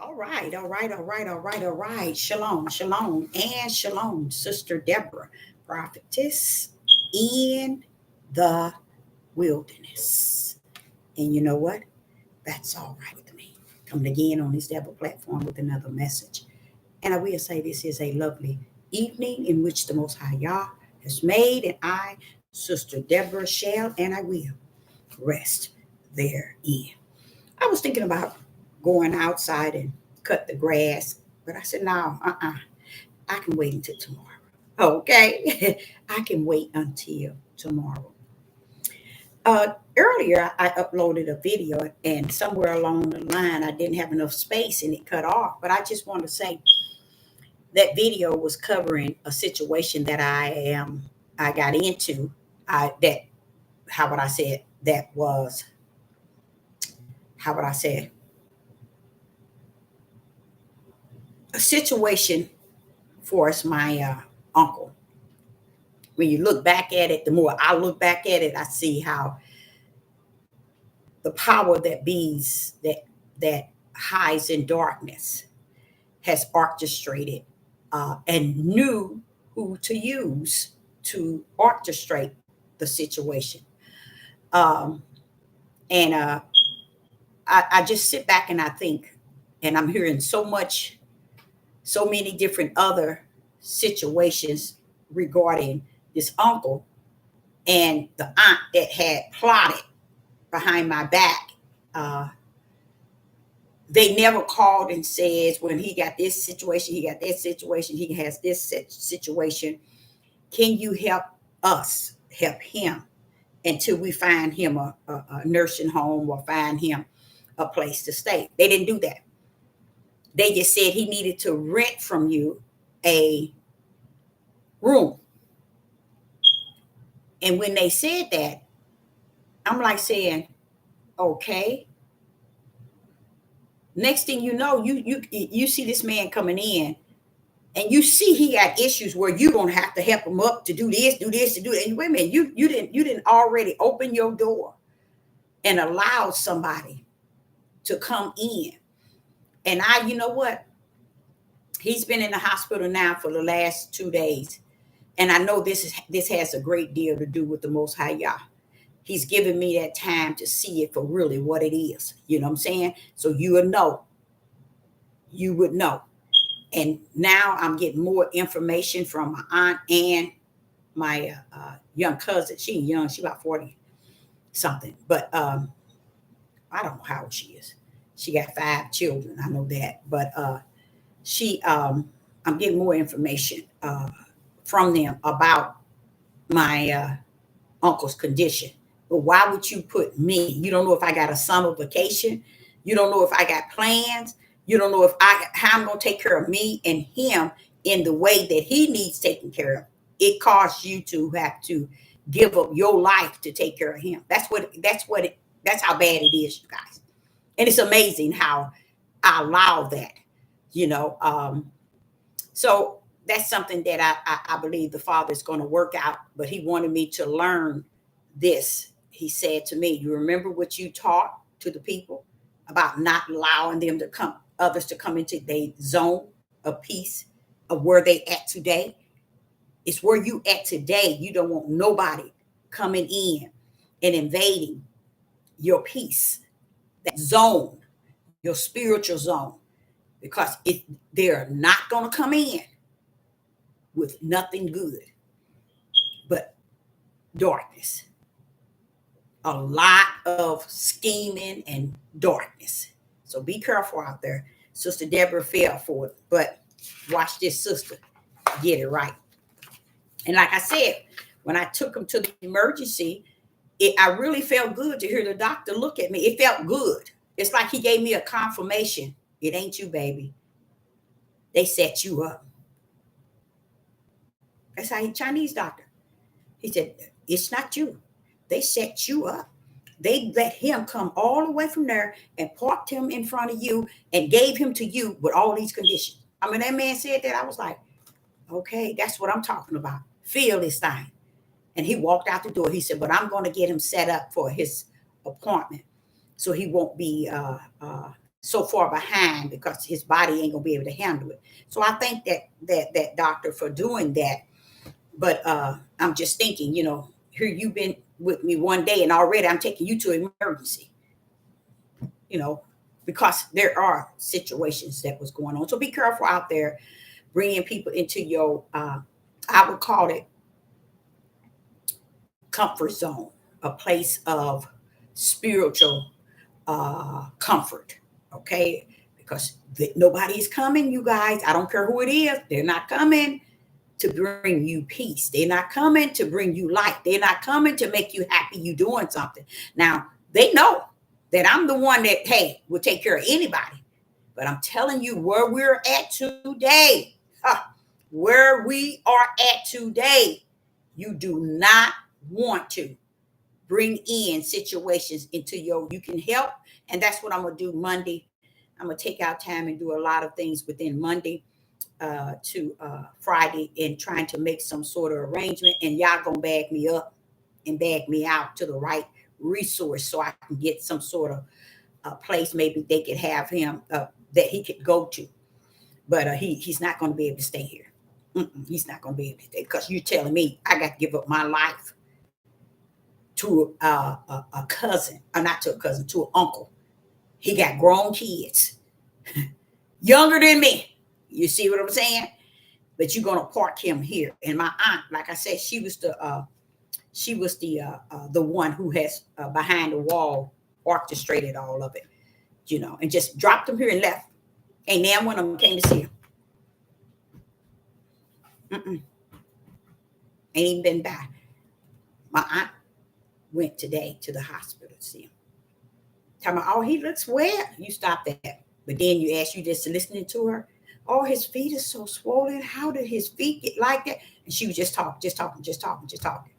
All right. Shalom, and shalom, Sister Deborah, prophetess in the wilderness. And you know what? That's all right with me. Coming again on this Deborah platform with another message. And I will say this is a lovely evening in which the Most High Yah has made, and I, Sister Deborah, shall and I will rest therein. I was thinking about going outside and cut the grass, but I said, no, I can wait until tomorrow. Okay, I can wait until tomorrow. Earlier, I uploaded a video, and somewhere along the line, I didn't have enough space and it cut off. But I just want to say that video was covering a situation that I got into. That how would I say it? That was how would I say it? A situation for us, my uncle. When you look back at it, the more I look back at it, I see how the power that bees that hides in darkness has orchestrated and knew who to use to orchestrate the situation. Um, and I just sit back and I think, and I'm hearing so many different other situations regarding this uncle and the aunt that had plotted behind my back. Uh, they never called and says when he got this situation, he got that situation, he has this situation. Can you help us help him until we find him a nursing home or find him a place to stay? They didn't do that. They just said he needed to rent from you a room. And when they said that, I'm like saying, okay. Next thing you know, you see this man coming in, and you see he got issues where you're gonna have to help him up to do this, to do that. And wait a minute, you didn't already open your door and allow somebody to come in. And you know what? He's been in the hospital now for the last 2 days, and I know this has a great deal to do with the Most High Yah. He's given me that time to see it for really what it is. You know what I'm saying? So you would know. You would know. And now I'm getting more information from my aunt and my young cousin. She young. She about 40 something. But I don't know how old she is. She got 5 children. I know that. But I'm getting more information from them about my uncle's condition. But why would you put me? You don't know if I got a summer vacation. You don't know if I got plans. You don't know if how I'm gonna take care of me and him in the way that he needs taken care of. It costs you to have to give up your life to take care of him. That's how bad it is, you guys. And it's amazing how I allow that, you know. So that's something that I believe the Father is going to work out. But he wanted me to learn this. He said to me, you remember what you taught to the people about not allowing them to come, others to come into their zone of peace of where they at today. It's where you at today. You don't want nobody coming in and invading your peace, that zone, your spiritual zone, because they're not going to come in with nothing good but darkness. A lot of scheming and darkness. So be careful out there. Sister Deborah fell for it, but watch this sister get it right. And like I said, when I took him to the emergency, I really felt good to hear the doctor look at me. It felt good. It's like he gave me a confirmation. It ain't you, baby. They set you up. That's how Chinese doctor. He said, it's not you. They set you up. They let him come all the way from there and parked him in front of you and gave him to you with all these conditions. I mean, that man said that. I was like, okay, that's what I'm talking about. Feel this thing. And he walked out the door. He said, but I'm going to get him set up for his appointment so he won't be so far behind because his body ain't gonna be able to handle it. So I thank that doctor for doing that. But I'm just thinking, here you've been with me one day and already I'm taking you to emergency, because there are situations that was going on. So be careful out there bringing people into your, I would call it comfort zone, a place of spiritual comfort. Okay. Because nobody is coming, you guys. I don't care who it is. They're not coming to bring you peace. They're not coming to bring you light. They're not coming to make you happy you doing something. Now, they know that I'm the one that, hey, will take care of anybody. But I'm telling you where we're at today, where we are at today, you do not want to bring in situations into you can help. And that's what I'm going to do Monday. I'm going to take out time and do a lot of things within Monday to Friday and trying to make some sort of arrangement. And y'all going to bag me up and bag me out to the right resource so I can get some sort of place. Maybe they could have him that he could go to. But he's not going to be able to stay here. He's not going to be able to stay because you're telling me I got to give up my life to a cousin, or not to a cousin, to an uncle. He got grown kids, younger than me. You see what I'm saying? But you're gonna park him here. And my aunt, like I said, she was the one who has behind the wall orchestrated all of it, and just dropped him here and left. And then one of them came to see him. Ain't even been by. My aunt went today to the hospital to see him. Tell me, oh, he looks well. You stop that. But then you ask you just listening to her. Oh, his feet are so swollen. How did his feet get like that? And she was just talking.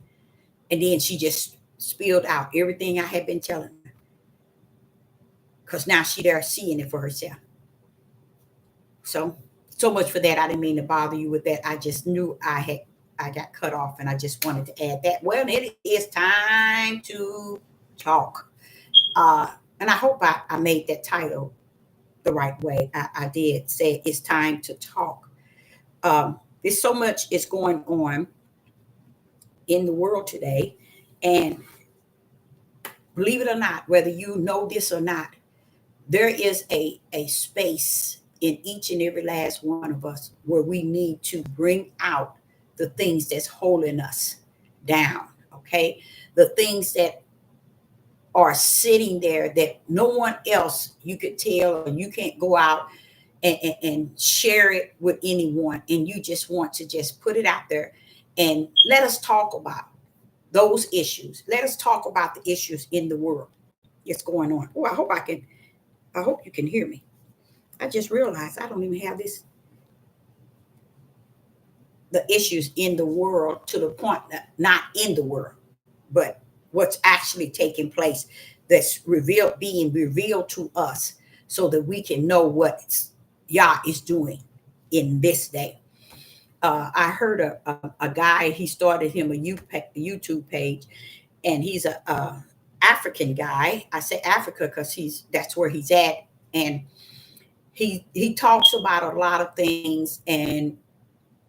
And then she just spilled out everything I had been telling her. Because now she's there seeing it for herself. So much for that. I didn't mean to bother you with that. I just knew I got cut off, and I just wanted to add that. Well, it is time to talk. And I hope I made that title the right way. I did say it's time to talk. There's so much is going on in the world today. And believe it or not, whether you know this or not, there is a space in each and every last one of us where we need to bring out the things that's holding us down. Okay. The things that are sitting there that no one else you could tell, or you can't go out and share it with anyone. And you just want to just put it out there and let us talk about those issues. Let us talk about the issues in the world that's going on. Oh, I hope you can hear me. I just realized I don't even have the issues in the world to the point that not in the world, but what's actually taking place that's being revealed to us so that we can know what Yah is doing in this day. I heard a guy, he started him a YouTube page, and he's a African guy. I say Africa because that's where he's at. And he talks about a lot of things, and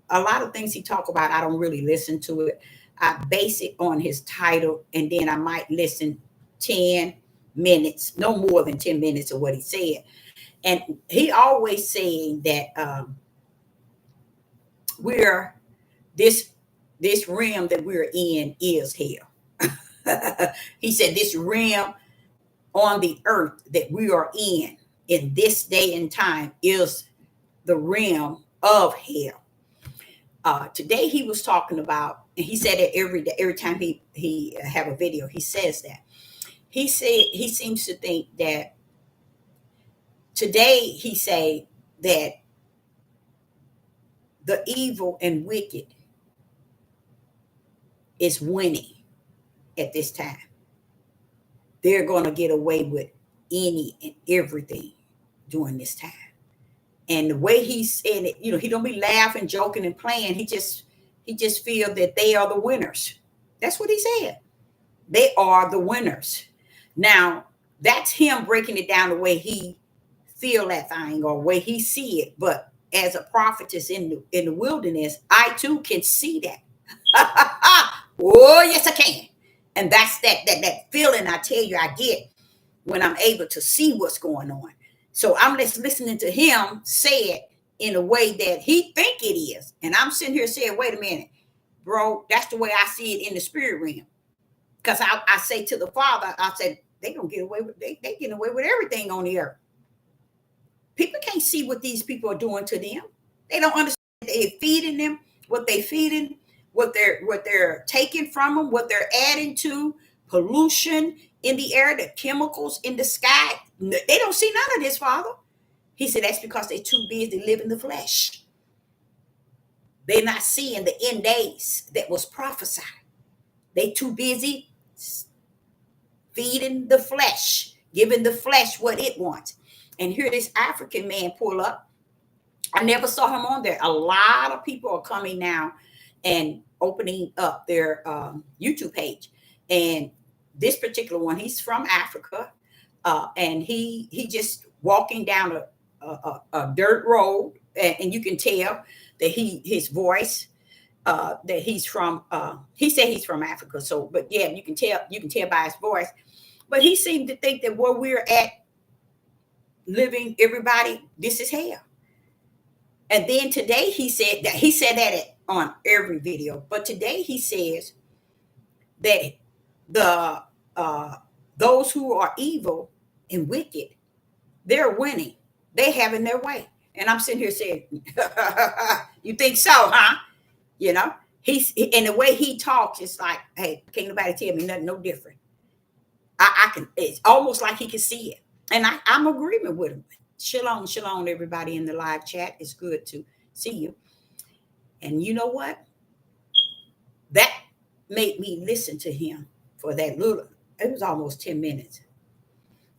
a lot of things he talk about, I don't really listen to it. I base it on his title, and then I might listen 10 minutes, no more than 10 minutes of what he said. And he always saying that we're this realm that we're in is hell. He said this realm on the earth that we are in this day and time is the realm of hell. Today he was talking about, and he said it every time he have a video, he says that. He said he seems to think that today he say that the evil and wicked is winning at this time. They're going to get away with any and everything during this time. And the way he's saying it, he don't be laughing, joking, and playing. He just feel that they are the winners. That's what he said. They are the winners. Now, that's him breaking it down the way he feel that thing or way he see it. But as a prophetess in the wilderness, I too can see that. Oh, yes, I can. And that's that feeling I tell you I get when I'm able to see what's going on. So I'm just listening to him say it in a way that he think it is. And I'm sitting here saying, wait a minute, bro, that's the way I see it in the spirit realm. Because I say to the Father, I said, they gonna get away with they getting away with everything on the earth. People can't see what these people are doing to them. They don't understand they're feeding them, what they feeding, what they're taking from them, what they're adding to pollution in the air, the chemicals in the sky. They don't see none of this, Father. He said that's because they're too busy living the flesh. They're not seeing the end days that was prophesied. They too busy feeding the flesh, giving the flesh what it wants. And here this African man pull up. I never saw him on there. A lot of people are coming now and opening up their YouTube page. And this particular one, he's from Africa, and he just walking down a dirt road, and you can tell that his voice that he's from. He said he's from Africa, so but yeah, you can tell by his voice. But he seemed to think that where we're at, living, everybody, this is hell. And then today he said that on every video. But today he says that the those who are evil and wicked, they're winning. They having their way. And I'm sitting here saying, you think so, huh? You know, and the way he talks, it's like, hey, can't nobody tell me nothing no different. I can, it's almost like he can see it. And I'm agreement with him. Shalom, shalom, everybody in the live chat. It's good to see you. And you know what? That made me listen to him for that little, it was almost 10 minutes.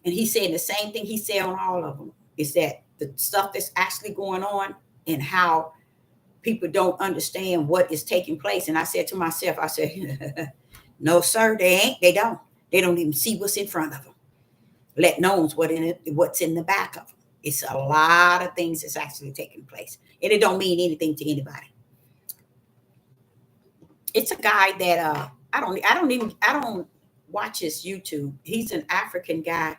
And he said the same thing he said on all of them, is that the stuff that's actually going on and how people don't understand what is taking place. And I said to myself, I said, no, sir, they ain't. They don't. They don't even see what's in front of them. Let knowns what's in the back of them. It's a lot of things that's actually taking place. And it don't mean anything to anybody. It's a guy that I don't watch his YouTube. He's an African guy.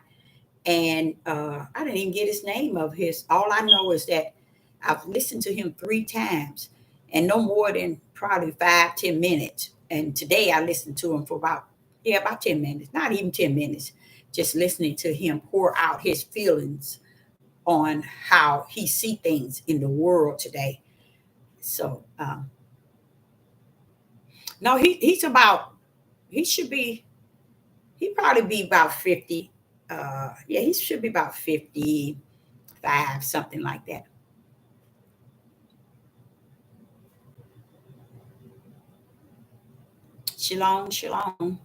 And I didn't even get his name of his. All I know is that I've listened to him 3 times and no more than probably 5-10 minutes. And today I listened to him for about 10 minutes, not even 10 minutes, just listening to him pour out his feelings on how he see things in the world today. So no, he probably be about 50. Yeah, he should be about 55, something like that. Shalom, shalom.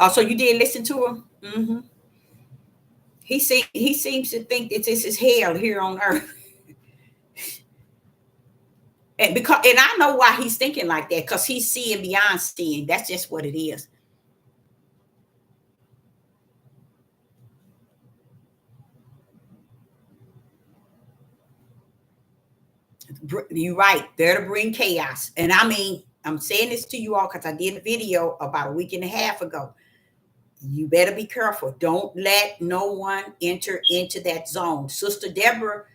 Oh, so you did listen to him? Mm-hmm. He seems to think that this is hell here on earth. And I know why he's thinking like that, because he's seeing beyond seeing. That's just what it is. You're right. They're to bring chaos. And I mean, I'm saying this to you all because I did a video about a week and a half ago. You better be careful. Don't let no one enter into that zone. Sister Deborah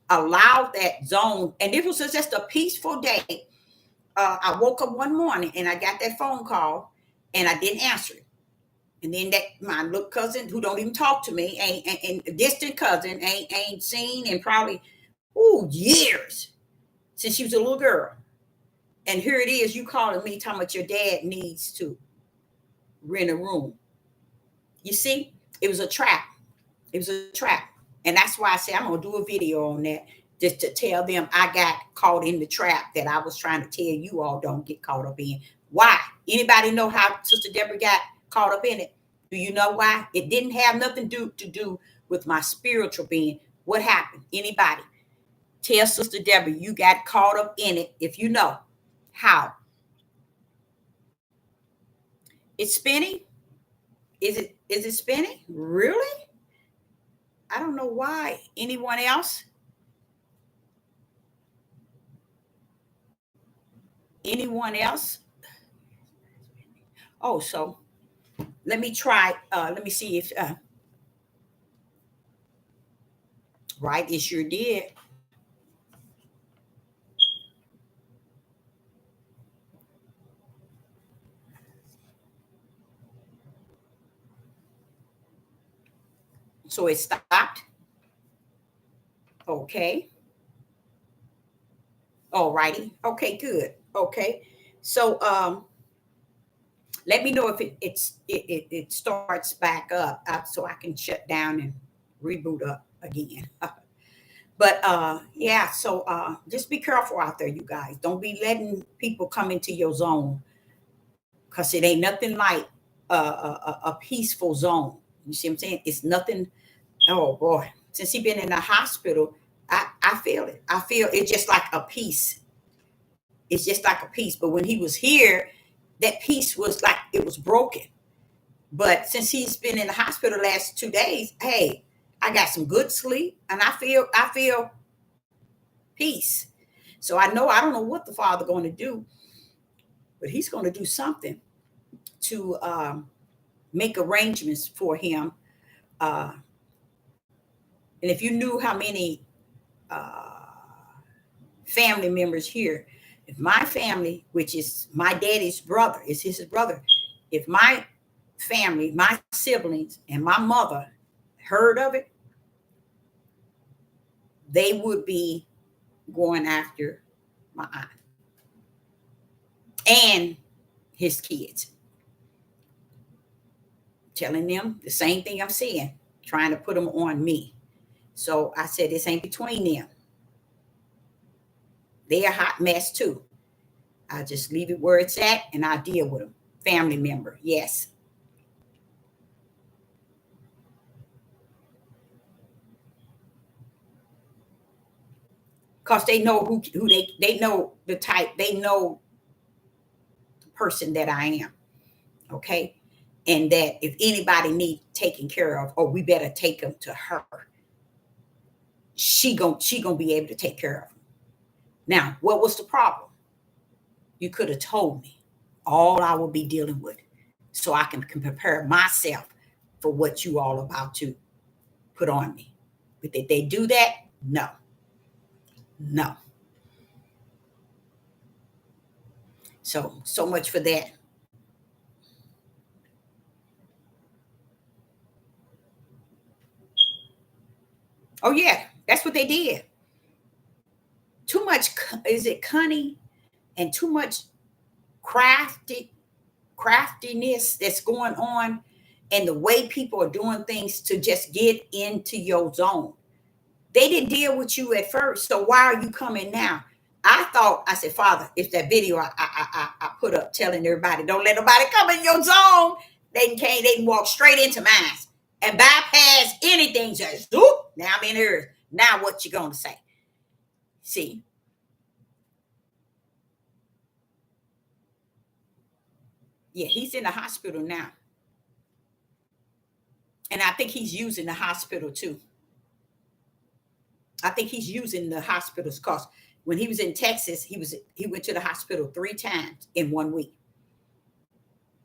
allowed that zone. And it was just a peaceful day. I woke up one morning and I got that phone call and I didn't answer it. And then that my little cousin, who don't even talk to me, ain't a distant cousin, ain't seen in probably years since she was a little girl. And here it is, you calling me talking about your dad needs to rent a room. You see, it was a trap. It was a trap. And that's why I said I'm gonna do a video on that, just to tell them I got caught in the trap that I was trying to tell you all don't get caught up in. Why? Anybody know how Sister Deborah got caught up in it? Do you know why? It didn't have nothing to do with my spiritual being. What happened? Anybody? Tell Sister Deborah you got caught up in it if you know how. It's spinning. Is it spinning? Really? I don't know why. Anyone else? Anyone else? Oh, so let me try. Let me see if right. It sure did. So it stopped. Okay. All righty. Okay, good. Okay. So let me know if it starts back up so I can shut down and reboot up again. But yeah, so just be careful out there, you guys. Don't be letting people come into your zone, because it ain't nothing like a peaceful zone. You see what I'm saying? It's nothing. Oh boy, since he been in the hospital, I feel it. I feel it's just like a peace. It's just like a peace. But when he was here, that peace was like it was broken. But since he's been in the hospital the last 2 days, hey, I got some good sleep, and I feel peace. So I don't know what the Father going to do, but He's going to do something to make arrangements for him. Uh, and if you knew how many uh, family members here, if my family, which is my daddy's brother, is his brother, if my family, my siblings, and my mother heard of it, they would be going after my aunt and his kids, telling them the same thing I'm saying, trying to put them on me. So I said, this ain't between them. They're a hot mess too. I just leave it where it's at and I deal with them. Family member, yes. Because they know who they know the type, they know the person that I am. Okay. And that if anybody needs taken care of, or we better take them to her, she gonna be able to take care of them. Now, what was the problem? You could have told me all I will be dealing with, so I can prepare myself for what you all about to put on me. But did they do that? No, no. So much for that. Oh yeah, that's what they did. Too much is it cunning and too much craftiness that's going on, and the way people are doing things to just get into your zone. They didn't deal with you at first, so why are you coming now? I said, Father, it's that video I put up telling everybody, don't let nobody come in your zone. They can walk straight into mine and bypass anything. Just whoop, now I'm in here. Now what you gonna say? See, yeah, he's in the hospital now, and I think he's using the hospital too. I think he's using the hospitals because when he was in Texas, he went to the hospital 3 times in 1 week.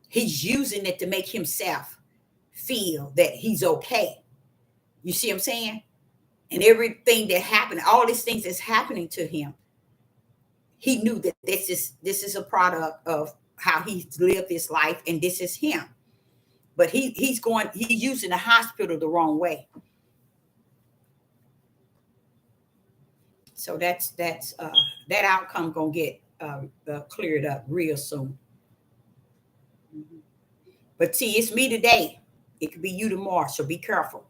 He's using it to make himself feel that he's okay. You see what I'm saying? And everything that happened, all these things that's happening to him, he knew that this is a product of how he's lived his life, and this is him. But he's using the hospital the wrong way. So that outcome gonna get cleared up real soon. Mhm. But see, it's me today. It could be you tomorrow, so be careful.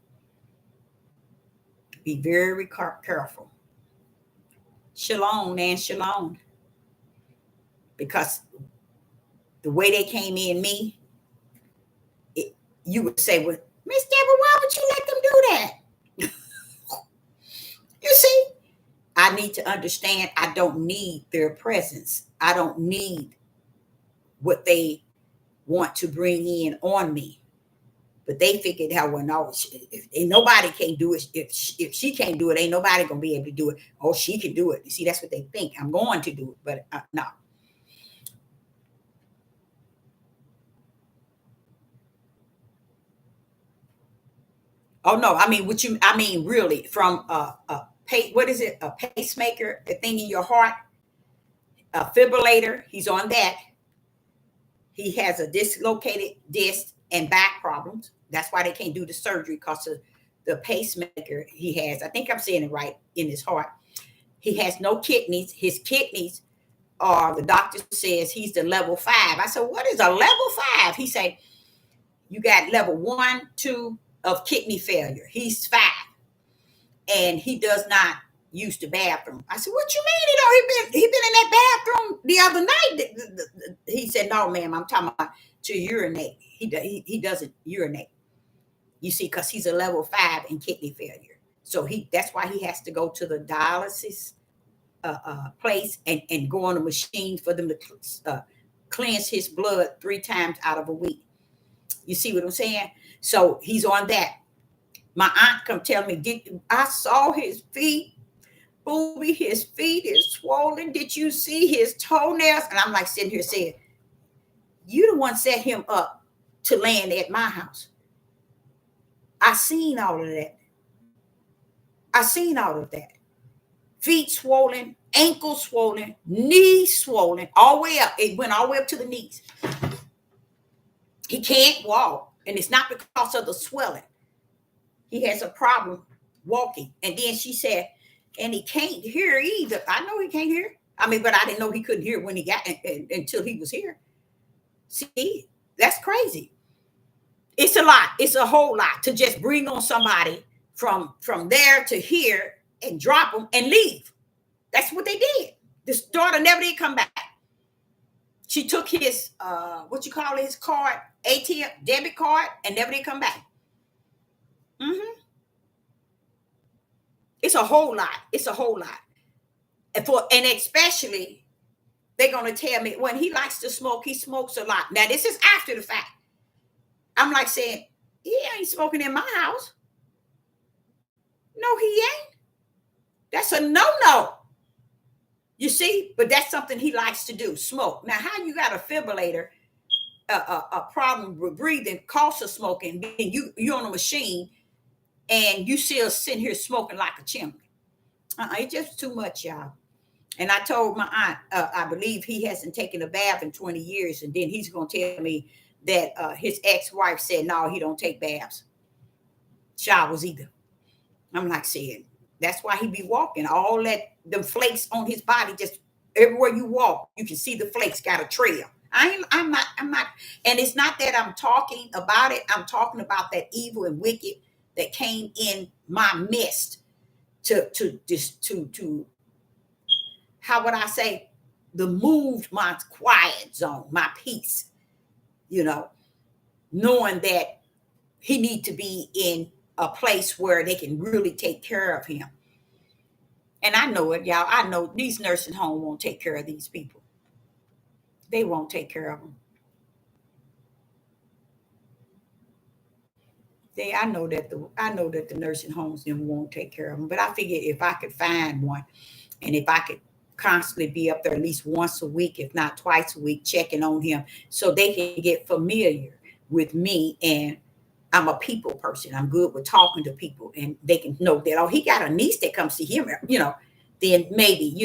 Be very careful. Shalom and shalom. Because the way they came in me, it, you would say, well, Miss Deborah, why would you let them do that? You see, I need to understand I don't need their presence. I don't need what they want to bring in on me. But they figured how, well, no, if nobody can do it. If she can't do it, ain't nobody gonna be able to do it. Oh, she can do it. You see, that's what they think. I'm going to do it, but no. Oh no, I mean, I mean, really, from what is it? A pacemaker, a thing in your heart, a fibrillator. He's on that. He has a dislocated disc and back problems. That's why they can't do the surgery, because of the pacemaker he has. I think I'm saying it right, in his heart. He has no kidneys. His kidneys are, the doctor says he's the level 5. I said, what is a level 5? He said, you got level 1, 2 of kidney failure. He's 5. And he does not use the bathroom. I said, what you mean? He been in that bathroom the other night. He said, no, ma'am, I'm talking about to urinate. He doesn't urinate. You see, because he's a level 5 in kidney failure. So that's why he has to go to the dialysis place and go on a machine for them to cleanse his blood 3 times out of a week. You see what I'm saying? So he's on that. My aunt come tell me, I saw his feet, Booby, his feet is swollen. Did you see his toenails? And I'm like sitting here saying, you the one set him up to land at my house. I seen all of that. I seen all of that. Feet swollen, ankles swollen, knees swollen, all the way up. It went all the way up to the knees. He can't walk, and it's not because of the swelling. He has a problem walking. And then she said, and he can't hear either. I know he can't hear. I mean, but I didn't know he couldn't hear when he got until he was here. See, that's crazy. It's a lot. It's a whole lot to just bring on somebody from there to here and drop them and leave. That's what they did. This daughter never did come back. She took his his card, ATM debit card, and never did come back. It's a whole lot. It's a whole lot. And especially, they're gonna tell me when he likes to smoke, he smokes a lot. Now, this is after the fact. I'm like saying, he ain't smoking in my house. No, he ain't. That's a no-no. You see, but that's something he likes to do, smoke. Now, how you got a fibrillator, a problem with breathing, cause of smoking, then you on a machine, and you still sitting here smoking like a chimney. It's just too much, y'all. And I told my aunt, I believe he hasn't taken a bath in 20 years, and then he's going to tell me that his ex-wife said, no, he don't take baths, showers either. I'm like saying, that's why he be walking. All that, the flakes on his body, just everywhere you walk, you can see the flakes got a trail. I'm not, and it's not that I'm talking about it. I'm talking about that evil and wicked that came in my midst to how would I say, moved my quiet zone, my peace, knowing that he need to be in a place where they can really take care of him. And I know it, y'all. I know these nursing homes won't take care of these people. They won't take care of them. I know that the nursing homes then won't take care of them. But I figured if I could find one, and if I could constantly be up there at least once a week, if not twice a week, checking on him, so they can get familiar with me. And I'm a people person. I'm good with talking to people, and they can know that, oh, he got a niece that comes to him, then maybe,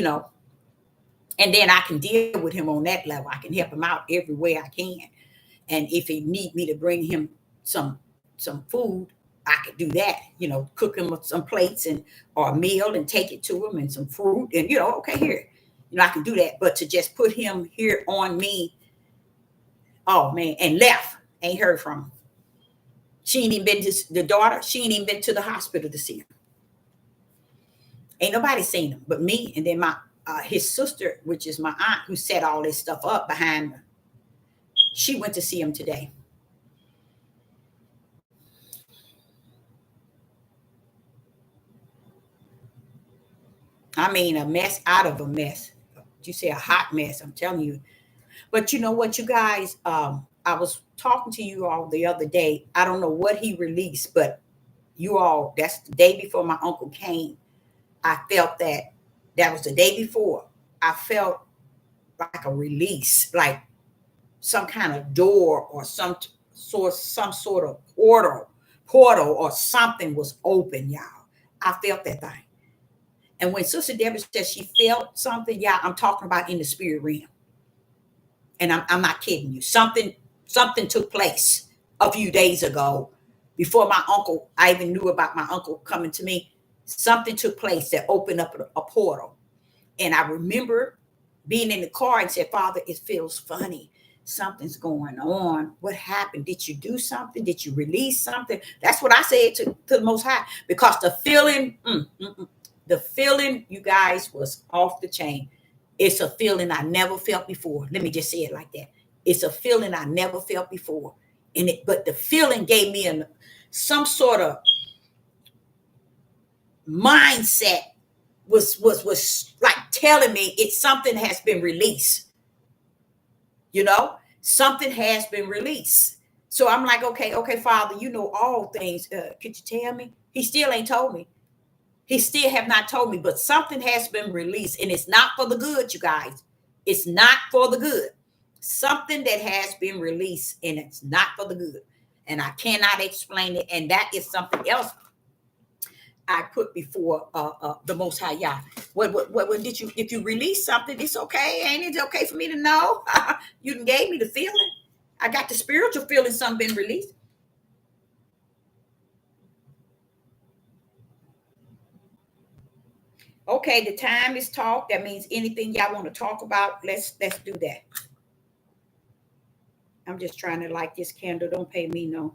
and then I can deal with him on that level. I can help him out every way I can. And if he need me to bring him some food, I could do that, cook him some plates or a meal and take it to him, and some fruit, and, okay, here, I can do that. But to just put him here on me, oh man, and left, ain't heard from him. She ain't even been to the daughter. She ain't even been to the hospital to see him. Ain't nobody seen him but me. And then his sister, which is my aunt, who set all this stuff up behind her, she went to see him today. I mean, a mess out of a mess. You say a hot mess, I'm telling you. But you know what, you guys, I was talking to you all the other day. I don't know what he released, but you all, that's the day before my uncle came. I felt that was the day before. I felt like a release, like some kind of door or some sort of portal or something was open, y'all. I felt that thing. And when Sister Deborah said she felt something, yeah, I'm talking about in the spirit realm. And I'm not kidding you. Something took place a few days ago before my uncle, I even knew about my uncle coming to me. Something took place that opened up a portal. And I remember being in the car and said, Father, it feels funny. Something's going on. What happened? Did you do something? Did you release something? That's what I said to the Most High, because the feeling, you guys, was off the chain. It's a feeling I never felt before. Let me just say it like that. It's a feeling I never felt before. But the feeling gave me some sort of mindset was like telling me it's something has been released. Something has been released. So I'm like, okay, Father, you know all things. Could you tell me? He still ain't told me. He still have not told me, but something has been released, and it's not for the good, you guys. It's not for the good. Something that has been released, and it's not for the good. And I cannot explain it. And that is something else I put before the Most High Yah. What did you? If you release something, it's okay. Ain't it okay for me to know? You gave me the feeling. I got the spiritual feeling something been released. Okay, the time is talk. That means anything y'all want to talk about, let's do that. I'm just trying to light this candle. Don't pay me no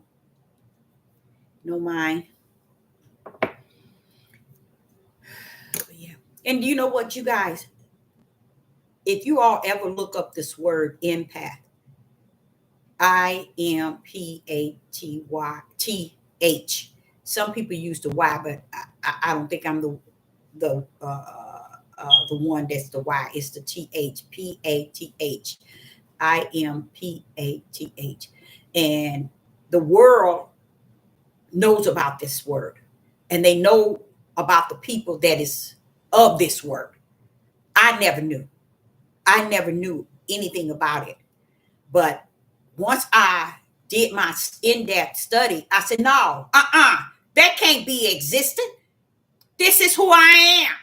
mind. But yeah. And you know what, you guys? If you all ever look up this word empath, IMPATH. Some people use the Y, but I don't think I'm the one that's the Y. It's the TH, PATH. IMPATH. And the world knows about this word, and they know about the people that is of this word. I never knew anything about it. But once I did my in-depth study, I said, no, that can't be existent. This is who I am.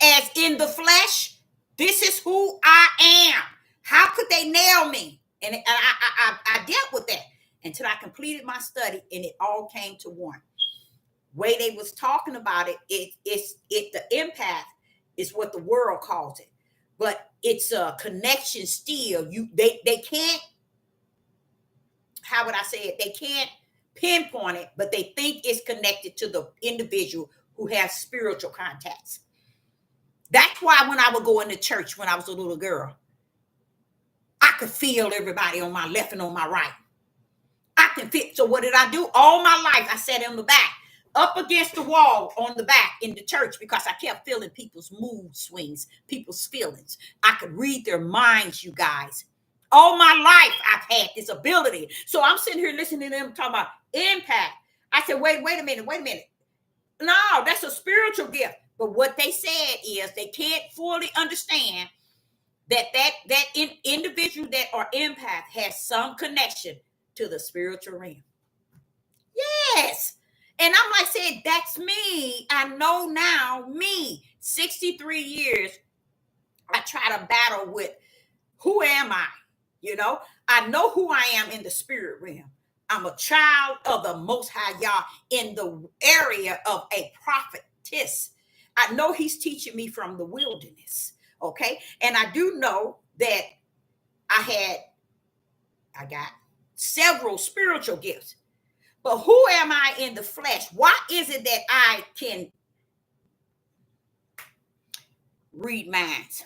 As in the flesh, this is who I am. How could they nail me? And I dealt with that until I completed my study, and it all came to one. Way they was talking about it, the empath is what the world calls it, but it's a connection still. They can't, how would I say it? They can't pinpoint it, but they think it's connected to the individual who has spiritual contacts. That's why when I would go into church when I was a little girl, I could feel everybody on my left and on my right. I can feel. So what did I do? All my life, I sat in the back, up against the wall on the back in the church, because I kept feeling people's mood swings, people's feelings. I could read their minds, you guys. All my life, I've had this ability. So I'm sitting here listening to them talking about impact. I said, wait a minute. No, that's a spiritual gift. But what they said is they can't fully understand that individual that are empath has some connection to the spiritual realm. Yes. And I'm like saying, that's me. I know now, me, 63 years, I try to battle with, who am I? I know who I am in the spirit realm. I'm a child of the Most High Yah in the area of a prophetess. I know he's teaching me from the wilderness. Okay. And I do know that I got several spiritual gifts. But who am I in the flesh? Why is it that I can read minds,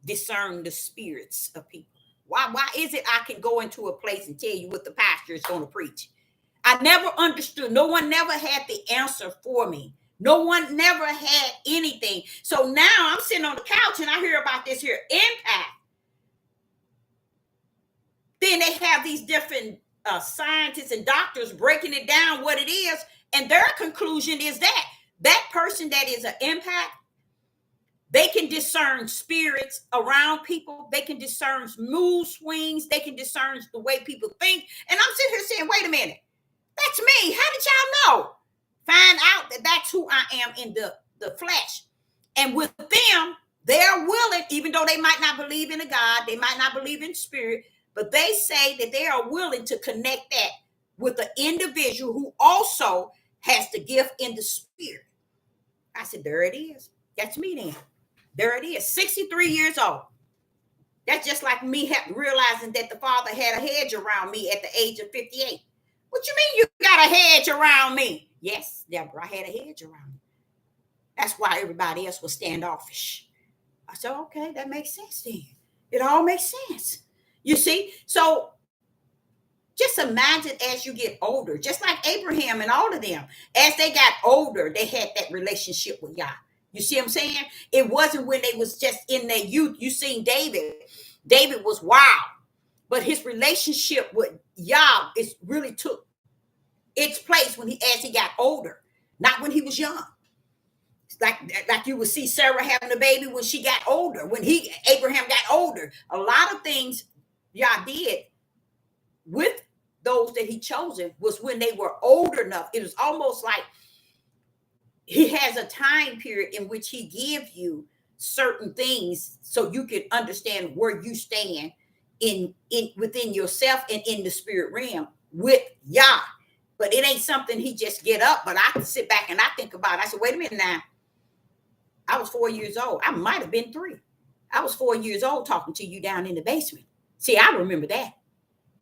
discern the spirits of people? Why is it I can go into a place and tell you what the pastor is going to preach? I never understood. No one never had the answer for me. No one never had anything. So now I'm sitting on the couch and I hear about this here empath. then they have these different scientists and doctors breaking it down what it is, and their conclusion is that that person that is an empath, they can discern spirits around people. They can discern mood swings. They can discern the way people think. And I'm sitting here saying, wait a minute, that's me. How did y'all know? Find out that that's who I am in the flesh. And with them, they're willing, even though they might not believe in a God, they might not believe in spirit, but they say that they are willing to connect that with an individual who also has the gift in the spirit. I said, there it is. That's me then. There it is, 63 years old. That's just like me realizing that the Father had a hedge around me at the age of 58. What you mean you got a hedge around me? Yes, Deborah, I had a hedge around me. That's why everybody else was standoffish. I said, okay, that makes sense then. It all makes sense. You see? So just imagine as you get older, just like Abraham and all of them, as they got older, they had that relationship with Yah. You see what I'm saying? It wasn't when they was just in their youth. You seen David. David was wild. But his relationship with Yah really took its place as he got older, not when he was young. It's like you would see Sarah having a baby when she got older, when Abraham got older. A lot of things Yah did with those that he chosen was when they were old enough. It was almost like he has a time period in which he gives you certain things so you can understand where you stand in within yourself and in the spirit realm with Yah. But it ain't something he just get up. But I can sit back and I think about it. I said, wait a minute now. I was 4 years old. I might have been 3. I was 4 years old talking to you down in the basement. See, I remember that.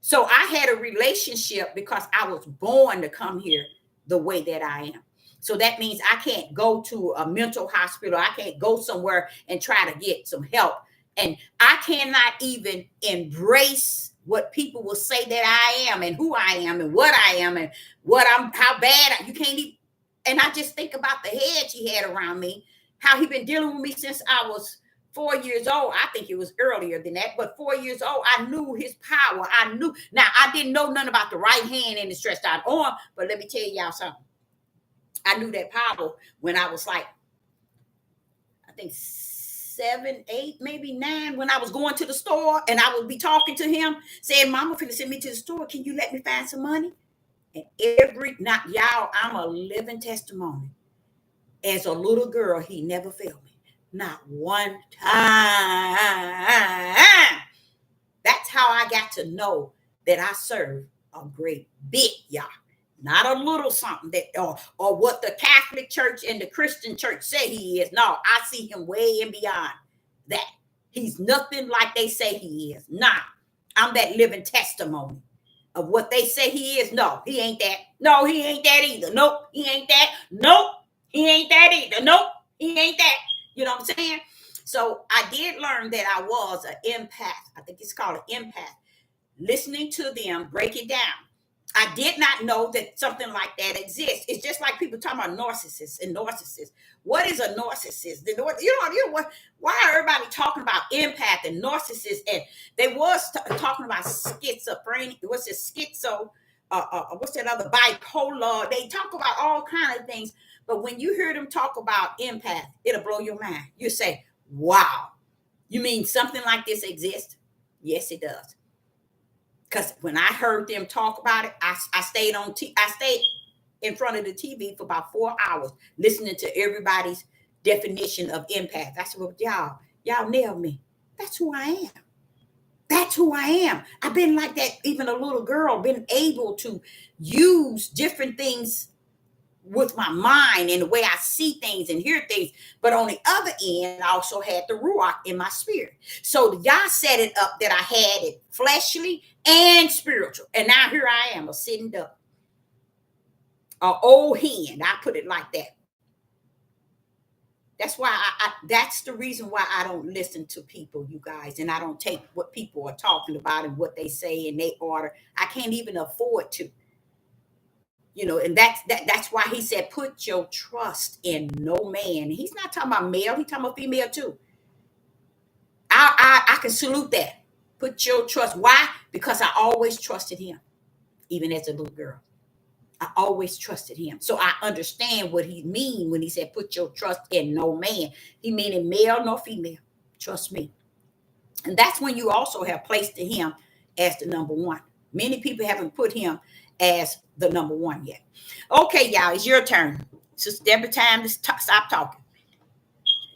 So I had a relationship because I was born to come here the way that I am. So that means I can't go to a mental hospital. I can't go somewhere and try to get some help. And I cannot even embrace what people will say that I am and who I am and what I am and how bad you can't even. And I just think about the hedge he had around me, how he been dealing with me since I was 4 years old. I think it was earlier than that, but 4 years old, I knew his power. I knew. Now, I didn't know nothing about the right hand and the stretched out arm, but let me tell y'all something. I knew that power when I was like, I think 7, 8, maybe 9, when I was going to the store and I would be talking to him, saying, Mama finna send me to the store. Can you let me find some money? And I'm a living testimony. As a little girl, he never failed me. Not one time. That's how I got to know that I serve a great big Yah. Not a little something that or what the Catholic Church and the Christian Church say he is. No, I see him way and beyond that. He's nothing like they say he is. Nah, I'm that living testimony of what they say he is. No, he ain't that. No, he ain't that either. Nope, he ain't that. Nope, he ain't that either. Nope, he ain't that. You know what I'm saying? So I did learn that I was an empath. I think it's called an empath. Listening to them break it down. I did not know that something like that exists. It's just like people talking about narcissists and narcissists. What is a narcissist? You know what? Why are everybody talking about empath and narcissist? And they was talking about schizophrenia. What's it? What's that other? Bipolar. They talk about all kinds of things. But when you hear them talk about empath, it'll blow your mind. You say, wow. You mean something like this exists? Yes, it does. Because when I heard them talk about it, I stayed in front of the TV for about 4 hours listening to everybody's definition of empath. I said, well, y'all nailed me. That's who I am. That's who I am. I've been like that, even a little girl, been able to use different things with my mind and the way I see things and hear things. But on the other end, I also had the Ruach in my spirit. So Yah set it up that I had it fleshly and spiritual. And now here I am, a sitting duck. An old hen. I put it like that. That's why that's the reason why I don't listen to people, you guys. And I don't take what people are talking about and what they say and they order. I can't even afford to. You know, and that's why he said, put your trust in no man. He's not talking about male. He's talking about female too. I can salute that. Put your trust. Why? because I always trusted him, even as a little girl. I always trusted him. So I understand what he mean when he said, put your trust in no man. He meaning male nor female. Trust me. And that's when you also have placed him as the number one. Many people haven't put him as the number one yet. Okay, y'all, it's your turn. It's every time to stop talking.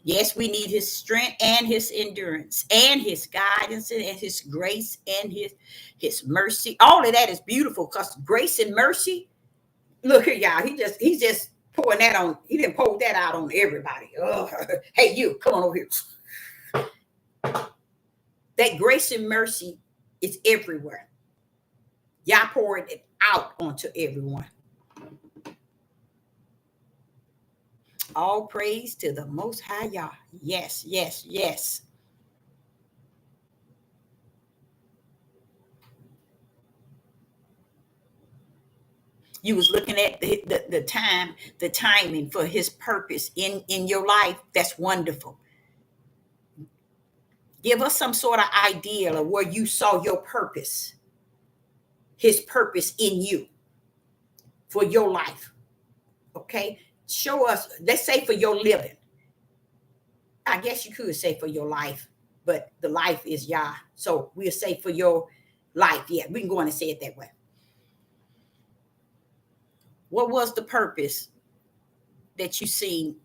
Yes, we need his strength and his endurance and his guidance and his grace and his mercy. All of that is beautiful because grace and mercy. Look here, y'all. He's just pouring that on. He didn't pour that out on everybody. Ugh. Hey, you, come on over here. That grace and mercy is everywhere. Y'all pouring it out onto everyone. All praise to the Most High Yah. Yes, yes, yes. You was looking at the timing for his purpose in your life. That's wonderful. Give us some sort of idea of where you saw your purpose, his purpose in you for your life. Okay? Show us, let's say for your living. I guess you could say for your life, but the life is Yah. So we'll say for your life. Yeah, we can go on and say it that way. What was the purpose that you seen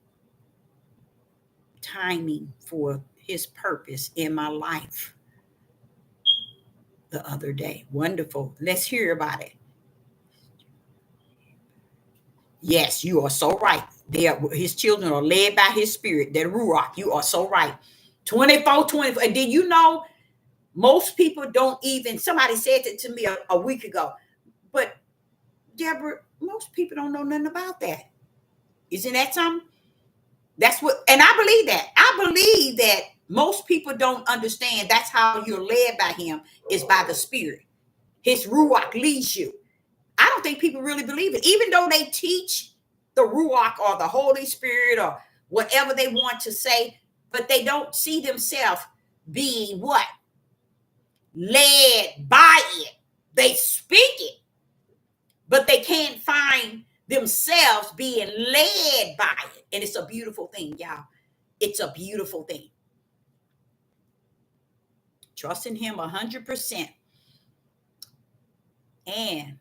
timing for his purpose in my life the other day? Wonderful. Let's hear about it. Yes, you are so right. His children are led by his spirit. That Ruach. You are so right. 24. And did you know most people don't even, somebody said it to me a week ago, but Deborah, most people don't know nothing about that. Isn't that something? That's what, and I believe that. I believe that most people don't understand that's how you're led by him is by the spirit. His Ruach leads you. I don't think people really believe it, even though they teach the Ruach or the Holy Spirit or whatever they want to say, but they don't see themselves being what? Led by it. They speak it, but they can't find themselves being led by it. And it's a beautiful thing, y'all. It's a beautiful thing. Trusting him 100% and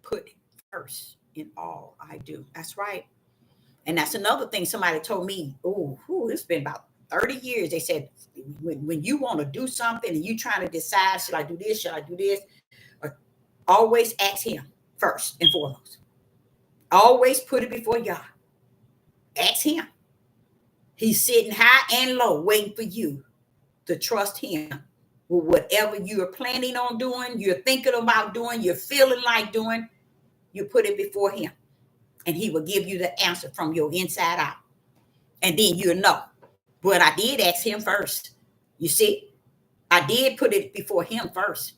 put first in all I do. That's right. And that's another thing somebody told me, it's been about 30 years. They said, when you want to do something and you trying to decide, should I do this? Should I do this? Or always ask him first and foremost. Always put it before Yah. Ask him. He's sitting high and low, waiting for you to trust him with whatever you're planning on doing, you're thinking about doing, you're feeling like doing. You put it before him, and he will give you the answer from your inside out. And then you'll know. But I did ask him first. You see, I did put it before him first.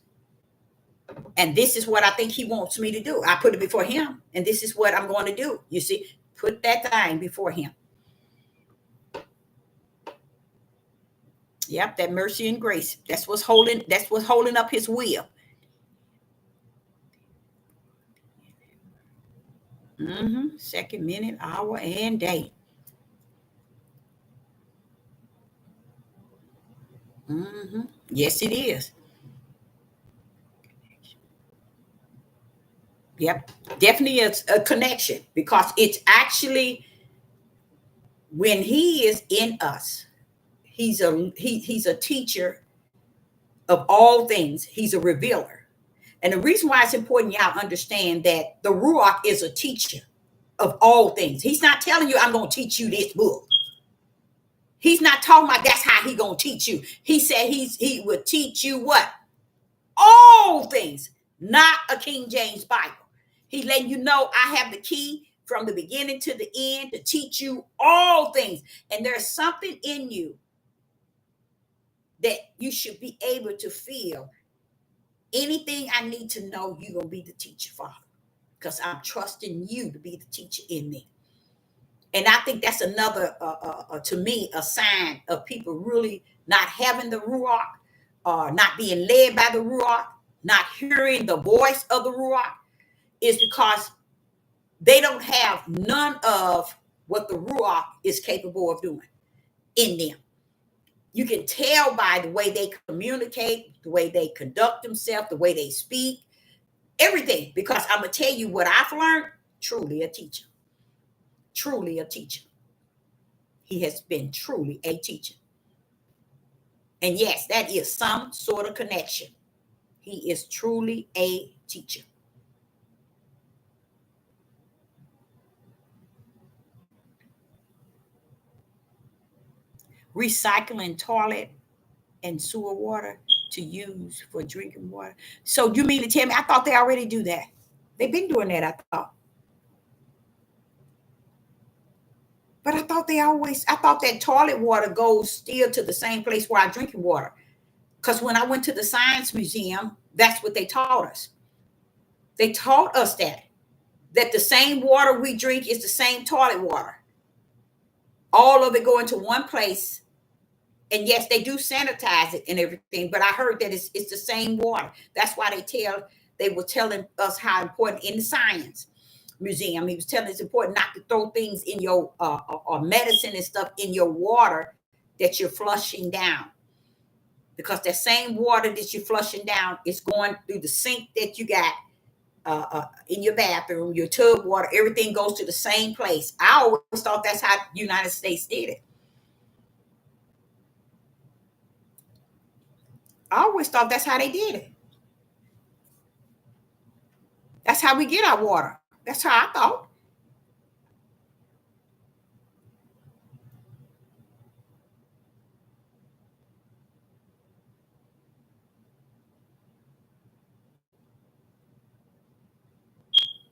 And this is what I think he wants me to do. I put it before him, and this is what I'm going to do. You see, put that thing before him. Yep, that mercy and grace. That's what's holding up his will. Second, minute, hour, and day. Yes, it is. Yep, definitely a connection, because it's actually when he is in us, he's a teacher of all things. He's a revealer. And the reason why it's important y'all understand that the Ruach is a teacher of all things. He's not telling you, I'm going to teach you this book. He's not talking about that's how he going to teach you. He said he would teach you what? All things, not a King James Bible. He's letting you know I have the key from the beginning to the end to teach you all things. And there's something in you that you should be able to feel. Anything I need to know, you're going to be the teacher, Father, because I'm trusting you to be the teacher in me. And I think that's another, to me, a sign of people really not having the Ruach not being led by the Ruach, not hearing the voice of the Ruach, is because they don't have none of what the Ruach is capable of doing in them. You can tell by the way they communicate, the way they conduct themselves, the way they speak, everything. Because I'm going to tell you what I've learned, truly a teacher. Truly a teacher. He has been truly a teacher. And yes, that is some sort of connection. He is truly a teacher. Recycling toilet and sewer water to use for drinking water. So you mean to tell me, I thought they already do that. They've been doing that, I thought. But I thought that toilet water goes still to the same place where I drinking water. Because when I went to the science museum, that's what they taught us. They taught us that the same water we drink is the same toilet water. All of it go into one place. And yes, they do sanitize it and everything, but I heard that it's the same water. That's why they were telling us how important in the science museum. He was telling it's important not to throw things in your or medicine and stuff in your water that you're flushing down, because that same water that you're flushing down is going through the sink that you got in your bathroom, your tub water. Everything goes to the same place. I always thought that's how the United States did it. I always thought that's how they did it. That's how we get our water. That's how I thought.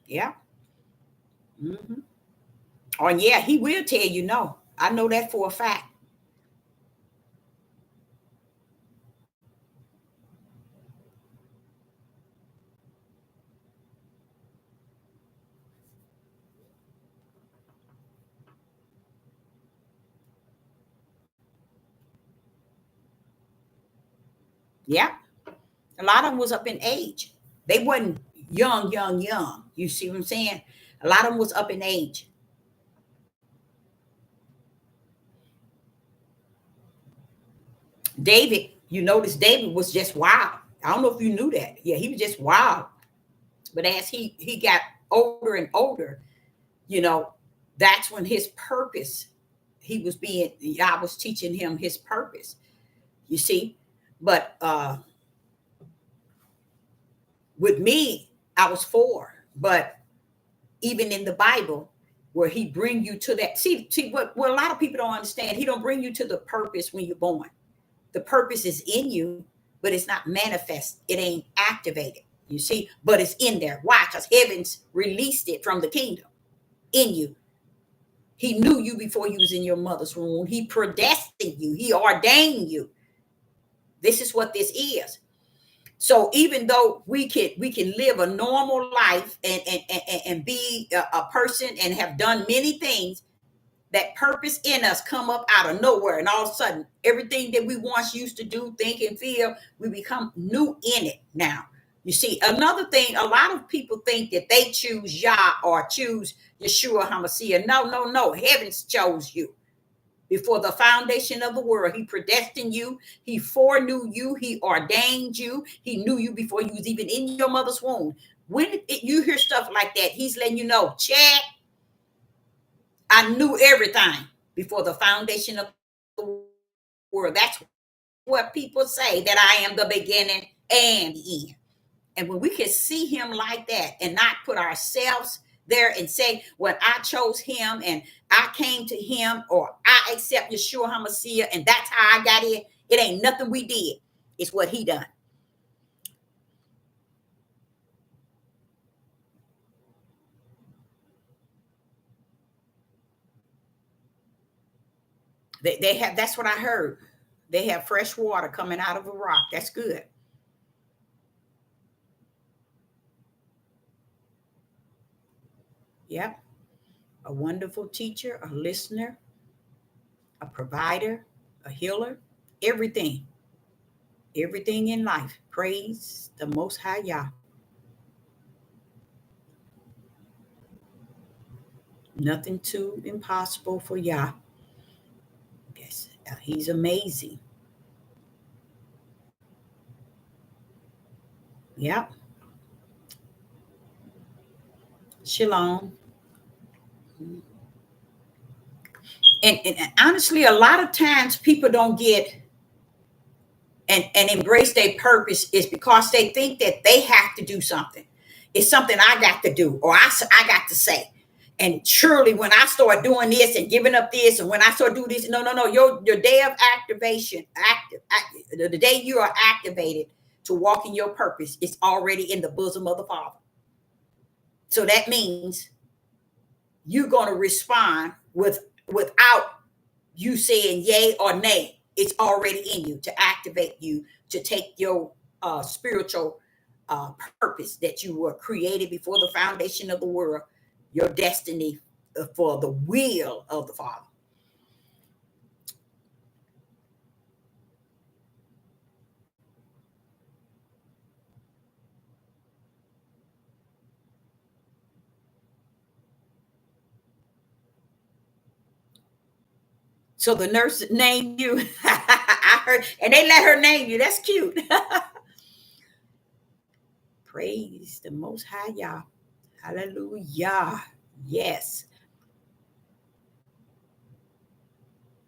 Yeah. Mm-hmm. Oh, yeah, he will tell you no. I know that for a fact. Yeah. A lot of them was up in age. They wasn't young. You see what I'm saying? A lot of them was up in age. David, you notice David was just wild. I don't know if you knew that. Yeah, he was just wild. But as he got older and older, you know, that's when his purpose, I was teaching him his purpose, you see. But with me, I was 4. But even in the Bible, where he bring you to that, see what a lot of people don't understand, he don't bring you to the purpose when you're born. The purpose is in you, but it's not manifest. It ain't activated, you see, but it's in there. Why? Because heavens released it from the kingdom in you. He knew you before you was in your mother's womb. He predestined you. He ordained you. This is what this is. So even though we can live a normal life and be a person and have done many things, that purpose in us come up out of nowhere, and all of a sudden everything that we once used to do, think, and feel, we become new in it now. You see, another thing, a lot of people think that they choose Yah or choose Yeshua HaMashiach. No. Heavens chose you. Before the foundation of the world, he predestined you. He foreknew you. He ordained you. He knew you before you was even in your mother's womb. When you hear stuff like that, he's letting you know, Chad, I knew everything before the foundation of the world. That's what people say, that I am the beginning and the end. And when we can see him like that and not put ourselves there and say, well, I chose him and I came to him, or I accept Yeshua HaMashiach and that's how I got in. It ain't nothing we did. It's what he done. They have, that's what I heard. They have fresh water coming out of a rock. That's good. Yep. A wonderful teacher, a listener, a provider, a healer, everything. Everything in life, praise the Most High Yah. Nothing too impossible for Yah. Yes, He's amazing. Yep. Shalom. And honestly, a lot of times people don't get and embrace their purpose is because they think that they have to do something. It's something I got to do or I got to say. And surely when I start doing this and giving up this, and when I start doing this, no, your day of activation, the day you are activated to walk in your purpose is already in the bosom of the Father. So that means you're going to respond without you saying yay or nay. It's already in you to activate you to take your spiritual purpose that you were created before the foundation of the world, your destiny for the will of the Father. So the nurse named you. I heard, and they let her name you. That's cute. Praise the Most High Yah. Hallelujah. Yes.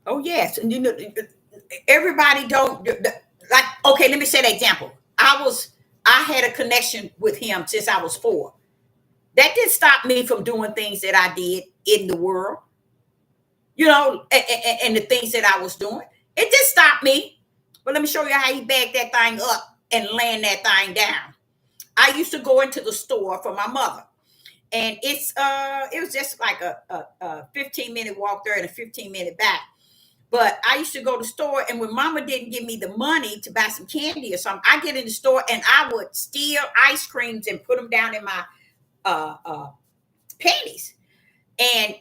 Oh yes, and everybody don't like. Okay, let me say the example. I had a connection with him since I was 4. That didn't stop me from doing things that I did in the world, and the things that I was doing. It did stop me. But let me show you how he bagged that thing up and land that thing down. I used to go into the store for my mother, and it was just like a 15-minute walk there and a 15-minute back. But I used to go to the store, and when mama didn't give me the money to buy some candy or something, I get in the store and I would steal ice creams and put them down in my panties. And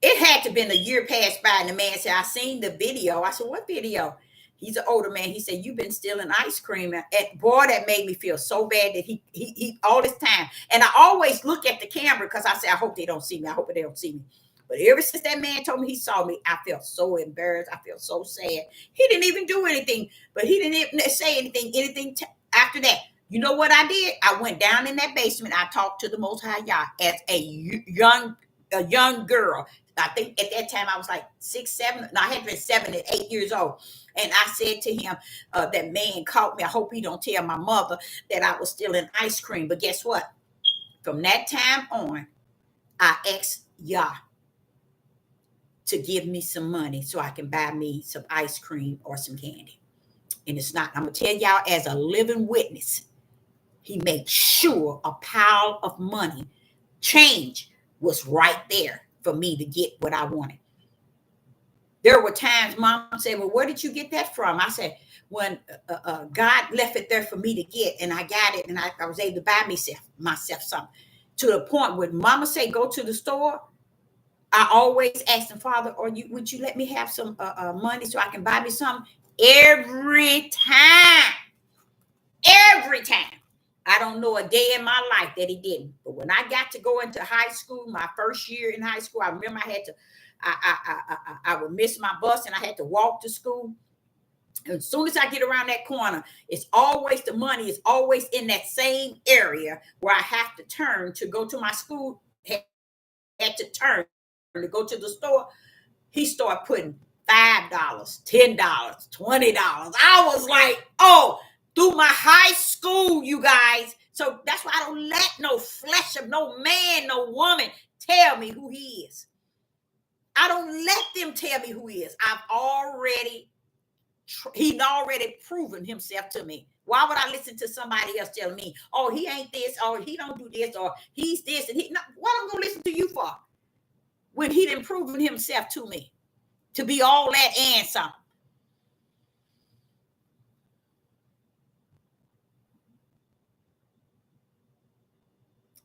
it had to been a year passed by, and the man said, "I seen the video." I said, "What video?" He's an older man. He said, "You've been stealing ice cream." And boy, that made me feel so bad that he all this time. And I always look at the camera because I say, "I hope they don't see me. I hope they don't see me." But ever since that man told me he saw me, I felt so embarrassed. I felt so sad. He didn't even do anything, but he didn't even say anything after that. You know what I did? I went down in that basement. I talked to the Most High Yah as a young girl. I think at that time I was like 6, 7. No, I had been 7 and 8 years old. And I said to him, that man caught me. I hope he don't tell my mother that I was stealing ice cream. But guess what? From that time on, I asked Yah to give me some money so I can buy me some ice cream or some candy. And it's not, I'm going to tell y'all as a living witness, he made sure a pile of money, change, was right there for me to get what I wanted. There were times mom said, "Well, where did you get that from?" I said, when God left it there for me to get, and I got it, and I was able to buy myself something. To the point where mama say, "Go to the store," I always ask the Father, would you let me have some money so I can buy me something? Every time. I don't know a day in my life that he didn't. But when I got to go into high school, my first year in high school, I remember I had to, I would miss my bus and I had to walk to school. As soon as I get around that corner, it's always the money is always in that same area where I have to turn to go to my school. Had to turn to go to the store. He started putting $5, $10, $20. I was like, oh, through my high school, you guys. So that's why I don't let no flesh of no man, no woman tell me who he is. I don't let them tell me who he is. He's already proven himself to me. Why would I listen to somebody else telling me, "Oh, he ain't this," or "He don't do this," or "He's this," and what I'm gonna listen to you for? When he didn't proven himself to me to be all that and something.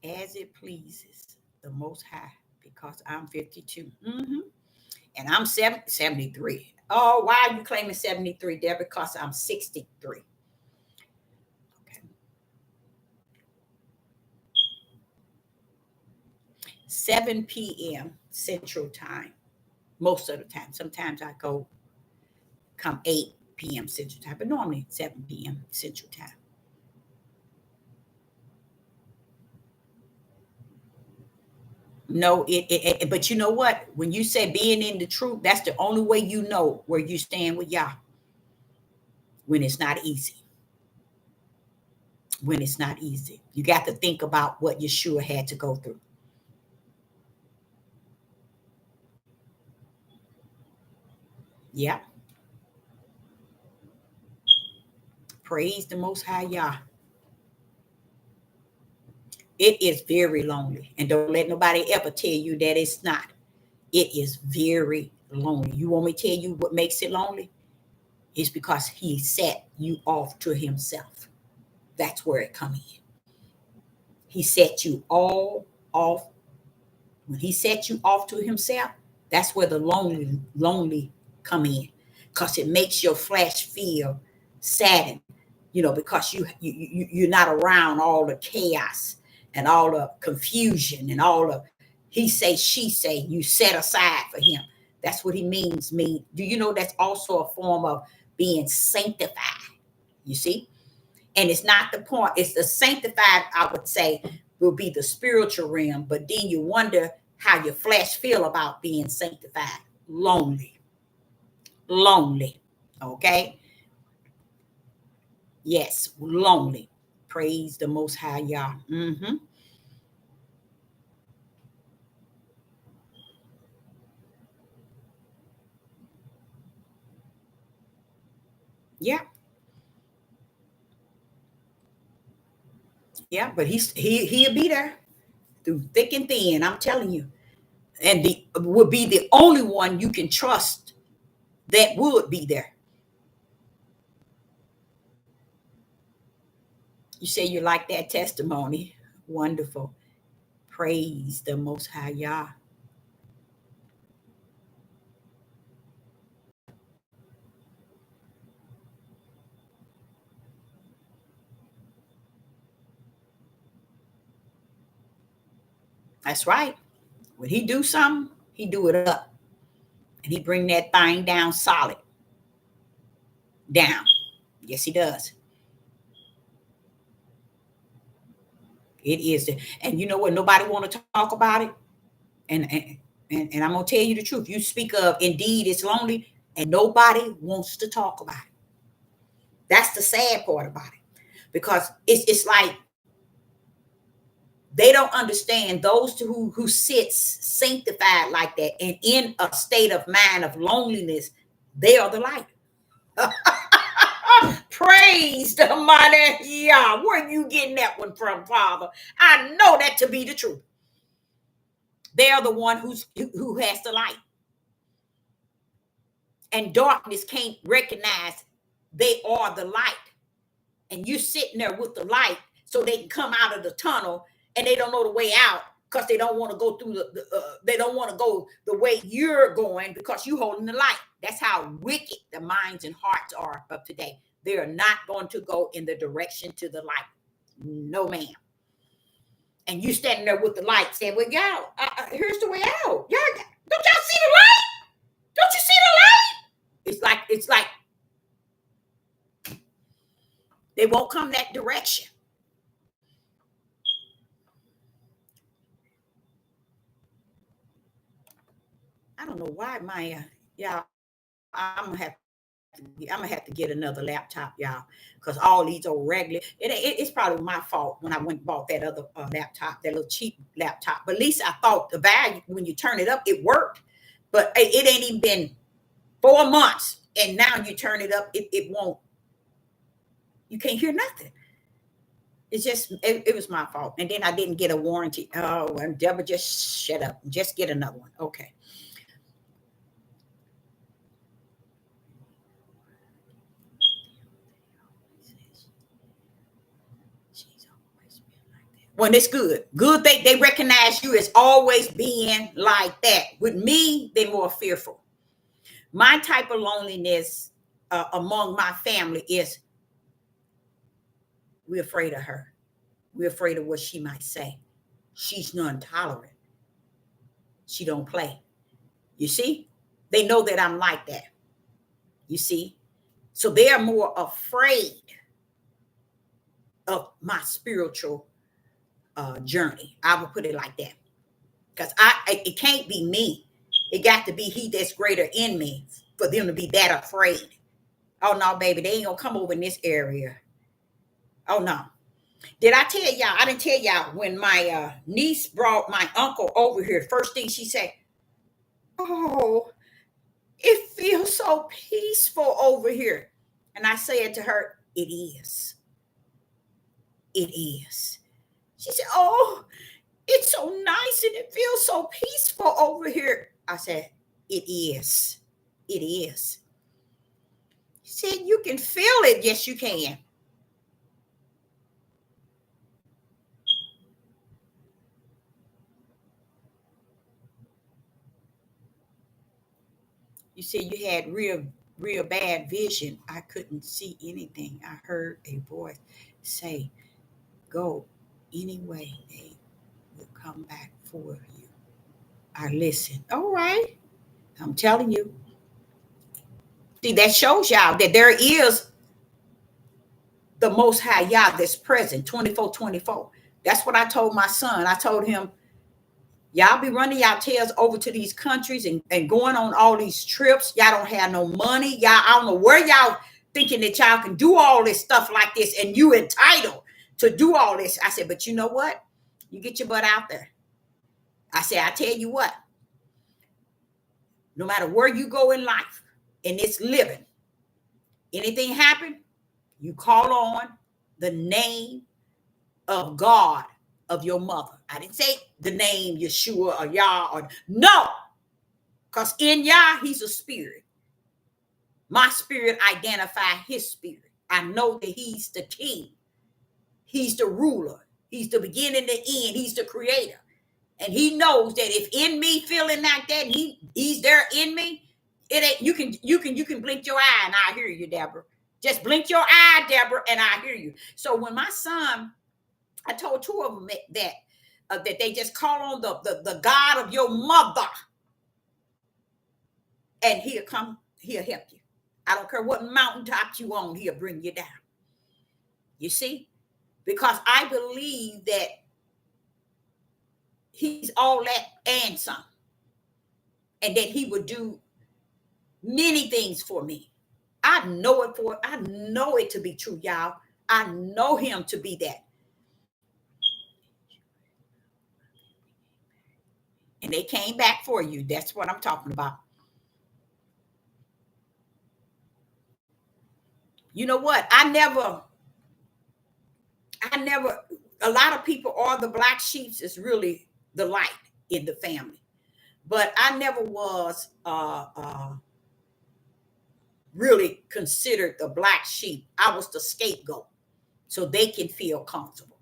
As it pleases the Most High, because I'm 52. And I'm 73. Oh, why are you claiming 73, Deborah? Because I'm 63. Okay. 7 p.m. Central Time. Most of the time. Sometimes I come 8 p.m. Central Time, but normally 7 p.m. Central Time. No, but you know what? When you say being in the truth, that's the only way you know where you stand with Yah. When it's not easy. When it's not easy. You got to think about what Yeshua had to go through. Yeah. Praise the Most High Yah. It is very lonely. And don't let nobody ever tell you that it's not. It is very lonely. You want me to tell you what makes it lonely? It's because he set you off to himself. That's where it comes in. He set you all off. When he set you off to himself, that's where the lonely come in. Because it makes your flesh feel saddened, because you're not around all the chaos and all the confusion and all the he say, she say, you set aside for him. That's what he means. Do you know that's also a form of being sanctified? You see? And it's not the point. It's the sanctified, I would say, will be the spiritual realm. But then you wonder how your flesh feel about being sanctified. Lonely. Okay? Yes, lonely. Praise the Most High Yah. Mm-hmm. Yeah. Yeah, but he'll be there through thick and thin. I'm telling you. And would be the only one you can trust that would be there. You say you like that testimony. Wonderful. Praise the Most High Yah. That's right. When he do something, he do it up. And he bring that thing down solid. Down. Yes, he does. It is. And you know what? Nobody want to talk about it. And I'm going to tell you the truth. You speak of, indeed, it's lonely, and nobody wants to talk about it. That's the sad part about it. Because it's like they don't understand those who sits sanctified like that and in a state of mind of loneliness, they are the light. Praise the mighty Yah. Where are you getting that one from, Father? I know that to be the truth. They are the one who has the light. And darkness can't recognize they are the light. And you sitting there with the light so they can come out of the tunnel and they don't know the way out because they don't want to go through they don't want to go the way you're going because you're holding the light. That's how wicked the minds and hearts are of today. They are not going to go in the direction to the light. No, ma'am. And you standing there with the light saying, well, y'all, here's the way out. Y'all, don't y'all see the light? Don't you see the light? It's like they won't come that direction. I don't know why my y'all. I'm gonna have to get another laptop, y'all, because all these old regular. It's probably my fault when I went and bought that other laptop, that little cheap laptop. But at least I thought the value when you turn it up, it worked. But it ain't even been 4 months, and now you turn it up, it won't. You can't hear nothing. It's just it was my fault, and then I didn't get a warranty. Oh, and Deborah, just shut up. Just get another one, okay? When it's good, they recognize you as always being like that. With me, they're more fearful. My type of loneliness among my family is we're afraid of her. We're afraid of what she might say. She's non-tolerant. She don't play. You see? They know that I'm like that. You see? So they are more afraid of my spiritual journey. I would put it like that. Because it can't be me. It got to be he that's greater in me for them to be that afraid. Oh no, baby, they ain't gonna come over in this area. Oh no. Did I tell y'all? I didn't tell y'all when my niece brought my uncle over here. First thing she said, "Oh, it feels so peaceful over here." And I said to her, "It is. It is." She said, "Oh, it's so nice and it feels so peaceful over here." I said, "It is. It is." She said, "You can feel it." Yes, you can. You said you had real bad vision. I couldn't see anything. I heard a voice say, "Go anyway, they will come back for you." I listened. All right. I'm telling you. See, that shows y'all that there is the most high Yah that's present 24/24. That's what I told my son. I told him, y'all be running y'all tails over to these countries and going on all these trips. Y'all don't have no money. Y'all, I don't know where y'all thinking that y'all can do all this stuff like this and you entitled to do all this. I said, but you know what? You get your butt out there. I said, I tell you what, no matter where you go in life, in this living, anything happen, you call on the name of God of your mother. I didn't say the name Yeshua or Yah or no, because in Yah, he's a spirit. My spirit identify his spirit. I know that he's the king. He's the ruler. He's the beginning, the end. He's the creator. And he knows that if in me feeling like that, he's there in me. It ain't you can blink your eye and I hear you, Deborah. Just blink your eye, Deborah, and I hear you. So when my son, I told two of them that they just call on the God of your mother, and he'll come, he'll help you. I don't care what mountaintop you on, he'll bring you down. You see? Because I believe that he's all that and some. And that he would do many things for me. I know it to be true, y'all. I know him to be that. And they came back for you. That's what I'm talking about. You know what? I never, a lot of people are the black sheep is really the light in the family. But I never was really considered the black sheep. I was the scapegoat so they can feel comfortable.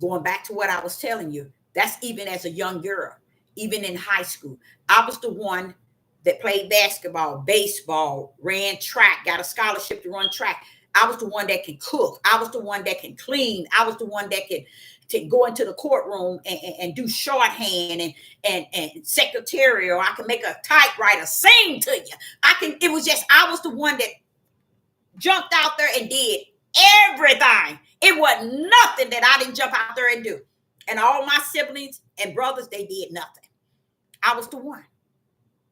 Going back to what I was telling you, that's even as a young girl, even in high school. I was the one that played basketball, baseball, ran track, got a scholarship to run track. I was the one that can cook. I was the one that can clean. I was the one that could to go into the courtroom and do shorthand and secretarial. I can make a typewriter sing to you. It was just, I was the one that jumped out there and did everything. It wasn't nothing that I didn't jump out there and do. And all my siblings and brothers, they did nothing. I was the one.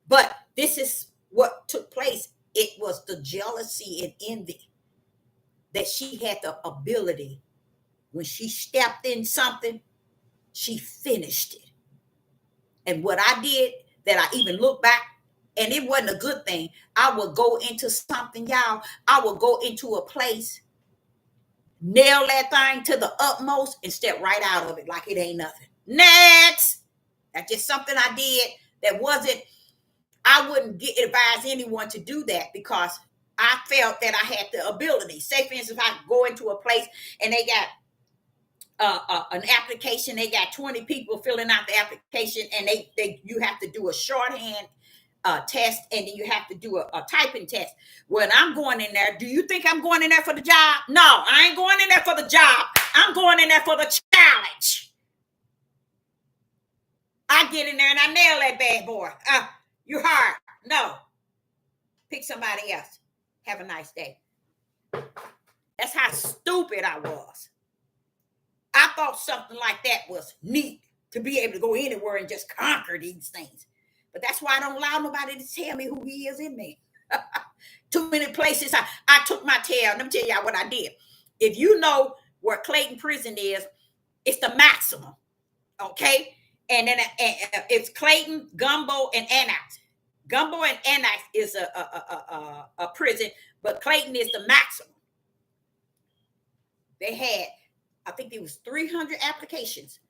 But this is what took place. It was the jealousy and envy that she had the ability. When she stepped in something, she finished it. And what I did, that I even look back, and it wasn't a good thing, I would go into something, y'all. I would go into a place, nail that thing to the utmost, and step right out of it like it ain't nothing. Next. That's just something I did that wasn't, I wouldn't advise anyone to do that because I felt that I had the ability. Say, for instance, if I go into a place and they got an application, they got 20 people filling out the application, and they you have to do a shorthand test, and then you have to do a typing test. When I'm going in there, do you think I'm going in there for the job? No, I ain't going in there for the job. I'm going in there for the challenge. I get in there and I nail that bad boy. You hard. No. Pick somebody else. Have a nice day. That's how stupid I was. I thought something like that was neat, to be able to go anywhere and just conquer these things. But that's why I don't allow nobody to tell me who he is in me. Too many places I took my tail. Let me tell y'all what I did. If you know where Clayton Prison is, it's the maximum. Okay? And then it's Clayton, Gumbo, and Annex. Gumbo and Annex is a prison, but Clayton is the maximum. They had, I think it was 300 applications.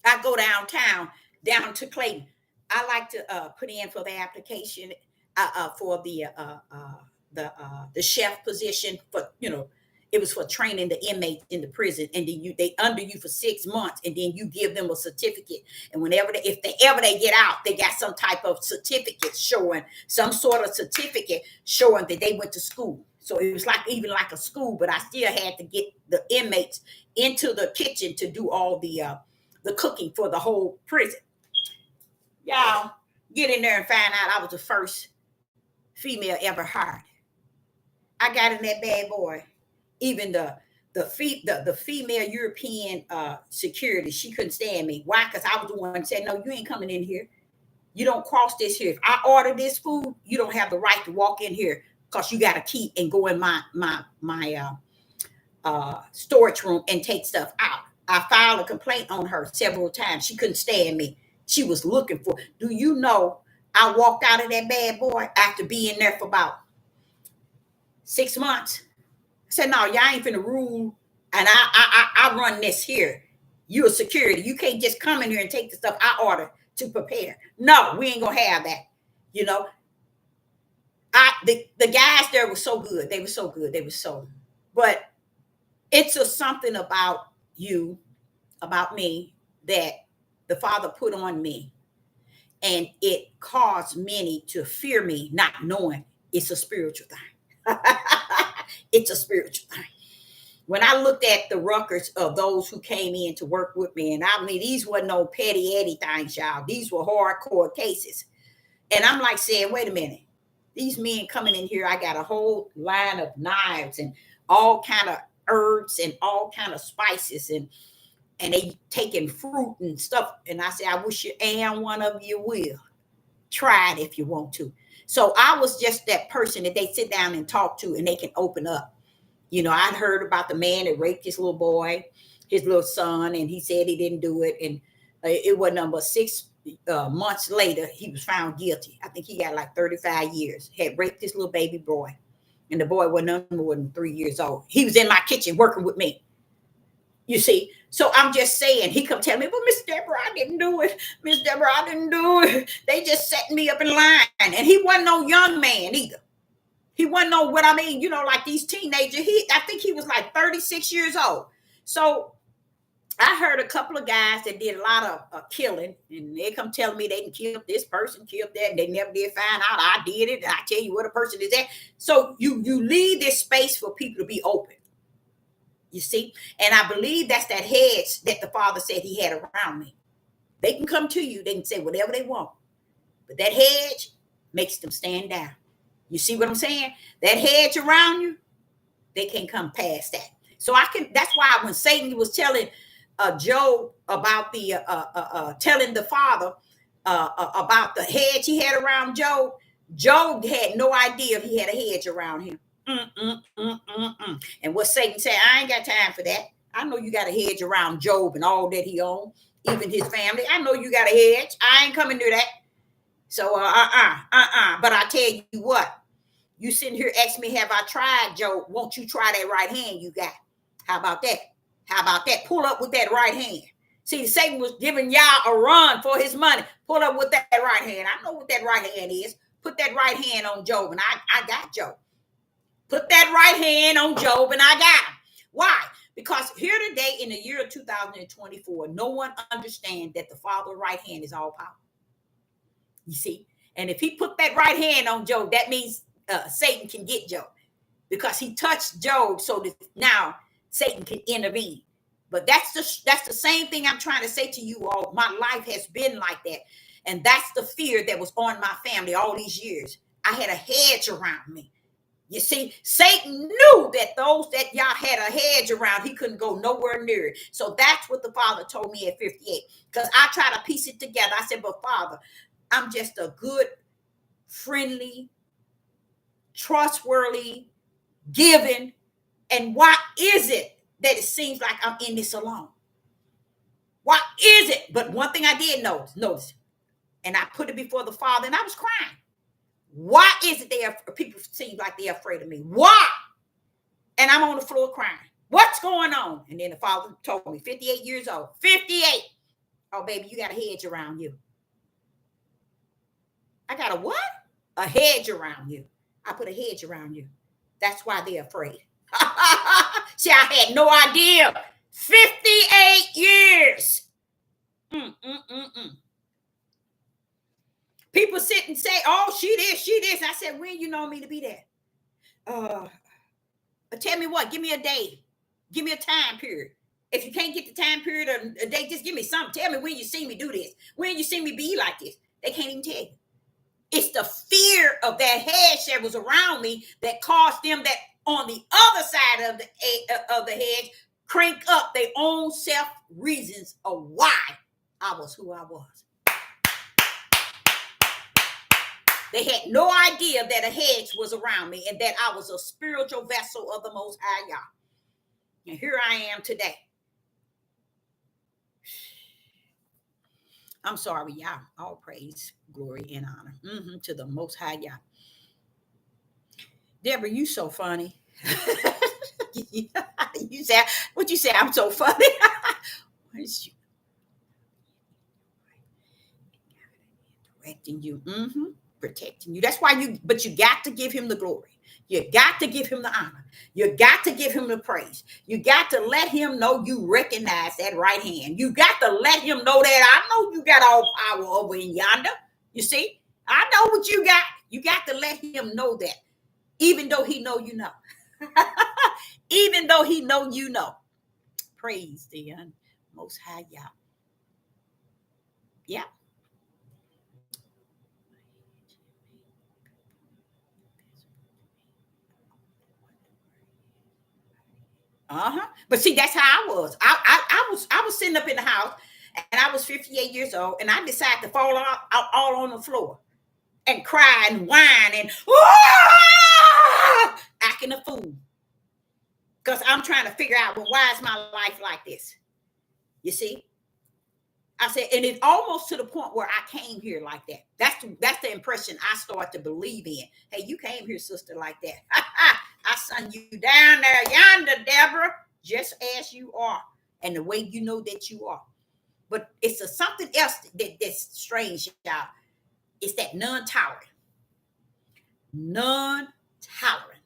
I go downtown, down to Clayton. I like to put in for the application for the chef position. For, it was for training the inmates in the prison, and then they under you for 6 months, and then you give them a certificate. And whenever if they get out, they got some type of certificate showing, some sort of certificate showing that they went to school. So it was even like a school, but I still had to get the inmates into the kitchen to do all the cooking for the whole prison. Y'all get in there and find out I was the first female ever hired. I got in that bad boy. Even the female European security, she couldn't stand me. Why? Because I was the one that said, no, you ain't coming in here. You don't cross this here. If I order this food, you don't have the right to walk in here, because you got to keep and go in my storage room and take stuff out. I filed a complaint on her several times. She couldn't stand me. She was looking for. Do you know I walked out of that bad boy after being there for about 6 months? I said, no, y'all ain't finna rule, and I run this here. You're a security. You can't just come in here and take the stuff I order to prepare. No, we ain't gonna have that. The guys there were so good. They were so good. They were so. But it's just something about you, about me, that the Father put on me, and it caused many to fear me, not knowing it's a spiritual thing. It's a spiritual thing. When I looked at the records of those who came in to work with me, and I mean, these weren't no petty things, y'all. These were hardcore cases. And I'm like saying, wait a minute. These men coming in here, I got a whole line of knives and all kind of herbs and all kind of spices, and they taking fruit and stuff. And I said, I wish you and one of you will. Try it if you want to. So I was just that person that they sit down and talk to, and they can open up. I'd heard about the man that raped his little boy, his little son, and he said he didn't do it. And it was number 6 months later, he was found guilty. I think he got like 35 years. Had raped this little baby boy. And the boy was no more than 3 years old. He was in my kitchen working with me. You see? So I'm just saying, he come tell me, well, Miss Deborah, I didn't do it. Miss Deborah, I didn't do it. They just set me up in line. And he wasn't no young man either. He wasn't no, what I mean, like these teenagers. I think he was like 36 years old. So I heard a couple of guys that did a lot of killing, and they come telling me they didn't kill this person, killed that, and they never did find out I did it. And I tell you what a person is at. So you leave this space for people to be open. You see? And I believe that's that hedge that the Father said he had around me. They can come to you. They can say whatever they want. But that hedge makes them stand down. You see what I'm saying? That hedge around you, they can't come past that. So that's why when Satan was telling Job about telling the Father about the hedge he had around Job, Job had no idea if he had a hedge around him. And what Satan said, I ain't got time for that. I know you got a hedge around Job and all that he owned, even his family. I know you got a hedge. I ain't coming near that. So, but I tell you what, you sitting here asking me, have I tried, Job? Won't you try that right hand you got? How about that? How about that? Pull up with that right hand. See, Satan was giving y'all a run for his money. Pull up with that right hand. I know what that right hand is. Put that right hand on Job, and I got Job. Put that right hand on Job, and I got him. Why? Because here today in the year of 2024, no one understands that the Father's right hand is all power. You see? And if he put that right hand on Job, that means Satan can get Job, because he touched Job, so that now Satan can intervene. But that's the same thing I'm trying to say to you all. My life has been like that. And that's the fear that was on my family all these years. I had a hedge around me. You see, Satan knew that those that y'all had a hedge around, he couldn't go nowhere near it. So that's what the Father told me at 58. Because I tried to piece it together. I said, but Father, I'm just a good, friendly, trustworthy, giving. And why is it that it seems like I'm in this alone? Why is it? But one thing I did notice, and I put it before the Father, and I was crying. Why is it people seem like they're afraid of me? Why? And I'm on the floor crying. What's going on? And then the Father told me, 58 years old, 58. Oh, baby, you got a hedge around you. I got a what? A hedge around you. I put a hedge around you. That's why they're afraid. See, I had no idea. 58 years. People sit and say, oh, she this. I said, when you know me to be that? Tell me what, give me a day. Give me a time period. If you can't get the time period or a day, just give me something. Tell me when you see me do this. When you see me be like this. They can't even tell you. It's the fear of that hedge that was around me that caused them that on the other side of the hedge crank up their own self reasons of why I was who I was. They had no idea that a hedge was around me and that I was a spiritual vessel of the Most High Yah. And here I am today. I'm sorry, Yah. All praise, glory, and honor to the Most High Yah. Deborah, you so funny. You said, what you say? I'm so funny. What is you? Directing you. Protecting you. That's why you got to give him the glory. You got to give him the honor. You got to give him the praise. You got to let him know you recognize that right hand. You got to let him know that I know you got all power over in yonder. You see, I know what you got. You got to let him know that, even though he know you know. Even though he know you know. Praise the Most High Yah. Yeah. But see, that's how I was. I was sitting up in the house, and I was 58 years old, and I decided to fall out all on the floor and cry and whine and acting a fool, because I'm trying to figure out, well, why is my life like this? You see, I said, and it's almost to the point where I came here like that. That's the impression I start to believe in. Hey, you came here, sister, like that. I sent you down there yonder, Deborah, just as you are, and the way you know that you are. But it's something else that's strange, y'all. It's that non-tolerant. Non-tolerant.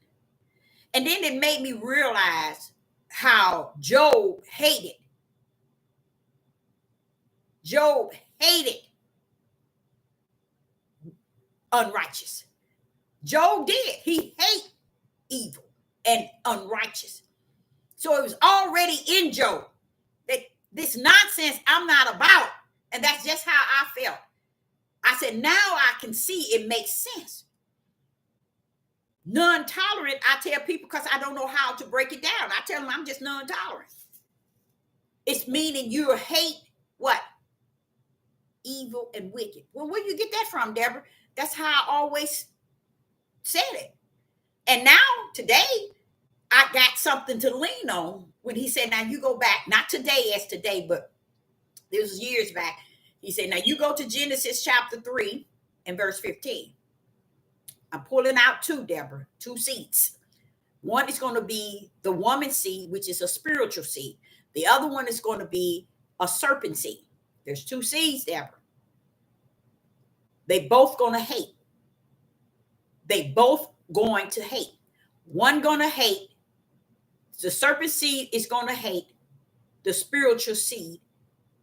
And then it made me realize how Job hated. Job hated unrighteous. Job did. He hated evil and unrighteous. So it was already in Job that this nonsense I'm not about. And that's just how I felt. I said, now I can see it makes sense. Non-tolerant, I tell people, because I don't know how to break it down. I tell them I'm just non-tolerant. It's meaning you hate what? Evil and wicked. Well, where do you get that from, Deborah? That's how I always said it. And now, today, I got something to lean on when he said, now you go back, not today as today, but this was years back. He said, now you go to Genesis chapter 3 and verse 15. I'm pulling out two, Deborah, two seeds. One is going to be the woman seed, which is a spiritual seed. The other one is going to be a serpent seed. There's two seeds, Deborah. They both going to hate. They both going to hate. One going to hate. The serpent seed is going to hate the spiritual seed,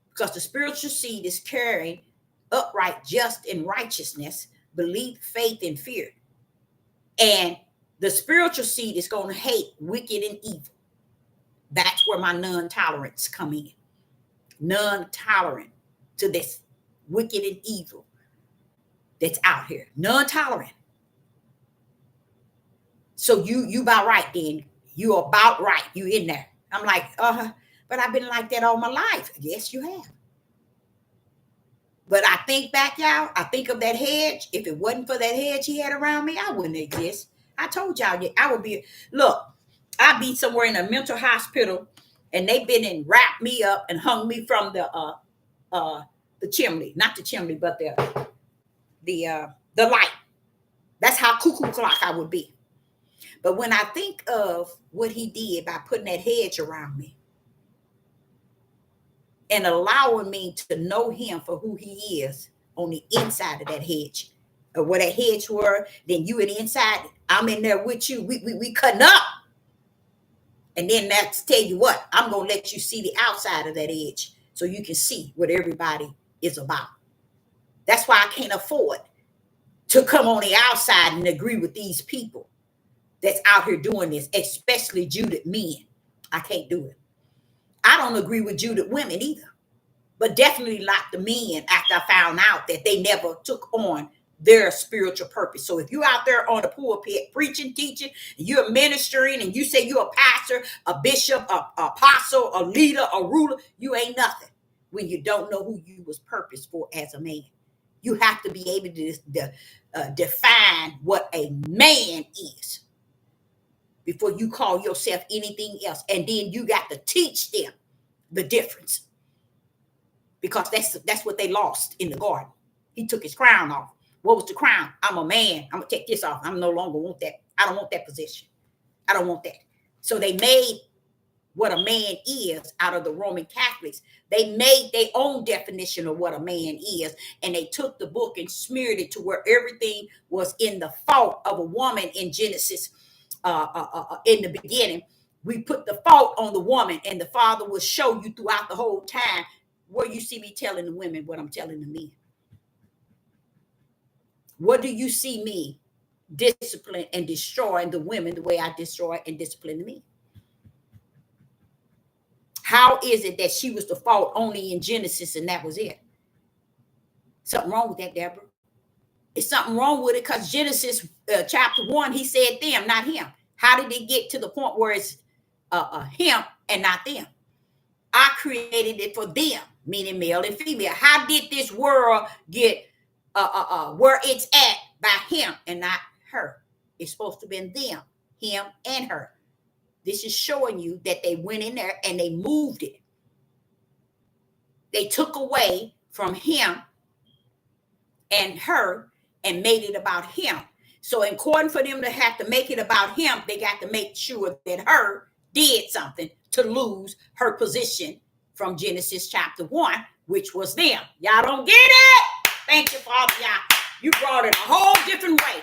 because the spiritual seed is carrying upright, just, and righteousness, belief, faith, and fear. And the spiritual seed is going to hate wicked and evil. That's where my non-tolerance come in. Non-tolerant to this wicked and evil that's out here. Non-tolerant. So you about right then. You about right. You in there. I'm like, but I've been like that all my life. Yes, you have. But I think back, y'all, I think of that hedge. If it wasn't for that hedge he had around me, I wouldn't exist. I told y'all I would be, look, I'd be somewhere in a mental hospital and they've been and wrapped me up and hung me from the chimney, not the chimney, but the light. That's how cuckoo clock I would be. But when I think of what he did by putting that hedge around me and allowing me to know him for who he is on the inside of that hedge, or where that hedge were, then you in the inside, I'm in there with you. We cutting up. And then that's tell you what, I'm going to let you see the outside of that edge so you can see what everybody is about. That's why I can't afford to come on the outside and agree with these people that's out here doing this, especially Judith men. I can't do it. I don't agree with Judith women either, but definitely not the men after I found out that they never took on their spiritual purpose. So if you're out there on the pulpit preaching, teaching, and you're ministering, and you say you're a pastor, a bishop, a apostle, a leader, a ruler, you ain't nothing when you don't know who you was purposed for as a man. You have to be able to define what a man is before you call yourself anything else. And then you got to teach them the difference, because that's what they lost in the garden. He took his crown off. What was the crown? I'm a man. I'm going to take this off. I no longer want that. I don't want that position. I don't want that. So they made what a man is out of the Roman Catholics. They made their own definition of what a man is. And they took the book and smeared it to where everything was in the fault of a woman in Genesis. In the beginning, we put the fault on the woman, and the Father will show you throughout the whole time where you see me telling the women what I'm telling the men. What do you see me discipline and destroying the women the way I destroy and discipline the men? How is it that she was the fault only in Genesis and that was it? Something wrong with that, Deborah. It's something wrong with it, because Genesis chapter 1, he said them, not him. How did it get to the point where it's him and not them? I created it for them, meaning male and female. How did this world get where it's at by him and not her? It's supposed to be them, him and her. This is showing you that they went in there and they moved it. They took away from him and her and made it about him. So in order for them to have to make it about him, they got to make sure that her did something to lose her position from Genesis chapter 1, which was them. Y'all don't get it? Thank you, Father. Y'all. You brought it a whole different way.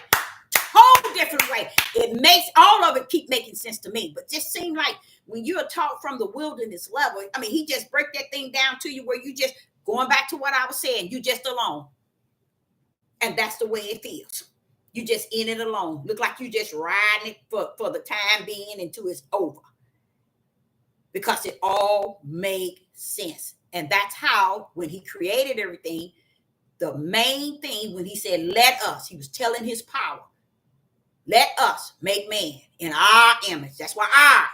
Whole different way. It makes all of it keep making sense to me. But just seem like when you're taught from the wilderness level, I mean, he just break that thing down to you where you just going back to what I was saying, you just alone. And that's the way it feels. You just in it alone. Look like you just riding it for the time being until it's over. Because it all makes sense. And that's how, when he created everything, the main thing, when he said, let us, he was telling his power. Let us make man in our image. That's why I,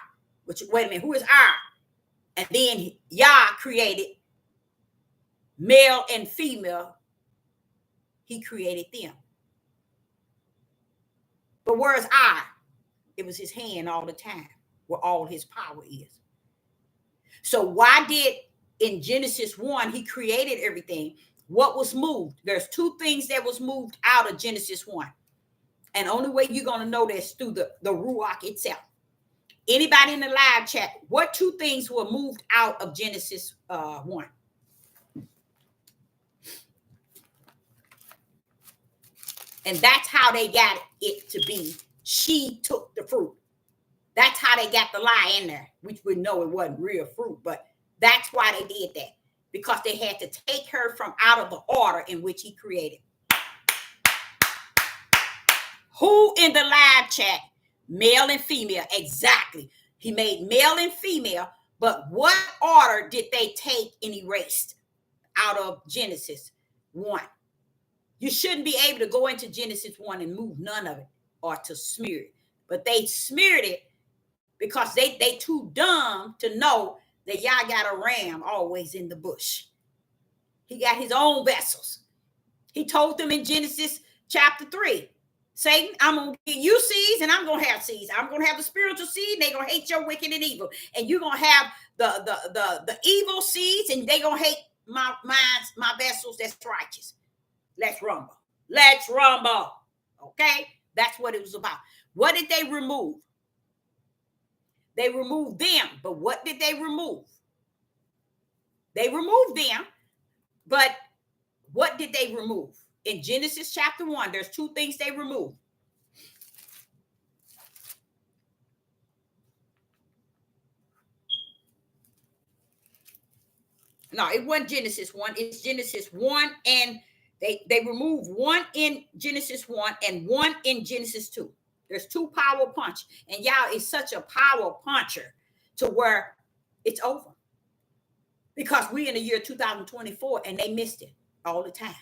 which, wait a minute, who is I? And then Yah created male and female. He created them. But where's I? It was his hand all the time, where all his power is. So why did, in Genesis 1, he created everything? What was moved? There's two things that was moved out of Genesis 1. And the only way you're going to know this through the Ruach itself. Anybody in the live chat, what two things were moved out of Genesis 1? And that's how they got it to be. She took the fruit. That's how they got the lie in there, which we know it wasn't real fruit, but that's why they did that. because they had to take her from out of the order in which he created. Who in the live chat? Male and female. Exactly. He made male and female, but what order did they take and erased out of Genesis 1? You shouldn't be able to go into Genesis 1 and move none of it or to smear it. But they smeared it because they too dumb to know that y'all got a ram always in the bush. He got his own vessels. He told them in Genesis chapter 3, Satan, I'm going to give you seeds and I'm going to have seeds. I'm going to have the spiritual seed and they're going to hate your wicked and evil. And you're going to have the evil seeds and they're going to hate my vessels that's righteous. Let's rumble. Let's rumble. Okay? That's what it was about. What did they remove? They removed them. But what did they remove? They removed them. But what did they remove? In Genesis chapter 1, there's two things they removed. No, it wasn't Genesis 1. It's Genesis 1 and they removed one in Genesis 1 and one in Genesis 2. There's two power punch. And y'all is such a power puncher to where it's over. Because we're in the year 2024 and they missed it all the time.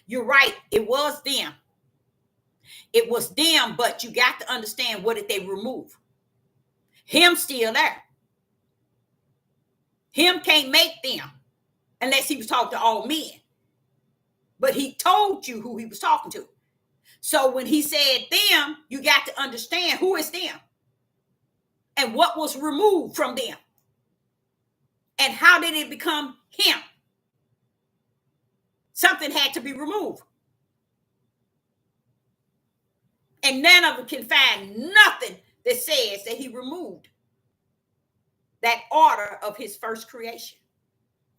You're right. It was them. It was them, but you got to understand, what did they remove? Him still there. Him can't make them unless he was talking to all men. But he told you who he was talking to. So when he said them, you got to understand who is them and what was removed from them. And how did it become him? Something had to be removed. And none of them can find nothing that says that he removed that order of his first creation.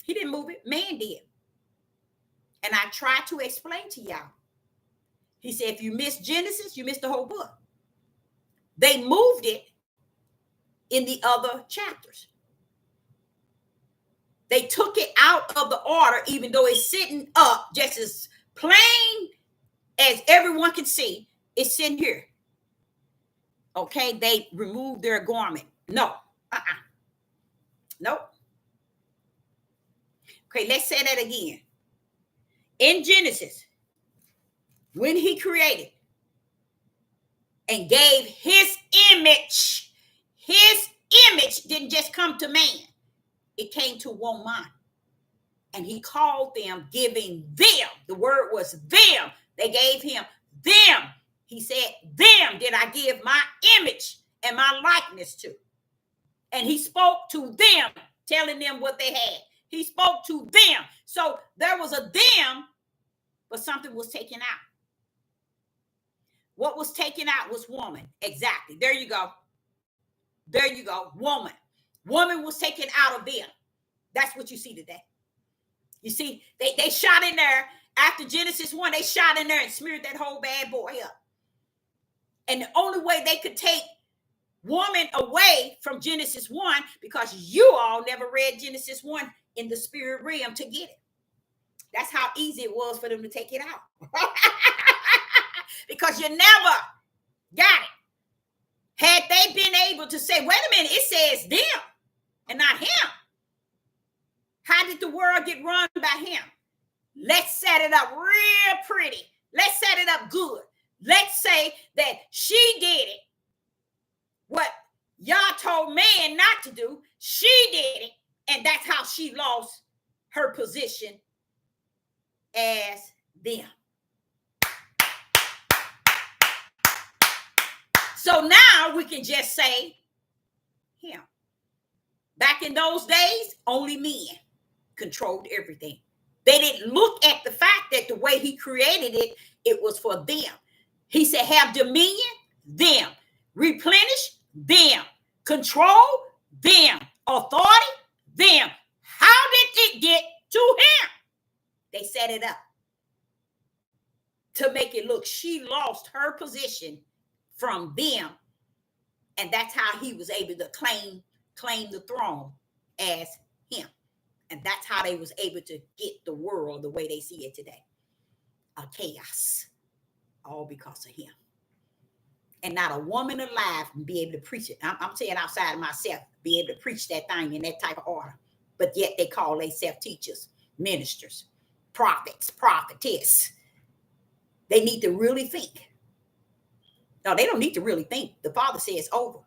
He didn't move it. Man did. And I tried to explain to y'all. He said, if you miss Genesis, you missed the whole book. They moved it in the other chapters. They took it out of the order, even though it's sitting up just as plain as everyone can see. It's sitting here. Okay, they removed their garment. No. Nope. Okay, let's say that again. In Genesis, when he created and gave his image didn't just come to man. It came to woman. And he called them, giving them. The word was them. They gave him them. He said, them did I give my image and my likeness to. And he spoke to them, telling them what they had. He spoke to them. So there was a them, but something was taken out. What was taken out was woman. Exactly. There you go. There you go. Woman. Woman was taken out of them. That's what you see today. You see, they shot in there after Genesis 1. They shot in there and smeared that whole bad boy up. And the only way they could take woman away from Genesis 1, because you all never read Genesis 1 in the spirit realm to get it. That's how easy it was for them to take it out. Because you never got it. Had they been able to say, wait a minute, it says them and not him. How did the world get run by him? Let's set it up real pretty. Let's set it up good. Let's say that she did it. What y'all told man not to do, she did it. And that's how she lost her position as them. So now we can just say him. Back in those days, only men controlled everything. They didn't look at the fact that the way he created it, it was for them. He said, have dominion, them. Replenish, them. Control, them. Authority, them. How did it get to him? They set it up to make it look she lost her position from them. And that's how he was able to claim the throne as him. And that's how they was able to get the world the way they see it today. A chaos. All because of him. And not a woman alive can be able to preach it. I'm saying outside of myself, be able to preach that thing in that type of order. But yet they call themselves teachers, ministers, prophets, prophetess. They need to really think. No, they don't need to really think. The Father says over.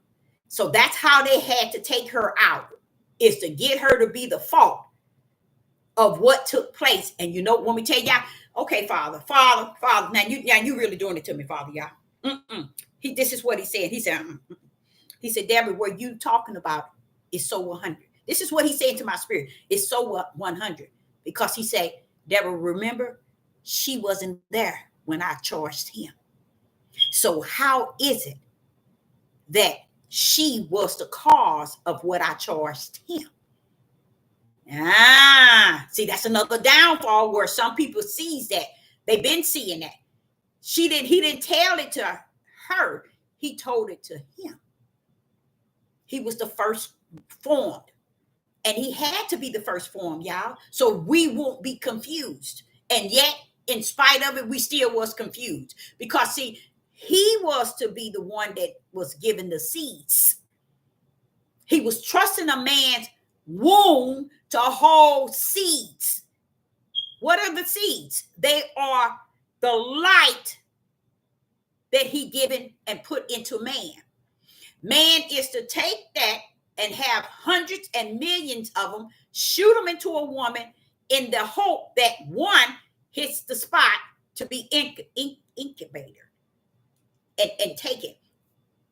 So that's how they had to take her out, is to get her to be the fault of what took place. And you know, when we tell y'all, okay, Father, now you really doing it to me, Father, y'all. This is what he said. He said, Deborah, what you talking about is so 100. This is what he said to my spirit. It's so 100. Because he said, Deborah, remember, she wasn't there when I charged him. So how is it that she was the cause of what I charged him? See, that's another downfall where some people sees that. They've been seeing that. He didn't tell it to her. He told it to him. He was the first formed. And he had to be the first formed, y'all. So we won't be confused. And yet, in spite of it, we still was confused. Because, see, he was to be the one that was given the seeds. He was trusting a man's womb to hold seeds. What are the seeds? They are the light that he given and put into man. Man is to take that and have hundreds and millions of them, shoot them into a woman in the hope that one hits the spot to be incubator and take it.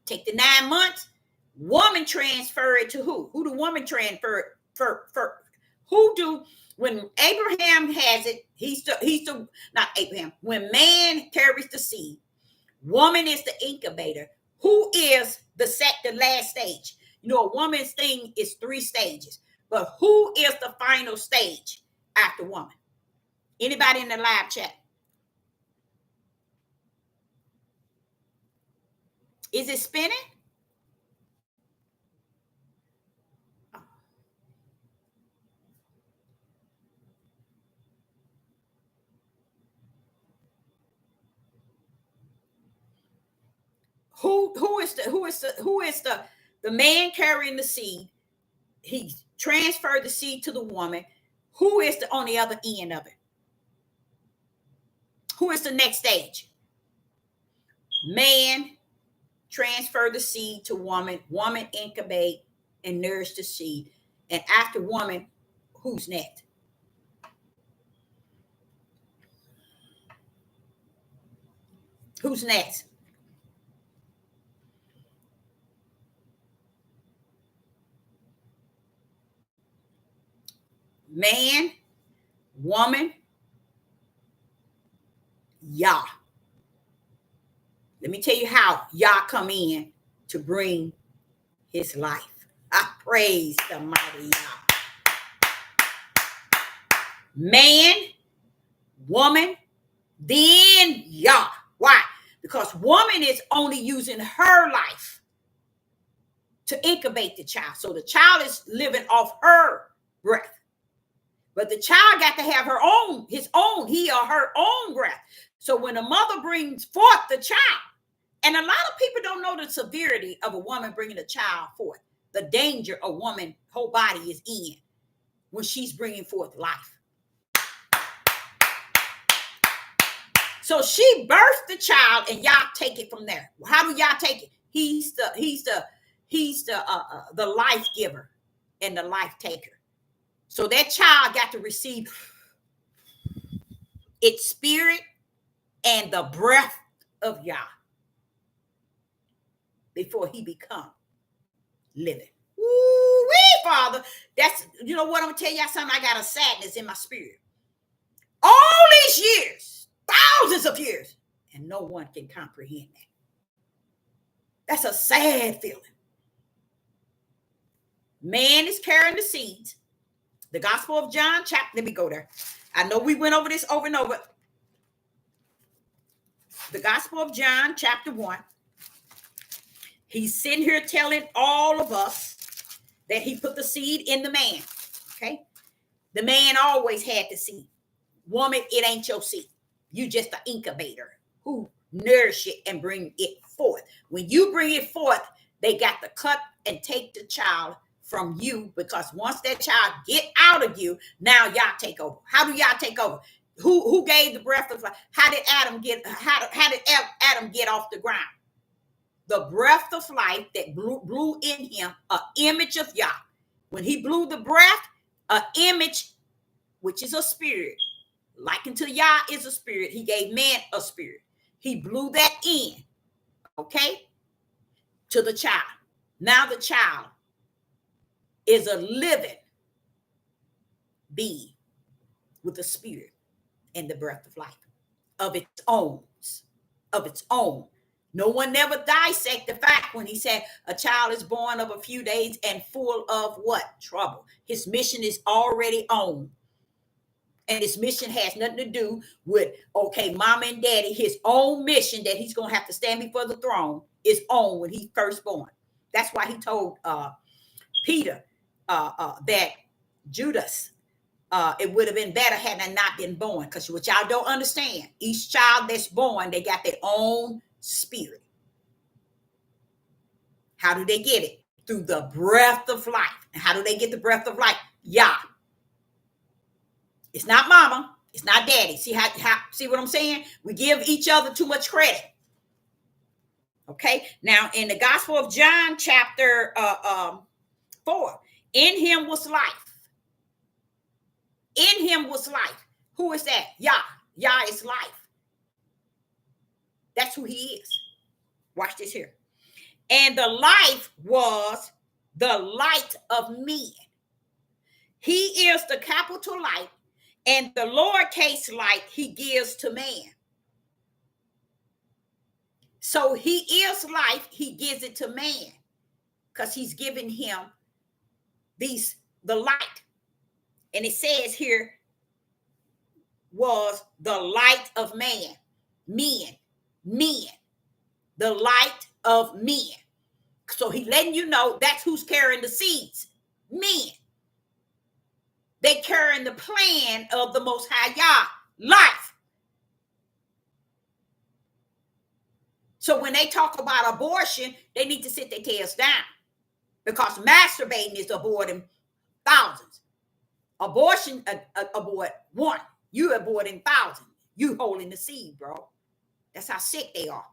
Take the 9 months, woman transfer it to who? Who the woman transfer for? Who do, when Abraham has it, he's the not Abraham, when man carries the seed, woman is the incubator. Who is the last stage? You know, a woman's thing is 3 stages, but who is the final stage after woman? Anybody in the live chat? Is it spinning? Who is the man carrying the seed? He transferred the seed to the woman. Who is on the other end of it? Who is the next stage? Man transfer the seed to woman. Woman incubate and nourish the seed. And after woman, who's next? Who's next? Man, woman, Yah. Let me tell you how Yah come in to bring his life. I praise the mighty Yah. Man, woman, then Yah. Why? Because woman is only using her life to incubate the child. So the child is living off her breath. But the child got to have he or her own breath. So when a mother brings forth the child, and a lot of people don't know the severity of a woman bringing a child forth, the danger a woman's whole body is in when she's bringing forth life. So she birthed the child, and y'all take it from there. How do y'all take it? He's the life giver and the life taker. So that child got to receive its spirit and the breath of Yah before he become living. Woo-wee, Father. That's, you know what, I'm going to tell y'all something. I got a sadness in my spirit. All these years, thousands of years, and no one can comprehend that. That's a sad feeling. Man is carrying the seeds. The Gospel of John, let me go there. I know we went over this over and over. The Gospel of John, chapter 1. He's sitting here telling all of us that he put the seed in the man. Okay. The man always had the seed. Woman, it ain't your seed. You just an incubator who nourish it and bring it forth. When you bring it forth, they got to cut and take the child from you, because once that child get out of you, now y'all take over. How do y'all take over? Who gave the breath of life? How did Adam get off the ground? The breath of life that blew in him, an image of Yah. When he blew the breath, an image, which is a spirit, likened to Yah is a spirit. He gave man a spirit. He blew that in, okay, to the child. Now the child is a living being with a spirit and the breath of life of its own. No one never dissect the fact when he said a child is born of a few days and full of what? Trouble. His mission is already on. And his mission has nothing to do with, okay, mama and daddy. His own mission that he's going to have to stand before the throne is on when he's first born. That's why he told Peter that Judas, it would have been better had I not been born. Because what y'all don't understand, each child that's born, they got their own spirit. How do they get it? Through the breath of life. And how do they get the breath of life? Yah. It's not mama. It's not daddy. See see what I'm saying? We give each other too much credit. Okay. Now in the Gospel of John, chapter 4, in him was life. In him was life. Who is that? Yah. Yah is life. That's who he is. Watch this here. And the life was the light of men. He is the capital light, and the lowercase light he gives to man. So he is life, he gives it to man, because he's giving him the light. And it says here was the light of man. Men. The light of men. So he letting you know that's who's carrying the seeds. Men. They carrying the plan of the Most High Yah, life. So when they talk about abortion, they need to sit their tails down, because masturbating is aborting thousands. Abortion abort one. You aborting thousands. You holding the seed, bro. That's how sick they are.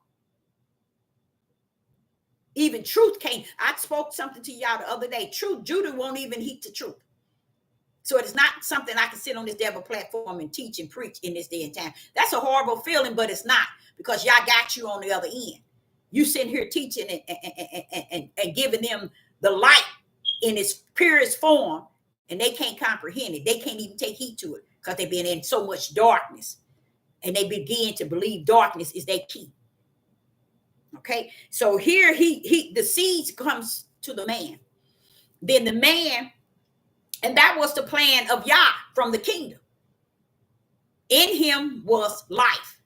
Even truth can't. I spoke something to y'all the other day. Truth, Judah won't even heat the truth. So it's not something I can sit on this devil platform and teach and preach in this day and time. That's a horrible feeling, but it's not, because y'all got you on the other end. You sitting here teaching and giving them the light in its purest form, and they can't comprehend it. They can't even take heed to it, because they've been in so much darkness, and they begin to believe darkness is their key. Okay, so here the seeds comes to the man. Then the man, and that was the plan of Yah from the kingdom. In him was life,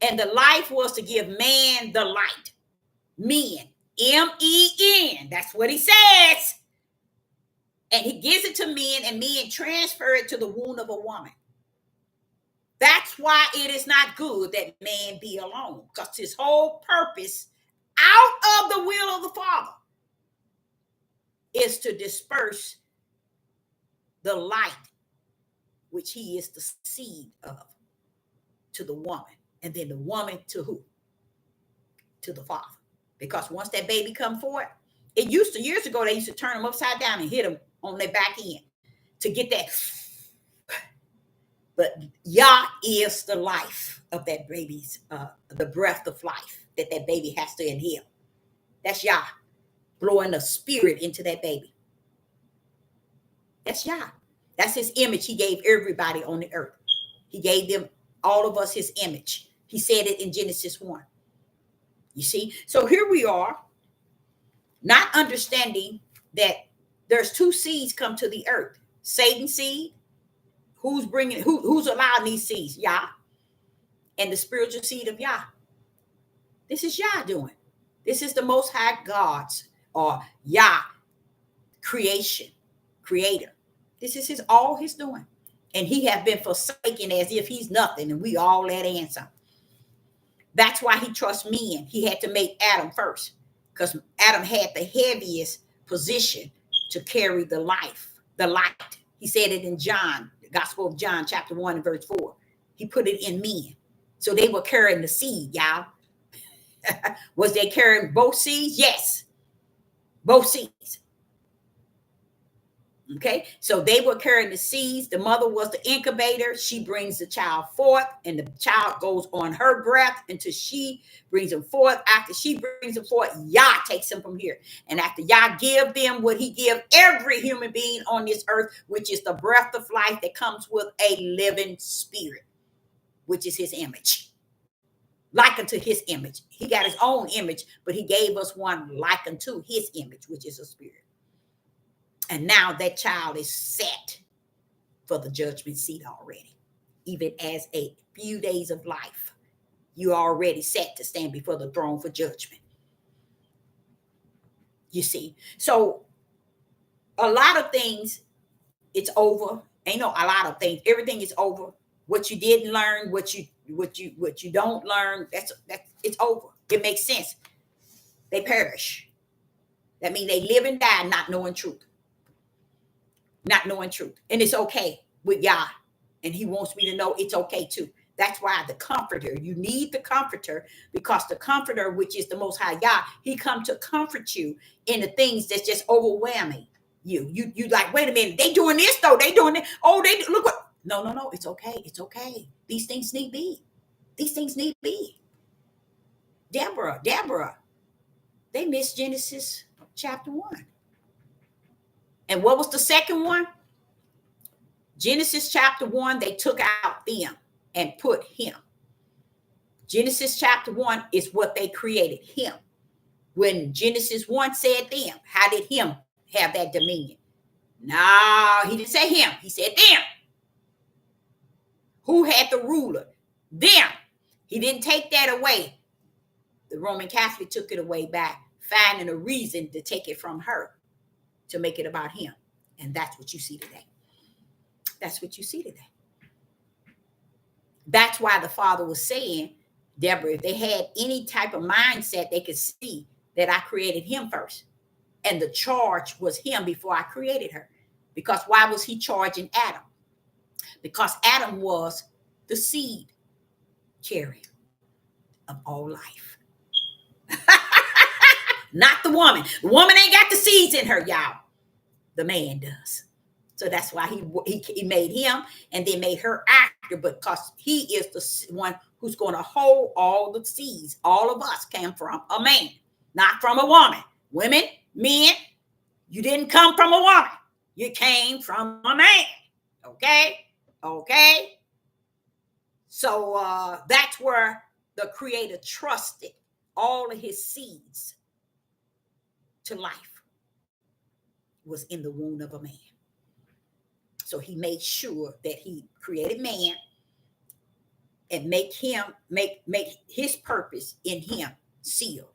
and the life was to give man the light. Men, men. That's what he says. And he gives it to men, and men transfer it to the womb of a woman. That's why it is not good that man be alone, because his whole purpose out of the will of the Father is to disperse the light, which he is the seed of, to the woman. And then the woman to who? To the Father. Because once that baby come forth, years ago, they used to turn them upside down and hit them on their back end to get that. But Yah is the life of that baby's, the breath of life that baby has to inhale. That's Yah blowing the spirit into that baby. That's Yah. That's his image he gave everybody on the earth. He gave them, all of us, his image. He said it in Genesis 1. You see? So here we are, not understanding that there's two seeds come to the earth. Satan's seed. Who's allowing these seeds? Yah. And the spiritual seed of Yah. This is Yah doing. This is the Most High God's, or Yah, creator. This is all his doing. And he have been forsaken as if he's nothing, and we all that answer. That's why he trusts men. He had to make Adam first, because Adam had the heaviest position to carry the light. He said it in John, the Gospel of John, chapter 1 and verse 4. He put it in men. So they were carrying the seed, y'all. Was they carrying both seeds? Yes. Both seeds. Okay, so they were carrying the seeds. The mother was the incubator. She brings the child forth, and the child goes on her breath until she brings him forth. After she brings him forth, Yah takes him from here. And after Yah give them what he give every human being on this earth, which is the breath of life that comes with a living spirit, which is his image. Like unto his image. He got his own image, but he gave us one like unto his image, which is a spirit. And now that child is set for the judgment seat already. Even as a few days of life, you are already set to stand before the throne for judgment. You see, so a lot of things, it's over. Ain't no a lot of things. Everything is over. What you didn't learn, what you don't learn, that's it's over. It makes sense. They perish. That means they live and die not knowing truth. Not knowing truth. And it's okay with Yah. And he wants me to know it's okay too. That's why the comforter, you need the comforter, because the comforter, which is the Most High Yah, he come to comfort you in the things that's just overwhelming you. You like, wait a minute, they doing this though. They doing it. Oh, they look what. No. It's okay. It's okay. These things need be. These things need be. Deborah, they missed Genesis chapter 1. And what was the second one? Genesis chapter 1, they took out them and put him. Genesis chapter 1 is what they created, him. When Genesis 1 said them, how did him have that dominion? No, he didn't say him. He said them. Who had the ruler? Them. He didn't take that away. The Roman Catholic took it away by finding a reason to take it from her, to make it about him. And that's what you see today. That's what you see today. That's why the Father was saying, Deborah, if they had any type of mindset, they could see that I created him first. And the charge was him before I created her. Because why was he charging Adam? Because Adam was the seed carrier of all life. Not the woman. The woman ain't got the seeds in her, y'all. The man does. So that's why he made him and then made her after, because he is the one who's going to hold all the seeds. All of us came from a man, not from a woman. Women, men, you didn't come from a woman. You came from a man. Okay. So that's where the Creator trusted all of his seeds to life was in the womb of a man. So he made sure that he created man and make his purpose in him sealed.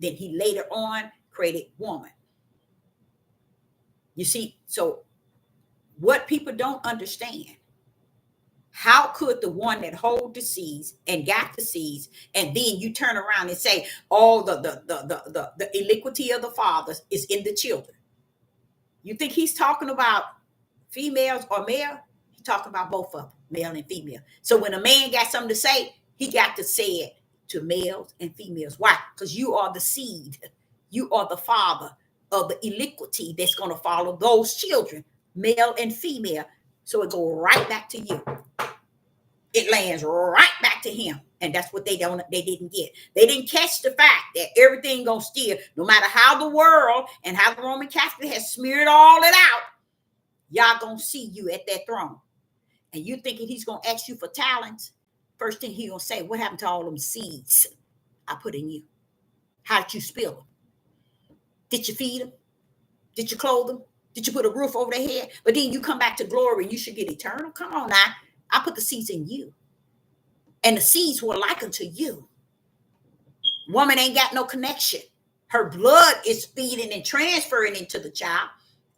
Then he later on created woman. You see, so what people don't understand, how could the one that hold the seeds and got the seeds, and then you turn around and say, oh, the iniquity of the fathers is in the children? You think he's talking about females or male? He's talking about both of them, male and female. So when a man got something to say, he got to say it to males and females. Why? Because you are the seed. You are the father of the iniquity that's going to follow those children, male and female. So it goes right back to you. It lands right back to him. And that's what they didn't get. They didn't catch the fact that everything gonna steer, no matter how the world and how the Roman Catholic has smeared all it out, y'all gonna see you at that throne. And you thinking he's gonna ask you for talents? First thing he gonna say, what happened to all them seeds I put in you? How did you spill them? Did you feed them? Did you clothe them? Did you put a roof over their head? But then you come back to glory and you should get eternal. Come on now. I put the seeds in you. And the seeds were like unto you. Woman ain't got no connection. Her blood is feeding and transferring into the child.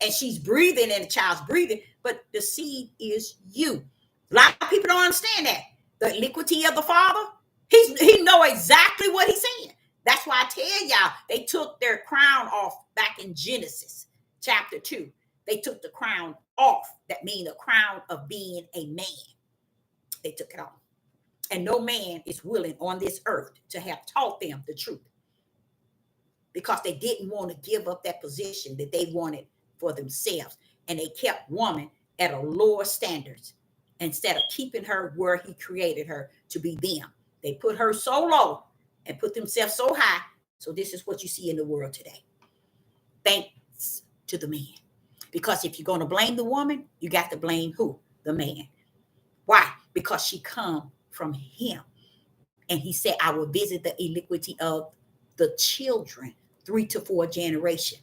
And she's breathing and the child's breathing. but the seed is you. A lot of people don't understand that. The iniquity of the father, he know exactly what he's saying. That's why I tell y'all, they took their crown off back in Genesis chapter 2. They took the crown off. That means the crown of being a man. They took it off. And no man is willing on this earth to have taught them the truth, because they didn't want to give up that position that they wanted for themselves. And they kept woman at a lower standards instead of keeping her where he created her to be them. They put her so low and put themselves so high. So this is what you see in the world today. Thanks to the man. Because if you're going to blame the woman, you got to blame who? The man. Why? Because she come from him. And he said, I will visit the iniquity of the children, 3 to 4 generation.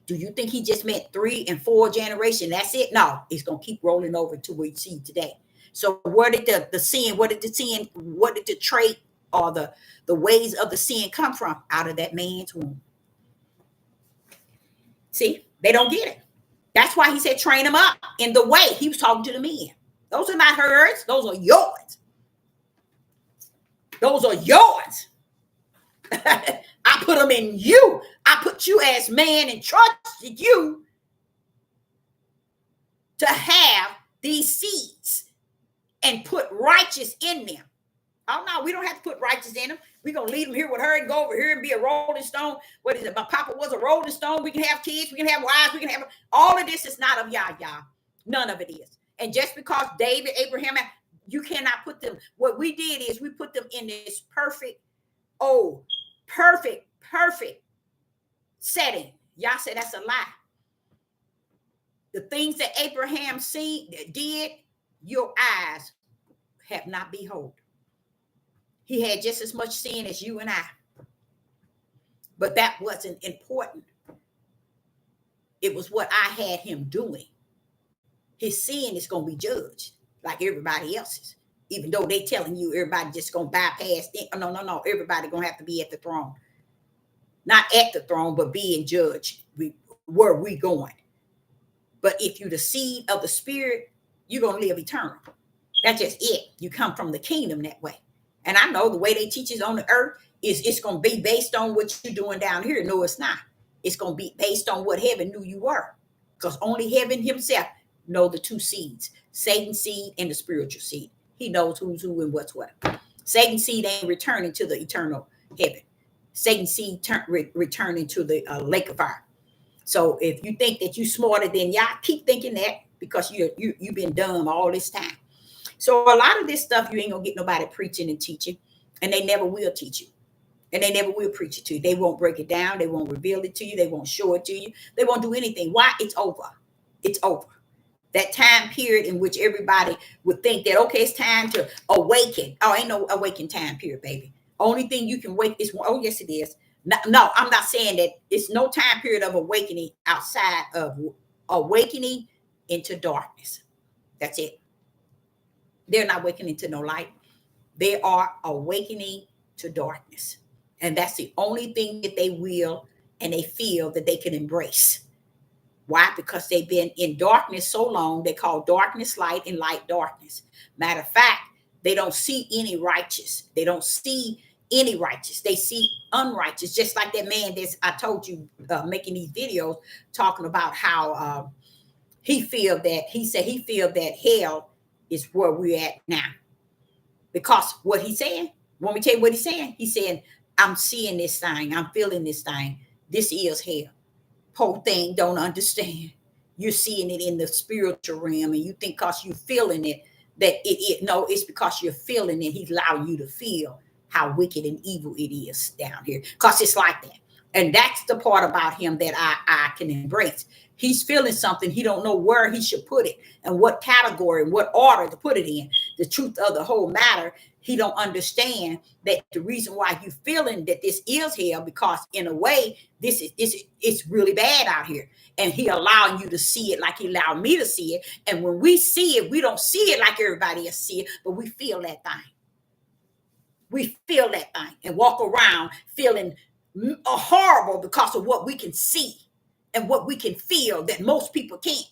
Do you think he just meant 3 and 4 generation? That's it? No, it's going to keep rolling over to what you see today. So where did the sin, what did the trait or the ways of the sin come from? Out of that man's womb. See, they don't get it. That's why he said, train them up in the way. He was talking to the men. Those are not hers. Those are yours. Those are yours. I put them in you. I put you as man and trusted you to have these seeds and put righteous in them. Oh, no, we don't have to put righteous in them. We're going to leave them here with her and go over here and be a rolling stone. What is it? My papa was a rolling stone. We can have kids. We can have wives. We can have all of this is not of y'all. None of it is. And just because David, Abraham, you cannot put them. What we did is we put them in this perfect setting. Y'all said that's a lie. The things that Abraham did, your eyes have not beheld. He had just as much sin as you and I. But that wasn't important. It was what I had him doing. His sin is going to be judged like everybody else's. Even though they telling you everybody just going to bypass it. No. Everybody going to have to be at the throne. Not at the throne, but being judged. Where we going? But if you're the seed of the spirit, you're going to live eternal. That's just it. You come from the kingdom that way. And I know the way they teach it on the earth is it's going to be based on what you're doing down here. No, it's not. It's going to be based on what heaven knew you were. Because only heaven himself know the two seeds, Satan's seed and the spiritual seed. He knows who's who and what's what. Satan's seed ain't returning to the eternal heaven. Satan's seed returning to the lake of fire. So if you think that you're smarter than y'all, keep thinking that, because you've been dumb all this time. So a lot of this stuff, you ain't gonna get nobody preaching and teaching, and they never will teach you, and they never will preach it to you. They won't break it down. They won't reveal it to you. They won't show it to you. They won't do anything. Why? It's over. It's over. That time period in which everybody would think that, okay, it's time to awaken. Oh, ain't no awaken time period, baby. Only thing you can wake is, oh, yes, it is. No, I'm not saying that it's no time period of awakening outside of awakening into darkness. That's it. They're not awakening to no light. They are awakening to darkness. And that's the only thing that they will and they feel that they can embrace. Why? Because they've been in darkness so long, they call darkness light and light darkness. Matter of fact, they don't see any righteous. They don't see any righteous. They see unrighteous, just like that man that I told you making these videos talking about how he feel that hell is where we're at now. Because what he's saying, want me to tell you what he's saying? He's saying, I'm seeing this thing. I'm feeling this thing. This is hell. Whole thing don't understand. You're seeing it in the spiritual realm, and you think because you're feeling it that no, it's because you're feeling it. He's allowing you to feel how wicked and evil it is down here, because it's like that. And that's the part about him that I can embrace. He's feeling something. He don't know where he should put it and what category and what order to put it in. The truth of the whole matter, he don't understand that the reason why you feeling that this is hell, because in a way, it's really bad out here. And he allowing you to see it like he allowed me to see it. And when we see it, we don't see it like everybody else see it, but we feel that thing. We feel that thing and walk around feeling horrible because of what we can see and what we can feel that most people can't.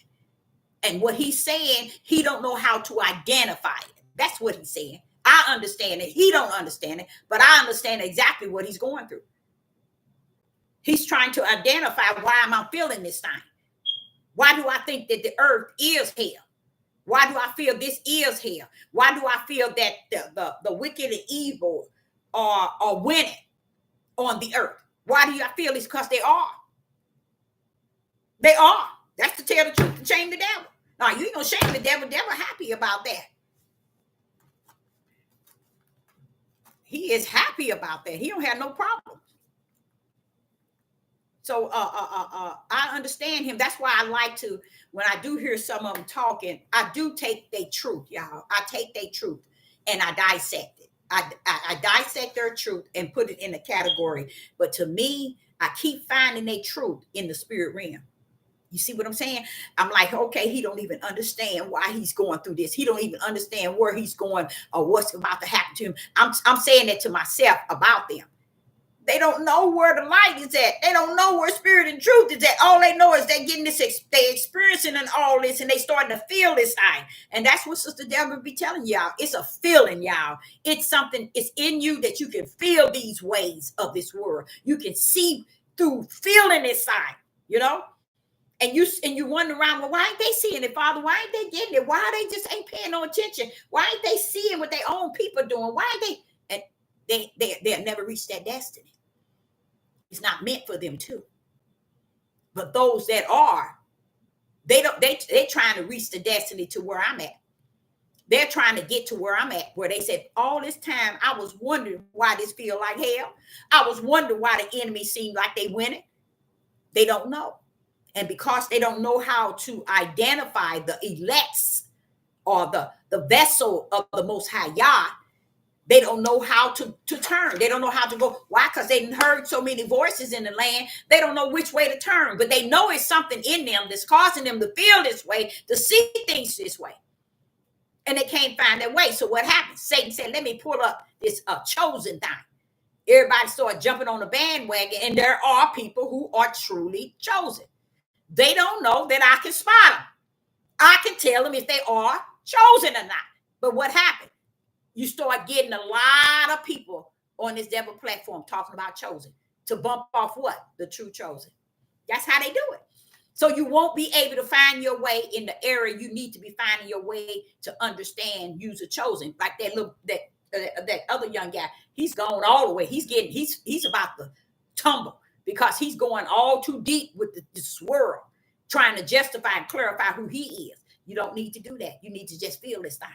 And what he's saying, he don't know how to identify it. That's what he's saying. I understand it. He don't understand it, but I understand exactly what he's going through. He's trying to identify, why am I feeling this thing? Why do I think that the earth is hell? Why do I feel this is hell? Why do I feel that the wicked and evil are winning on the earth? Why do I feel this? Because they are. They are. That's to tell the truth and shame the devil. Now, you ain't going to shame the devil. The devil happy about that. He is happy about that. He don't have no problem. So I understand him. That's why I like to, when I do hear some of them talking, I do take their truth, y'all. I take their truth and I dissect it. I dissect their truth and put it in a category. But to me, I keep finding their truth in the spirit realm. You see what I'm saying? I'm like, okay, he don't even understand why he's going through this. He don't even understand where he's going or what's about to happen to him. I'm saying that to myself about them. They don't know where the light is at. They don't know where spirit and truth is at. All they know is they're getting this, they experiencing and all this, and they starting to feel this thing. And that's what Sister Deborah be telling y'all. It's a feeling, y'all. It's something, it's in you that you can feel these ways of this world. You can see through feeling this side, you know? And you wonder around, well, why ain't they seeing it, Father? Why ain't they getting it? Why they just ain't paying no attention? Why ain't they seeing what their own people doing? Why ain't they? And they'll never reach that destiny. It's not meant for them to. But those that are, they're trying to reach the destiny to where I'm at. They're trying to get to where I'm at, where they said, all this time I was wondering why this feel like hell. I was wondering why the enemy seemed like they winning. They don't know. And because they don't know how to identify the elects or the vessel of the Most High Yah, they don't know how to turn. They don't know how to go. Why? Because they heard so many voices in the land. They don't know which way to turn. But they know it's something in them that's causing them to feel this way, to see things this way. And they can't find their way. So what happens? Satan said, let me pull up this chosen thing. Everybody started jumping on the bandwagon. And there are people who are truly chosen. They don't know that I can spot them. I can tell them if they are chosen or not. But what happened? You start getting a lot of people on this devil platform talking about chosen to bump off what? The true chosen. That's how they do it. So you won't be able to find your way in the area you need to be finding your way to understand you's a chosen. Like that other young guy, he's gone all the way. He's about to tumble because he's going all too deep with this world, trying to justify and clarify who he is. You don't need to do that. You need to just feel this thing.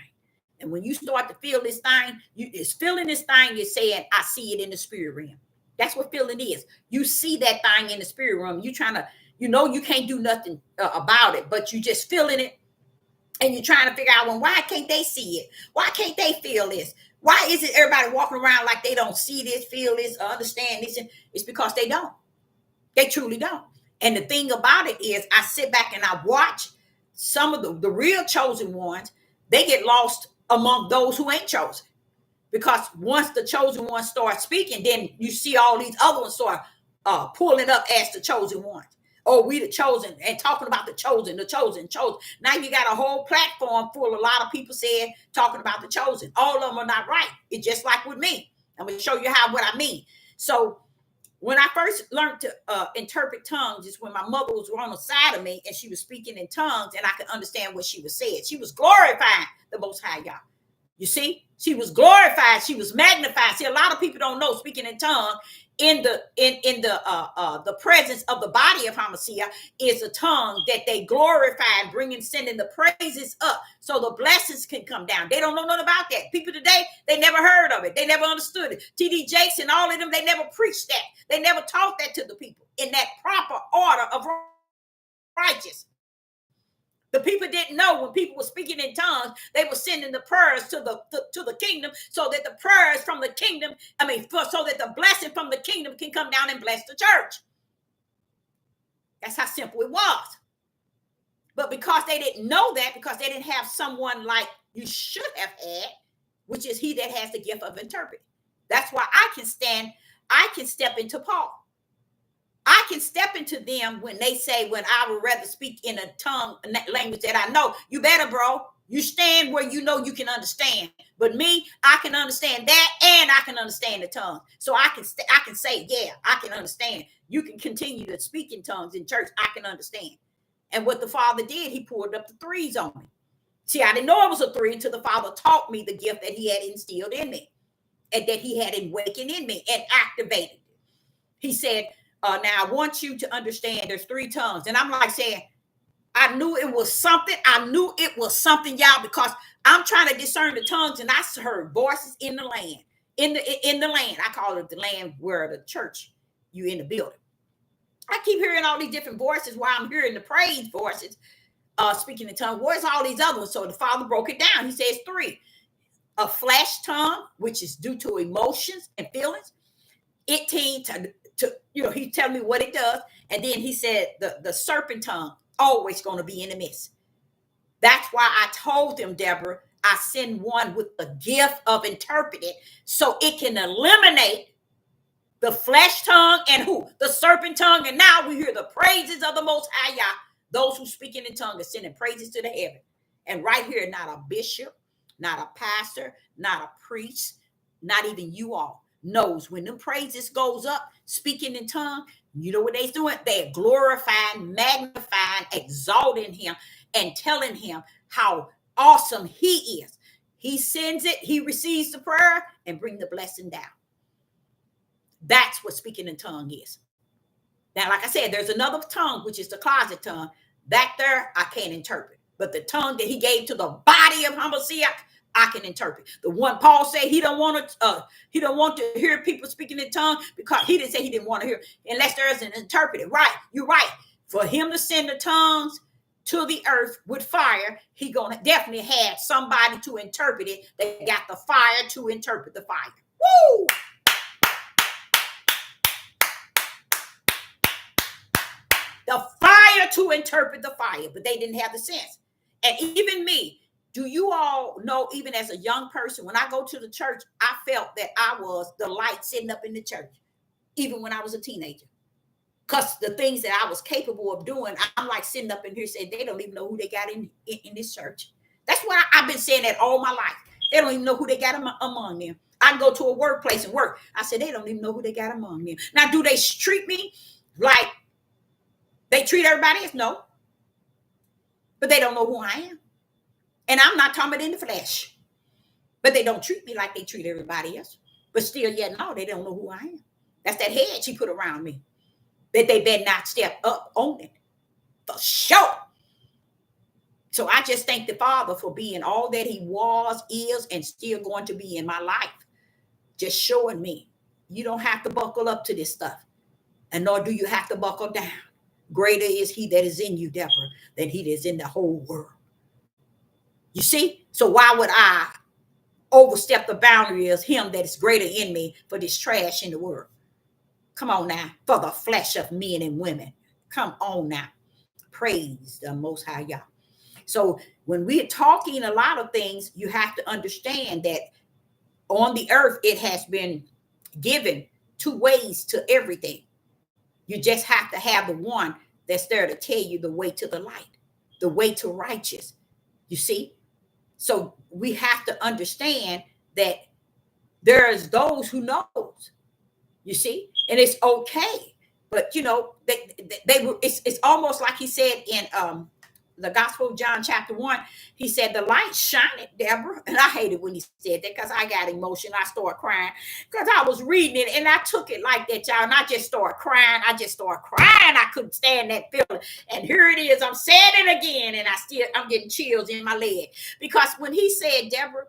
And when you start to feel this thing, it's feeling this thing, you're saying, I see it in the spirit realm. That's what feeling is. You see that thing in the spirit realm. You're trying to, you can't do nothing about it, but you just feeling it. And you're trying to figure out, well, why can't they see it? Why can't they feel this? Why is it everybody walking around like they don't see this, feel this, understand this? It's because they don't. They truly don't. And the thing about it is, I sit back and I watch some of the real chosen ones. They get lost among those who ain't chosen. Because once the chosen ones start speaking, then you see all these other ones start pulling up as the chosen ones. Oh, we the chosen, and talking about the chosen. Now you got a whole platform full of a lot of people saying, talking about the chosen. All of them are not right. It's just like with me. I'm going to show you what I mean. So when I first learned to interpret tongues is when my mother was on the side of me and she was speaking in tongues and I could understand what she was saying. She was glorifying the Most High Yah. You see, she was glorified. She was magnified. See, a lot of people don't know speaking in tongues in the presence of the body of Hamashiach is a tongue that they glorify and sending the praises up so the blessings can come down. They don't know nothing about that. People today, they never heard of it. They never understood it. T.D. Jakes and all of them, they never preached that. They never taught that to the people in that proper order of righteousness. The people didn't know when people were speaking in tongues, they were sending the prayers to the kingdom so that the prayers from the kingdom, so that the blessing from the kingdom can come down and bless the church. That's how simple it was. But because they didn't know that, because they didn't have someone like you should have had, which is he that has the gift of interpreting. That's why I can step into Paul. I can step into them when they say, when I would rather speak in a tongue, a language that I know. You better, bro. You stand where you know you can understand. But me, I can understand that, and I can understand the tongue. So I can say, yeah, I can understand. You can continue to speak in tongues in church. I can understand. And what the Father did, he poured up the threes on me. See, I didn't know it was a three until the Father taught me the gift that he had instilled in me, and that he had awakened in me and activated. He said, now I want you to understand there's three tongues. And I'm like saying, I knew it was something. I knew it was something, y'all, because I'm trying to discern the tongues, and I heard voices in the land. In the land. I call it the land where the church, you in the building. I keep hearing all these different voices while I'm hearing the praise voices, speaking in tongues. Where's all these other ones? So the Father broke it down. He says three. A flesh tongue, which is due to emotions and feelings. It teams to he's telling me what it does. And then he said the serpent tongue, always going to be in the midst. That's why I told them, Deborah, I send one with the gift of interpreting so it can eliminate the flesh tongue and the serpent tongue. And now we hear the praises of the Most High Yah. Those who speak in the tongue are sending praises to the heaven. And right here, not a bishop, not a pastor, not a priest, not even you all knows when them praises goes up, speaking in tongue, you know what they're doing? They're glorifying, magnifying, exalting him, and telling him how awesome he is. He sends it, he receives the prayer, and bring the blessing down. That's what speaking in tongue is. Now, like I said, there's another tongue, which is the closet tongue. That there, I can't interpret. But the tongue that he gave to the body of Hamashiach, I can interpret. The one Paul said he don't want to hear people speaking in tongue, because he didn't say he didn't want to hear unless there is an interpreter. Right, you're right. For him to send the tongues to the earth with fire, he gonna definitely have somebody to interpret it. They got the fire to interpret the fire. Woo! The fire to interpret the fire, but they didn't have the sense. And even me, do you all know, even as a young person, when I go to the church, I felt that I was the light sitting up in the church, even when I was a teenager. Because the things that I was capable of doing, I'm like sitting up in here saying, they don't even know who they got in this church. That's why I've been saying that all my life. They don't even know who they got among them. I can go to a workplace and work. I said, they don't even know who they got among them. Now, do they treat me like they treat everybody else? No. But they don't know who I am. And I'm not talking about in the flesh. But they don't treat me like they treat everybody else. But still, yet, no, they don't know who I am. That's that hedge he put around me. That they better not step up on it. For sure. So I just thank the Father for being all that he was, is, and still going to be in my life. Just showing me you don't have to buckle up to this stuff. And nor do you have to buckle down. Greater is he that is in you, Deborah, than he that is in the whole world. You see? So why would I overstep the boundary of him that is greater in me for this trash in the world? Come on now. For the flesh of men and women. Come on now. Praise the Most High Yah. So when we're talking a lot of things, you have to understand that on the earth, it has been given two ways to everything. You just have to have the one that's there to tell you the way to the light, the way to righteous. You see? So we have to understand that there's those who knows, you see, and it's okay. But it's almost like he said in the Gospel of John chapter 1, he said, the light shined, Deborah. And I hated when he said that because I got emotional. I started crying because I was reading it and I took it like that, y'all. And I just started crying. I couldn't stand that feeling. And here it is. I'm saying it again. And I'm getting chills in my leg. Because when he said, Deborah,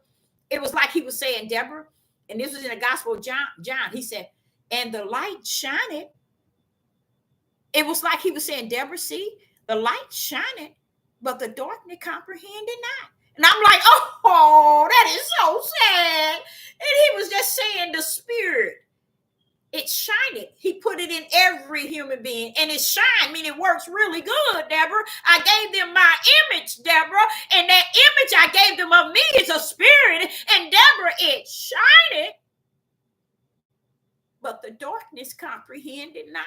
it was like he was saying, Deborah, and this was in the Gospel of John, he said, and the light shined. It was like he was saying, Deborah, see, the light shined, but the darkness comprehended not. And I'm like, oh, that is so sad. And he was just saying the spirit, it shined. He put it in every human being, and it shine, meaning it works really good, Deborah. I gave them my image, Deborah, and that image I gave them of me is a spirit, and Deborah, it shined, but the darkness comprehended not.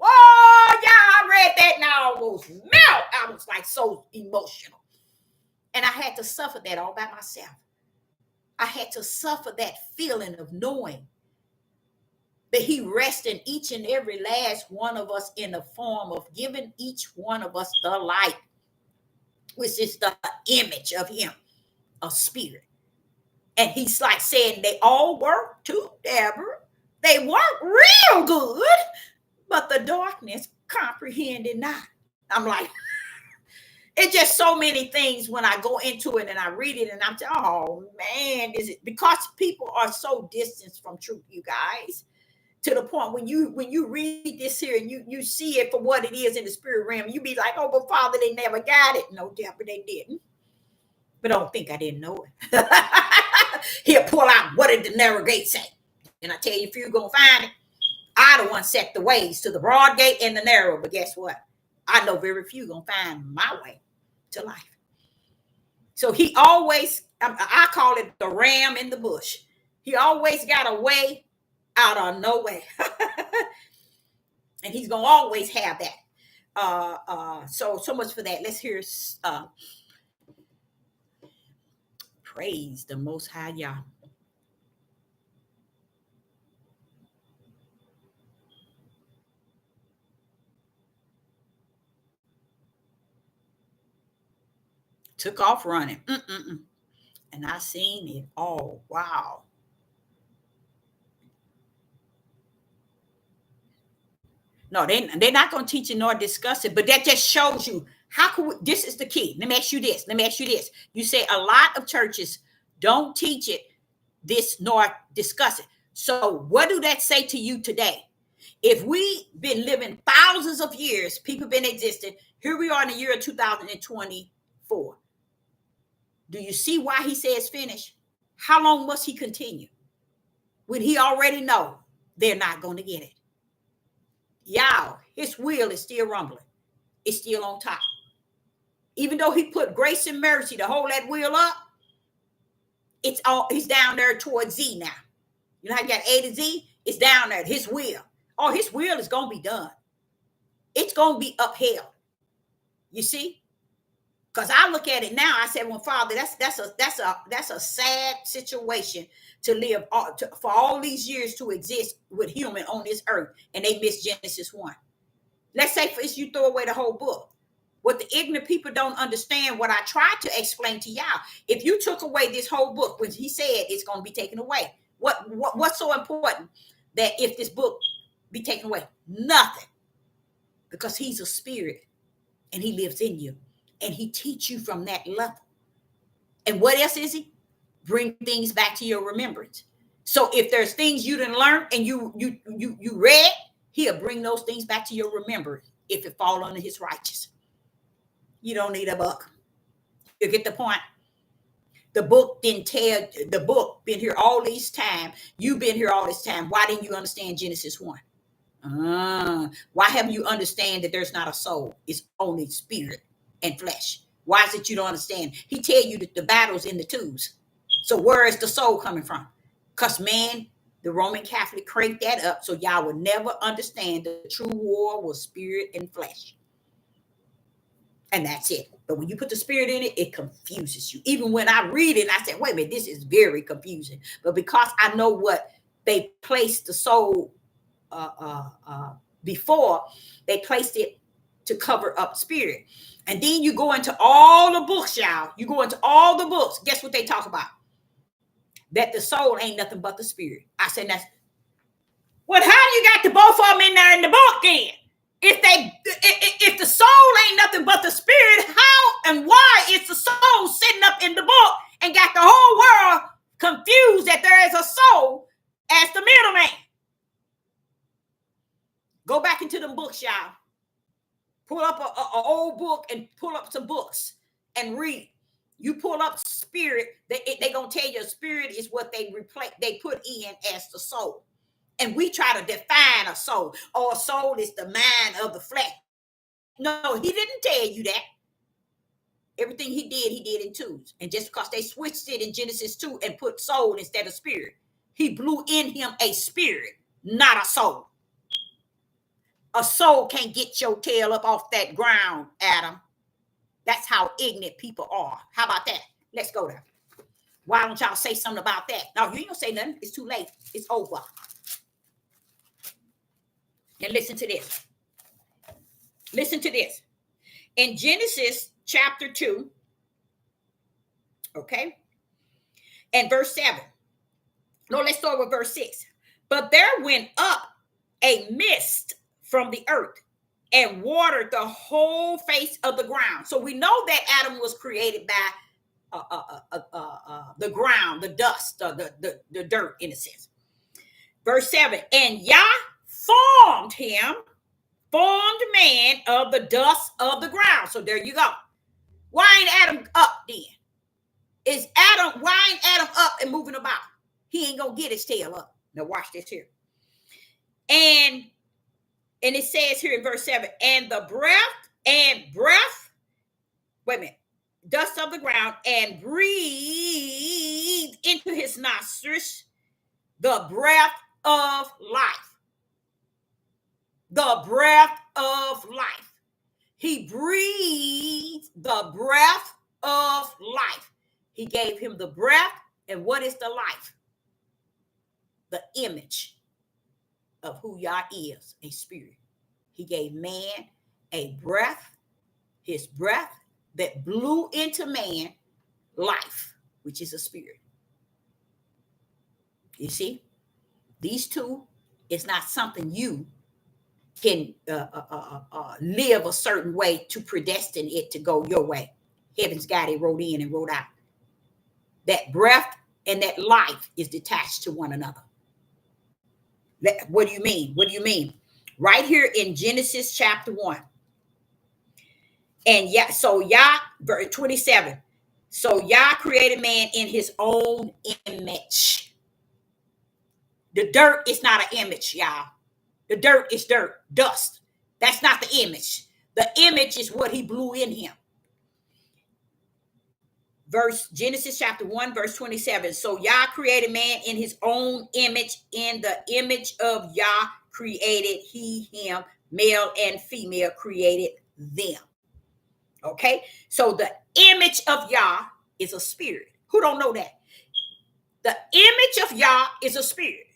Oh, yeah, I read that and I almost melt. I was like so emotional. And I had to suffer that all by myself. I had to suffer that feeling of knowing that he rests in each and every last one of us in the form of giving each one of us the light, which is the image of him, a spirit. And he's like saying they all work together. They work real good, but the darkness comprehended not. I'm like, it's just so many things when I go into it and I read it and I'm saying, oh man, is it because people are so distant from truth, you guys, to the point when you read this here and you see it for what it is in the spirit realm, you be like, oh, but Father, they never got it. No, Deborah, they didn't. But don't think I didn't know it. He'll pull out, what did the narrow gate say? And I tell you, if you're gonna find it, I the one set the ways to the broad gate and the narrow. But guess what? I know very few gonna find my way to life. So he always, I call it the ram in the bush. He always got a way out of no way. And he's gonna always have that. So much for that. Let's hear praise the Most High Yah. Took off running. And I seen it all. Wow. No, they're not going to teach it nor discuss it, but that just shows you how could this is the key. Let me ask you this. Let me ask you this. You say a lot of churches don't teach it, this nor discuss it. So what do that say to you today? If we've been living thousands of years, people been existing, here we are in the year of 2024. Do you see why he says finish? How long must he continue when he already know they're not going to get it? Y'all, his wheel is still rumbling. It's still on top. Even though he put grace and mercy to hold that wheel up, he's down there towards Z now. You know how you got A to Z? It's down there, his wheel. Oh, his wheel is going to be done. It's going to be upheld. You see? Because I look at it now, I said, well, Father, that's a sad situation to live for all these years to exist with human on this earth, and they miss Genesis 1. Let's say for instance, you throw away the whole book. What the ignorant people don't understand, what I tried to explain to y'all, if you took away this whole book, when he said it's going to be taken away, what's so important that if this book be taken away? Nothing. Because he's a spirit and he lives in you. And he teach you from that level. And what else is he? Bring things back to your remembrance. So if there's things you didn't learn and you read, he'll bring those things back to your remembrance if it fall under his righteous. You don't need a book. You get the point? The book didn't tell, the book been here all this time. You've been here all this time. Why didn't you understand Genesis 1? Why haven't you understand that there's not a soul? It's only spirit and flesh. Why is it you don't understand? He tell you that the battle's in the twos. So where is the soul coming from? Because man, the Roman Catholic cranked that up so y'all would never understand the true war was spirit and flesh. And that's it. But when you put the spirit in it, it confuses you. Even when I read it, I said, wait a minute, this is very confusing. But because I know what they placed the soul before, they placed it to cover up spirit. And then you go into all the books, y'all. You go into all the books. Guess what they talk about? That the soul ain't nothing but the spirit. I said, that's well, how you got the both of them in there in the book then? If the soul ain't nothing but the spirit, how and why is the soul sitting up in the book and got the whole world confused that there is a soul as the middleman? Go back into them books, y'all. Pull up an old book and pull up some books and read. You pull up spirit, they gonna tell you spirit is what they put in as the soul. And we try to define a soul. Oh, a soul is the mind of the flesh. No, he didn't tell you that. Everything he did in twos. And just because they switched it in Genesis 2 and put soul instead of spirit, he blew in him a spirit, not a soul. A soul can't get your tail up off that ground, Adam. That's how ignorant people are. How about that? Let's go there. Why don't y'all say something about that? No, you ain't gonna say nothing. It's too late. It's over. And listen to this. Listen to this. In Genesis chapter 2, okay, and verse 7. No, let's start with verse 6. But there went up a mist from the earth and watered the whole face of the ground. So we know that Adam was created by the ground, the dust, the dirt, in a sense. Verse 7, and Yah formed man of the dust of the ground. So there you go. Why ain't Adam up then? Why ain't Adam up and moving about? He ain't gonna get his tail up. Now watch this here. And it says here in verse 7, and the breath, wait a minute, dust of the ground, and breathed into his nostrils the breath of life. The breath of life. He breathed the breath of life. He gave him the breath. And what is the life? The image of who Yah is, a spirit. He gave man a breath, his breath that blew into man life, which is a spirit. You see, these two is not something you can live a certain way to predestine it to go your way. Heaven's got it wrote in and wrote out. That breath and that life is detached to one another. What do you mean? What do you mean? Right here in Genesis chapter 1. And Yah, verse 27. So Yah created man in his own image. The dirt is not an image, y'all. The dirt is dirt, dust. That's not the image. The image is what he blew in him. Genesis chapter 1, verse 27. So Yah created man in his own image. In the image of Yah created he him. Male and female created them. Okay? So the image of Yah is a spirit. Who don't know that? The image of Yah is a spirit.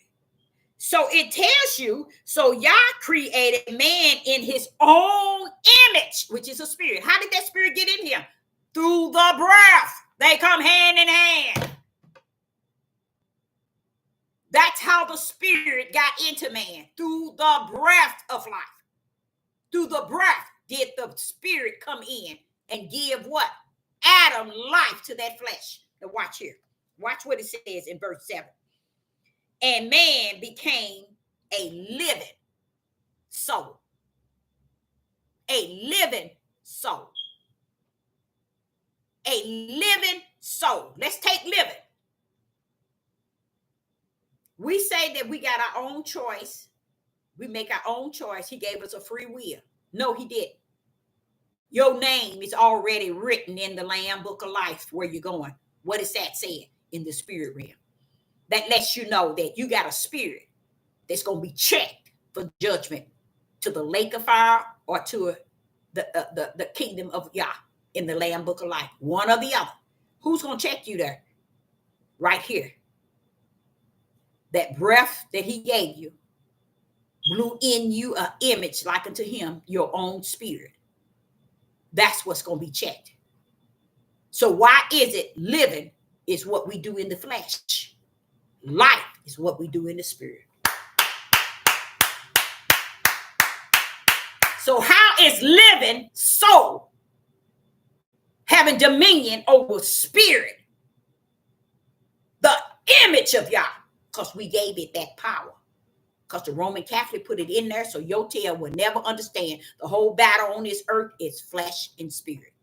So it tells you, so Yah created man in his own image, which is a spirit. How did that spirit get in him? Through the breath. They come hand in hand. That's how the spirit got into man, through the breath of life. Through the breath did the spirit come in and give what? Adam life to that flesh. Now watch here. Watch what it says in verse 7. And man became a living soul. A living soul. A living soul. Let's take living. We say that we got our own choice. We make our own choice. He gave us a free will. No, he didn't. Your name is already written in the Lamb Book of Life where you're going. What is that saying? In the spirit realm. That lets you know that you got a spirit that's going to be checked for judgment to the lake of fire or to the kingdom of Yah in the Lamb Book of Life. One or the other. Who's going to check you there? Right here. That breath that he gave you blew in you an image like unto him, your own spirit. That's what's going to be checked. So why is it living is what we do in the flesh? Life is what we do in the spirit. So how is living soul having dominion over spirit, the image of Yah? Because we gave it that power. Because the Roman Catholic put it in there so your tail will never understand the whole battle on this earth is flesh and spirit.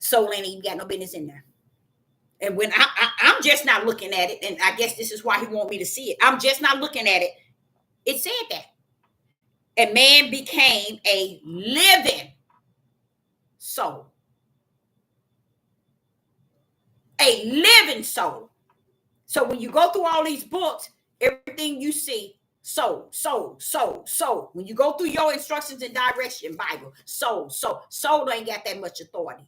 Soul ain't even got no business in there. And when I'm just not looking at it, and I guess this is why he want me to see it. I'm just not looking at it. It said that. And man became a living soul. A living soul. So when you go through all these books, everything you see So. When you go through your instructions and direction Bible, so ain't got that much authority.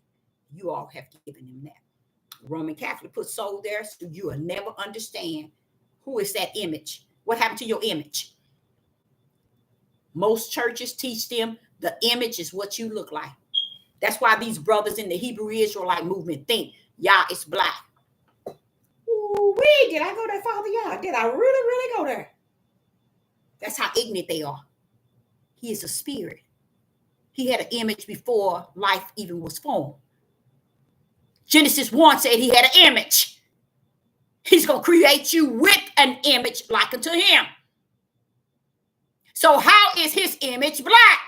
You all have given him that. Roman Catholic put soul there, so you will never understand who is that image. What happened to your image? Most churches teach them the image is what you look like. That's why these brothers in the Hebrew Israelite movement think Yah is black. Ooh, did I go there, Father Yah? Did I really go there? That's how ignorant they are. He is a spirit. He had an image before life even was formed. Genesis 1 said he had an image. He's going to create you with an image like unto him. So how is his image black?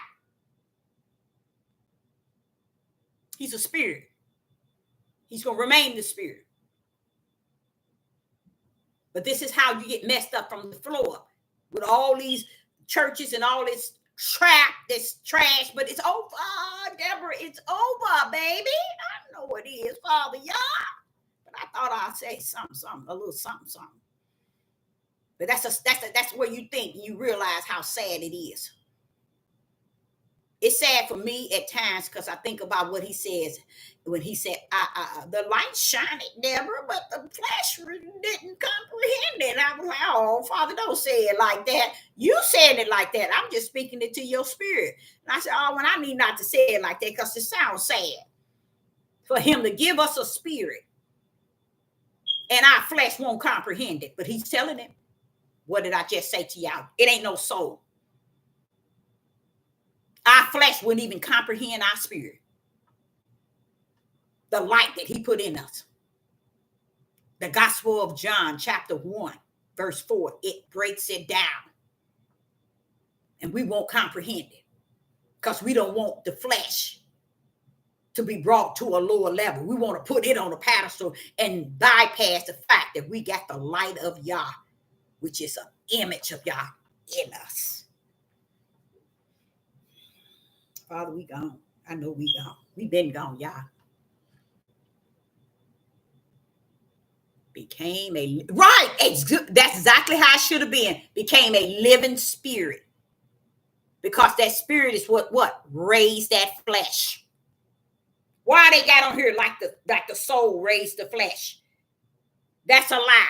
He's a spirit. He's going to remain the spirit. But this is how you get messed up from the floor with all these churches and all this trap, this trash. But it's over, Deborah. It's over, baby. I know it is, Father Yah. But I thought I'd say something, a little something. But that's where you think you realize how sad it is. It's sad for me at times because I think about what he says when he said, the light shined, Deborah, but the flesh didn't comprehend it. I was like, oh, Father, don't say it like that. You said it like that. I'm just speaking it to your spirit. And I said, oh, well, I need not to say it like that because it sounds sad for him to give us a spirit and our flesh won't comprehend it. But he's telling it. What did I just say to y'all? It ain't no soul. Our flesh wouldn't even comprehend our spirit. The light that he put in us. The Gospel of John, chapter 1, verse 4, it breaks it down. And we won't comprehend it because we don't want the flesh to be brought to a lower level. We want to put it on a pedestal and bypass the fact that we got the light of Yah, which is an image of Yah in us. Father, we gone. I know we gone. We been gone, Yah. Became a, right, that's exactly how it should have been. Became a living spirit. Because that spirit is what? Raised that flesh. Why they got on here like the soul raised the flesh? That's a lie.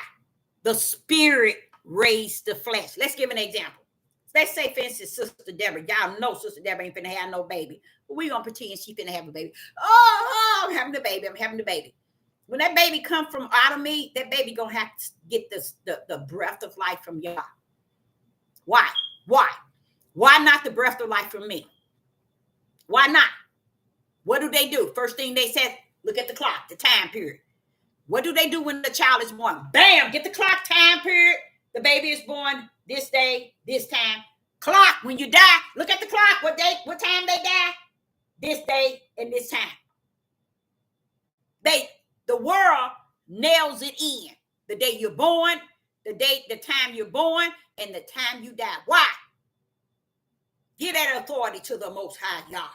The spirit raised the flesh. Let's give an example. Let's say, for instance, Sister Deborah. Y'all know Sister Deborah ain't finna have no baby. But we gonna pretend she finna have a baby. Oh, I'm having the baby. I'm having the baby. When that baby come from out of me, that baby gonna have to get the breath of life from Yah. Why? Why not the breath of life from me? Why not? What do? First thing they said, look at the clock, the time period. What do they do when the child is born? Bam, get the clock, time period. The baby is born this day, this time. Clock, when you die, look at the clock. What day, what time they die? This day and this time. The world nails it in. The day you're born, the date, the time you're born, and the time you die. Why? Give that authority to the Most High Yah.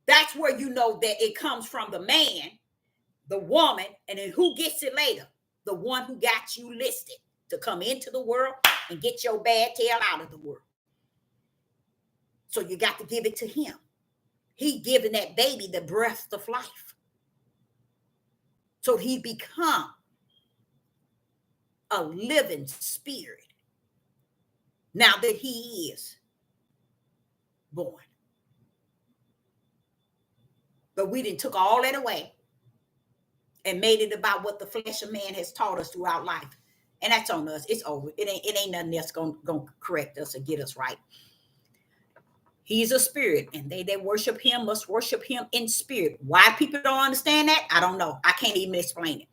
That's where you know that it comes from the man, the woman, and then who gets it later? The one who got you listed to come into the world and get your bad tail out of the world. So you got to give it to him. He giving that baby the breath of life. So he become a living spirit now that he is born. But we done took all that away and made it about what the flesh of man has taught us throughout life. And that's on us. It's over. It ain't nothing else gonna correct us or get us right. He's a spirit, and they that worship him must worship him in spirit. Why people don't understand that, I don't know. I can't even explain it.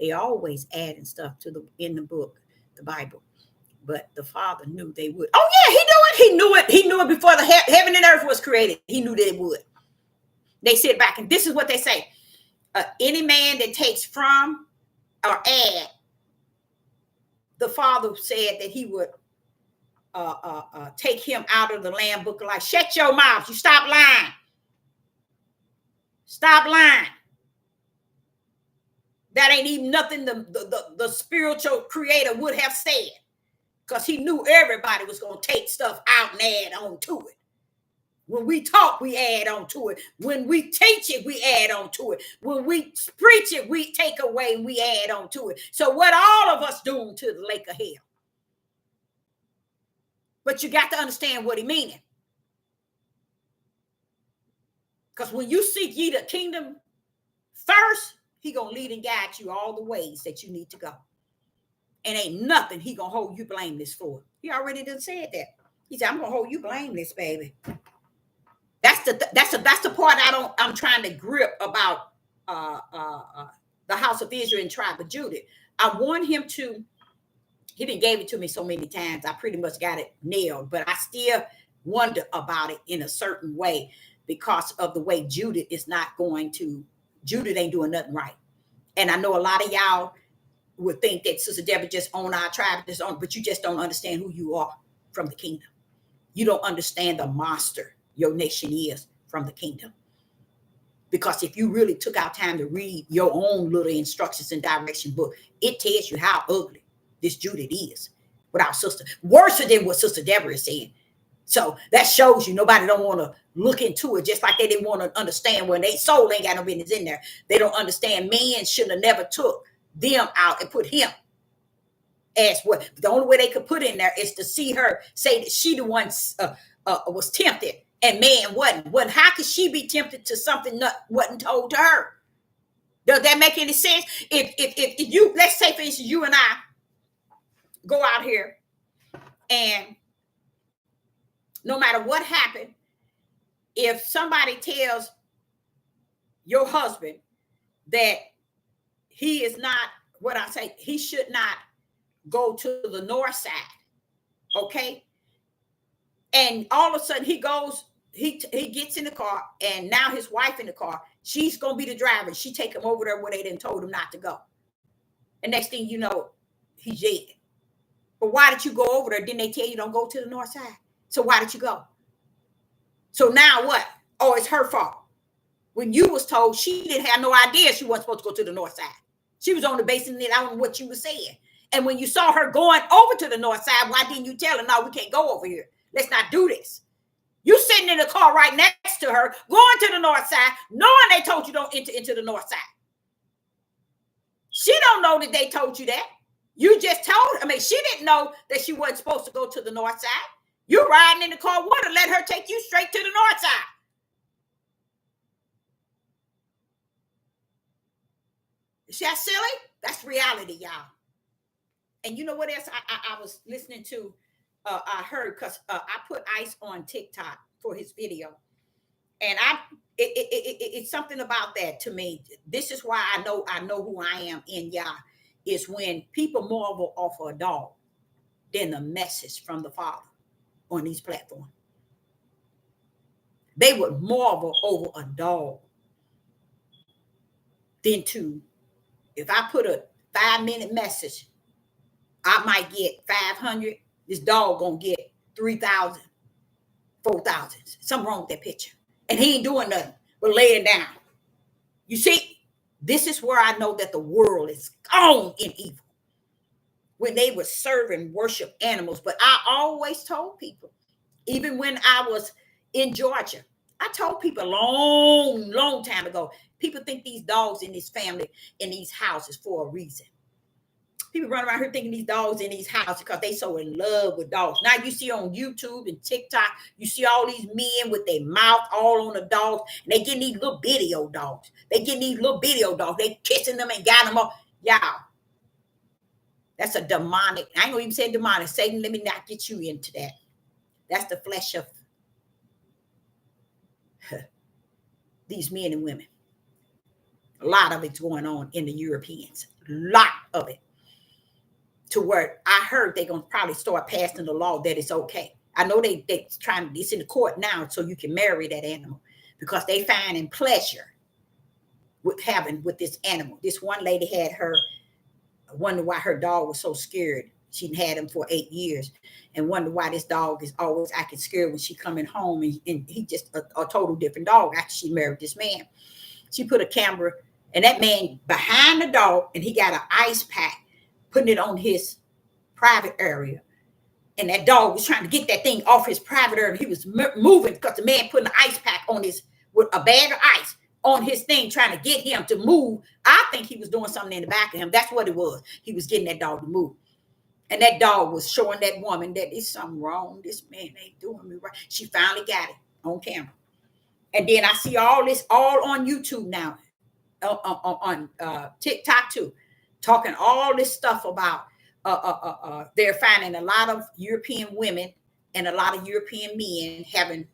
They always adding stuff in the book, the Bible. But the Father knew they would. Oh yeah, he knew it. He knew it. He knew it before the heaven and earth was created. He knew that it would. They sit back, and this is what they say. Any man that takes from or add, the Father said that he would take him out of the Lamb book of life. Shut your mouth. You stop lying. Stop lying. That ain't even nothing the spiritual creator would have said. because he knew everybody was going to take stuff out and add on to it. When we talk, we add on to it. When we teach it, we add on to it. When we preach it, we take away and we add on to it. So what all of us doing to the lake of hell? But you got to understand what he meaning. Because when you seek ye the kingdom first, he going to lead and guide you all the ways that you need to go. And ain't nothing he going to hold you blameless for. He already done said that. He said, I'm going to hold you blameless, baby. That's the part I'm trying to grip about the house of Israel and tribe of Judah. I want him to, he didn't gave it to me so many times. I pretty much got it nailed, but I still wonder about it in a certain way because of the way Judah ain't doing nothing right. And I know a lot of y'all would think that Sister Deborah just own our tribe, but you just don't understand who you are from the kingdom. You don't understand the monster your nation is from the kingdom. Because if you really took out time to read your own little instructions and direction book, it tells you how ugly this Judah is without sister. Worse than what Sister Deborah is saying. So that shows you nobody don't want to look into it, just like they didn't want to understand when they soul ain't got no business in there. They don't understand man shouldn't have never took them out and put him as what. The only way they could put in there is to see her say that she the one was tempted and man wasn't. How could she be tempted to something that wasn't told to her? Does that make any sense? If you, let's say for instance, you and I go out here and no matter what happened, if somebody tells your husband that he is not, what I say, he should not go to the north side, okay? And all of a sudden he goes, he gets in the car, and now his wife in the car, she's going to be the driver. She take him over there where they didn't told him not to go. And next thing you know, he's dead. But why did you go over there? Didn't they tell you don't go to the north side? So why did you go? So now what? Oh, it's her fault. When you was told, she didn't have no idea she wasn't supposed to go to the north side. She was only basing it on what you were saying. And when you saw her going over to the north side, why didn't you tell her, no, we can't go over here. Let's not do this. You sitting in the car right next to her, going to the north side, knowing they told you don't enter into the north side. She don't know that they told you that. You just told her. I mean, she didn't know that she wasn't supposed to go to the north side. You're riding in the car with her, let her take you straight to the north side. Is that silly? That's reality, y'all. And you know what else I was listening to? I heard because I put Ice on TikTok for his video, and it's something about that to me. This is why I know who I am in Yah, is when people marvel off of a dog than the message from the Father on these platforms. They would marvel over a dog than to, if I put a 5-minute message, I might get 500. This dog gonna get 3,000, 4,000. Something wrong with that picture. And he ain't doing nothing but laying down. You see, this is where I know that the world is gone in evil. When they were serving worship animals. But I always told people, even when I was in Georgia, I told people long time ago, people think these dogs in this family, in these houses for a reason. People run around here thinking these dogs in these houses because they so in love with dogs. Now you see on YouTube and TikTok, you see all these men with their mouth all on the dogs, and they getting these little video dogs. They kissing them and got them up. Y'all, that's a demonic. I ain't gonna even say demonic. Satan, let me not get you into that. That's the flesh of these men and women. A lot of it's going on in the Europeans. A lot of it. To where I heard they're going to probably start passing the law that it's okay. I know they trying, it's in the court now so you can marry that animal because they finding pleasure with this animal. This one lady had her, wondered why her dog was so scared. She'd had him for 8 years and wondered why this dog is always acting scared when she coming home. And he just a total different dog after she married this man. She put a camera and that man behind the dog, and he got an ice pack, putting it on his private area. And that dog was trying to get that thing off his private area. He was moving because the man putting an ice pack on his, with a bag of ice on his thing, trying to get him to move. I think he was doing something in the back of him. That's what it was. He was getting that dog to move. And that dog was showing that woman that there's something wrong. This man ain't doing me right. She finally got it on camera. And then I see all this all on YouTube now, on TikTok too, talking all this stuff about they're finding a lot of European women and a lot of European men having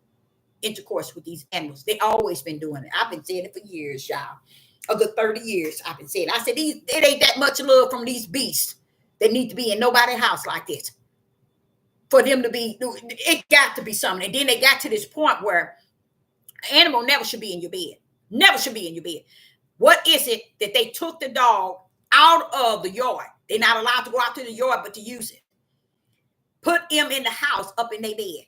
intercourse with these animals. They always been doing it. I've been saying it for years, y'all. A good 30 years I've been saying it. I said, it ain't that much love from these beasts that need to be in nobody's house like this. For them to be, it got to be something. And then they got to this point where an animal never should be in your bed. Never should be in your bed. What is it that they took the dog out of the yard? They're not allowed to go out to the yard, but to use it. Put him in the house up in their bed.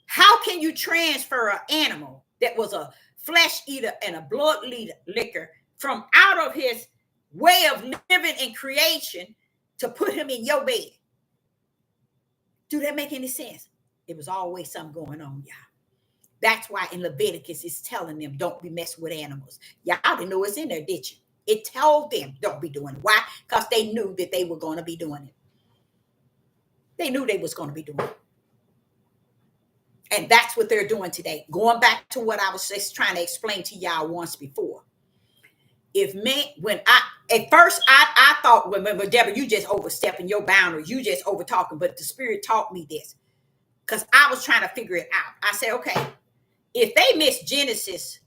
How can you transfer an animal that was a flesh eater and a blood licker from out of his way of living and creation to put him in your bed? Do that make any sense? It was always something going on, y'all. That's why in Leviticus it's telling them don't be messing with animals. Y'all didn't know it's in there, did you? It told them don't be doing it. Why? Because they knew that they were going to be doing it. They knew they was going to be doing it. And that's what they're doing today. Going back to what I was just trying to explain to y'all once before. At first I thought, well, Deborah, you just overstepping your boundaries. You just over talking. But the Spirit taught me this because I was trying to figure it out. I said, okay, if they missed Genesis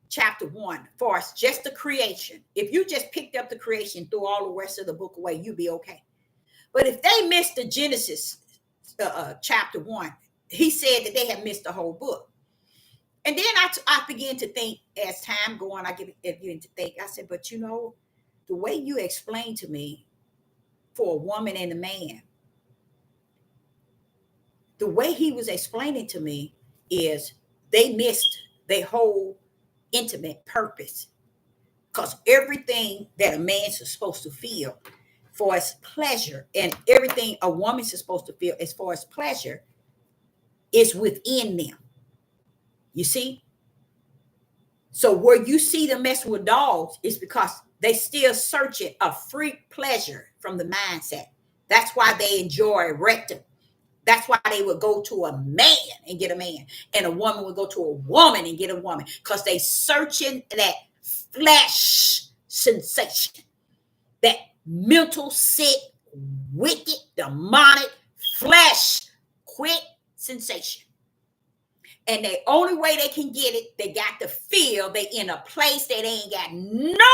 chapter 1 for us, just the creation, if you just picked up the creation, threw all the rest of the book away, you'd be okay. But if they missed the Genesis chapter 1, he said that they had missed the whole book. And then I began to think, as time going, I begin to think, I said, but you know, the way you explained to me for a woman and a man, the way he was explaining to me is they missed their whole intimate purpose. Because everything that a man's supposed to feel for his pleasure and everything a woman's supposed to feel as far as pleasure is within them. You see? So where you see them messing with dogs is because they still searching a freak pleasure from the mindset. That's why they enjoy rectum. That's why they would go to a man and get a man, and a woman would go to a woman and get a woman, because they searching that flesh sensation, that mental, sick, wicked, demonic, flesh, quick sensation. And the only way they can get it, they got to feel they in a place that they ain't got no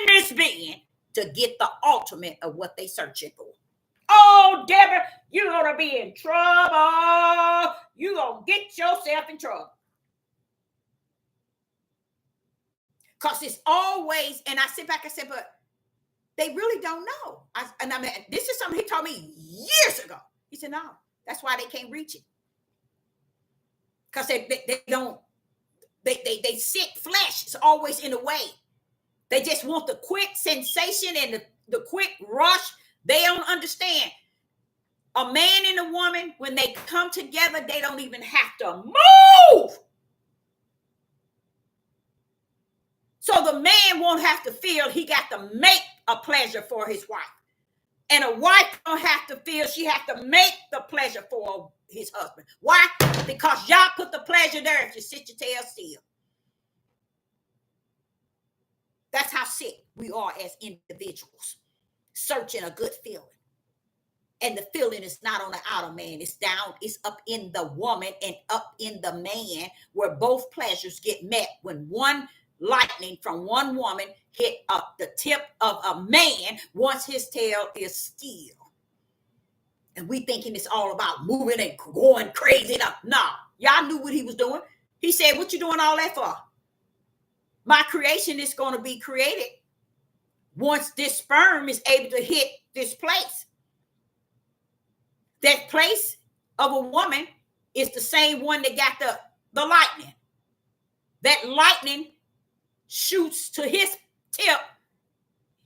business being to get the ultimate of what they searching for. Oh, Deborah, you're going to be in trouble. You're going to get yourself in trouble. Because it's always, and I sit back and say, but they really don't know. I mean, this is something he told me years ago. He said, no, that's why they can't reach it. Because they don't, they sick flesh. It's always in the way. They just want the quick sensation and the quick rush. They don't understand. A man and a woman, when they come together, they don't even have to move. So the man won't have to feel he got to make a pleasure for his wife. And a wife don't have to feel she has to make the pleasure for his husband. Why? Because y'all put the pleasure there if you sit your tail still. That's how sick we are as individuals, searching a good feeling. And the feeling is not on the outer man. It's down, it's up in the woman and up in the man, where both pleasures get met when one lightning from one woman hit up the tip of a man once his tail is still. And we thinking it's all about moving and going crazy. No, y'all knew what he was doing. He said, what you doing all that for? My creation is going to be created once this sperm is able to hit this place. That place of a woman is the same one that got the lightning. That lightning shoots to his tip.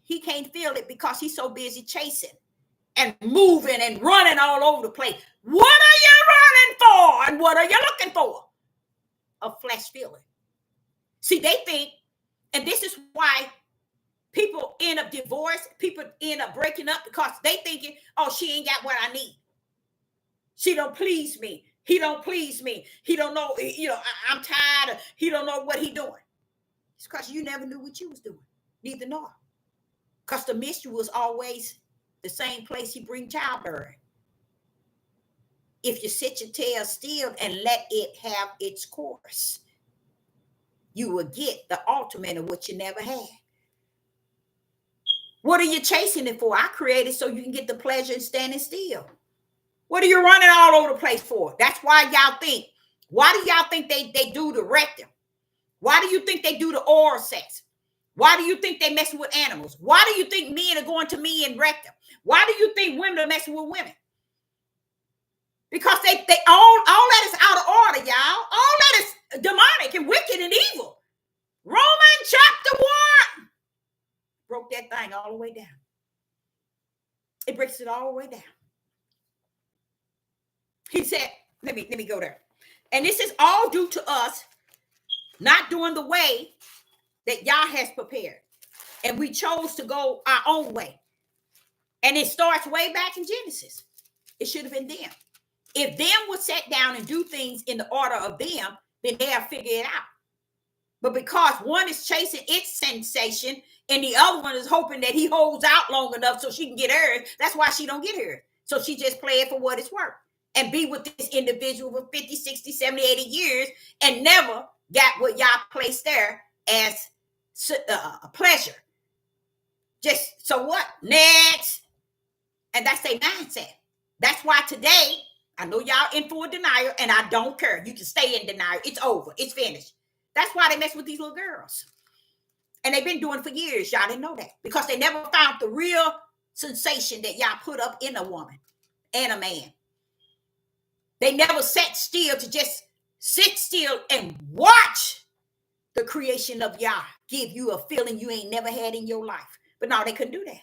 He can't feel it because he's so busy chasing and moving and running all over the place. What are you running for? And what are you looking for? A flesh feeling. See, they think, and this is why people end up divorced, people end up breaking up, because they thinking, oh, she ain't got what I need. She don't please me. He don't please me. He don't know, I'm tired of, he don't know what he doing. It's because you never knew what you was doing. Neither nor. Because the mystery was always the same place he bring childbirth. If you sit your tail still and let it have its course, you will get the ultimate of what you never had. What are you chasing it for? I created so you can get the pleasure in standing still. What are you running all over the place for? That's why y'all think. Why do y'all think they do the rectum? Why do you think they do the oral sex? Why do you think they messing with animals? Why do you think men are going to me and rectum? Why do you think women are messing with women? Because they all that is out of order, y'all. All that is demonic and wicked and evil. Romans chapter 1 broke that thing all the way down. It breaks it all the way down. He said, let me go there. And this is all due to us not doing the way that Yah has prepared. And we chose to go our own way. And it starts way back in Genesis. It should have been them. If them would sit down and do things in the order of them, then they'll figure it out. But because one is chasing its sensation and the other one is hoping that he holds out long enough so she can get hers, that's why she don't get hers. So she just play it for what it's worth and be with this individual for 50, 60, 70, 80 years and never got what y'all placed there as a pleasure. Just, so what? Next. And that's their mindset. That's why today, I know y'all in full denial, and I don't care. You can stay in denial. It's over. It's finished. That's why they mess with these little girls. And they've been doing it for years. Y'all didn't know that. Because they never found the real sensation that y'all put up in a woman and a man. They never sat still to just sit still and watch the creation of Yah give you a feeling you ain't never had in your life. But no, they couldn't do that.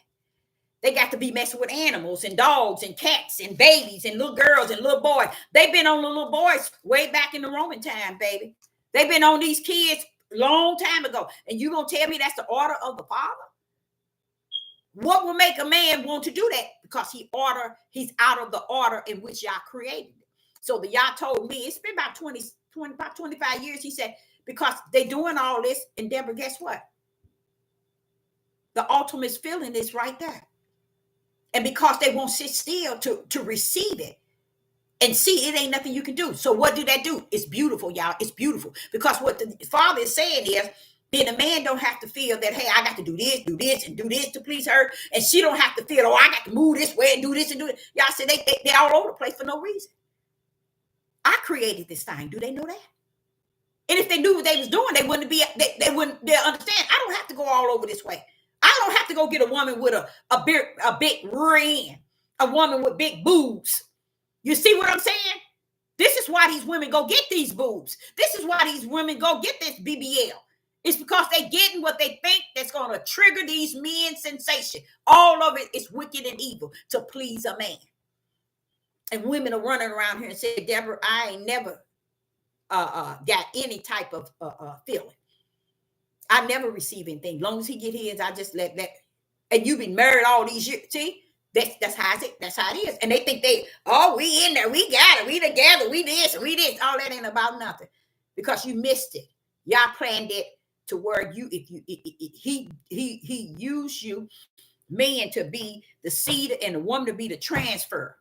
They got to be messing with animals and dogs and cats and babies and little girls and little boys. They've been on the little boys way back in the Roman time, baby. They've been on these kids long time ago. And you gonna tell me that's the order of the Father? What will make a man want to do that? Because he's out of the order in which Yah created it. So the Yah told me, it's been about 25 years. He said, because they doing all this, and Deborah, guess what? The ultimate feeling is right there. And because they won't sit still to receive it and see it ain't nothing you can do. So what do that do? It's beautiful, y'all. It's beautiful. Because what the Father is saying is, then a man don't have to feel that, hey, I got to do this, and do this to please her. And she don't have to feel, oh, I got to move this way and do this and do it. Y'all said they all over the place for no reason. I created this thing. Do they know that? And if they knew what they was doing, they wouldn't they'll understand. I don't have to go all over this way. I don't have to go get a woman with a big rear, a woman with big boobs. You see what I'm saying? This is why these women go get these boobs. This is why these women go get this BBL. It's because they getting what they think that's going to trigger these men's sensation. All of it is wicked and evil to please a man. And women are running around here and say, Deborah, I ain't never got any type of feeling. I never receive anything. As long as he get his, I just let that. And you've been married all these years. See, that's how it is. And they think we in there, we got it, we together, we this. All that ain't about nothing because you missed it. Y'all planned it to where he used you, man, to be the seed and the woman to be the transfer.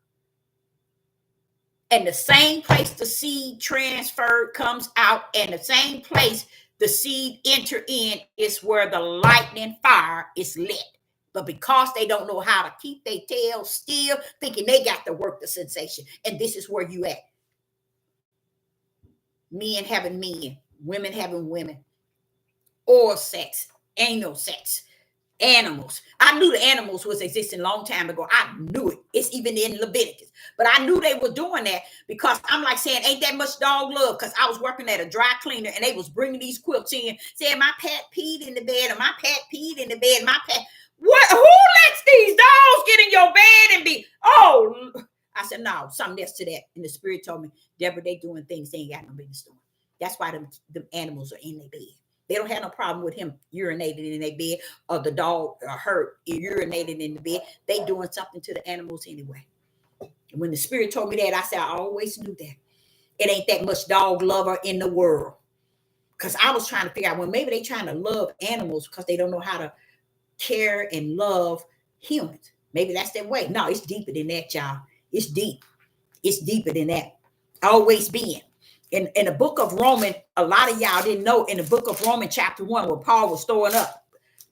And the same place the seed transfer comes out, and the same place the seed enter in is where the lightning fire is lit. But because they don't know how to keep their tail still, thinking they got to work the sensation. And this is where you at. Men having men, women having women, oral sex, anal sex, animals. I knew the animals was existing a long time ago. I knew it. It's even in Leviticus. But I knew they were doing that because I'm like saying, ain't that much dog love? Because I was working at a dry cleaner and they was bringing these quilts in, saying my pet peed in the bed, or my pet peed in the bed, my pet. What? Who lets these dogs get in your bed and be? Oh, I said no. Something else to that. And the spirit told me, Deborah, they doing things they ain't got no business doing. That's why them animals are in their bed. They don't have no problem with him urinating in their bed or the dog hurt urinating in the bed. They doing something to the animals anyway. And when the spirit told me that, I said, I always knew that. It ain't that much dog lover in the world. Because I was trying to figure out, well, maybe they trying to love animals because they don't know how to care and love humans. Maybe that's their way. No, it's deeper than that, y'all. It's deep. It's deeper than that. Always been. In the book of Romans, a lot of y'all didn't know in the book of Romans chapter 1 where Paul was throwing up.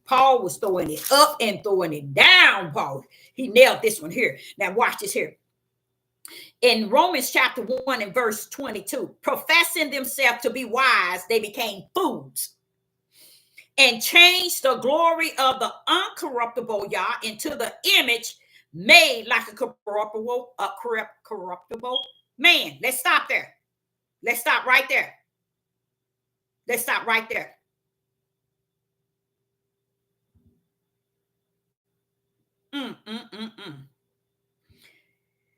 Paul was throwing it up and throwing it down, Paul. He nailed this one here. Now watch this here. In Romans chapter 1 and verse 22, professing themselves to be wise, they became fools and changed the glory of the uncorruptible Yah into the image made like a corruptible man. Let's stop there. Let's stop right there. Let's stop right there.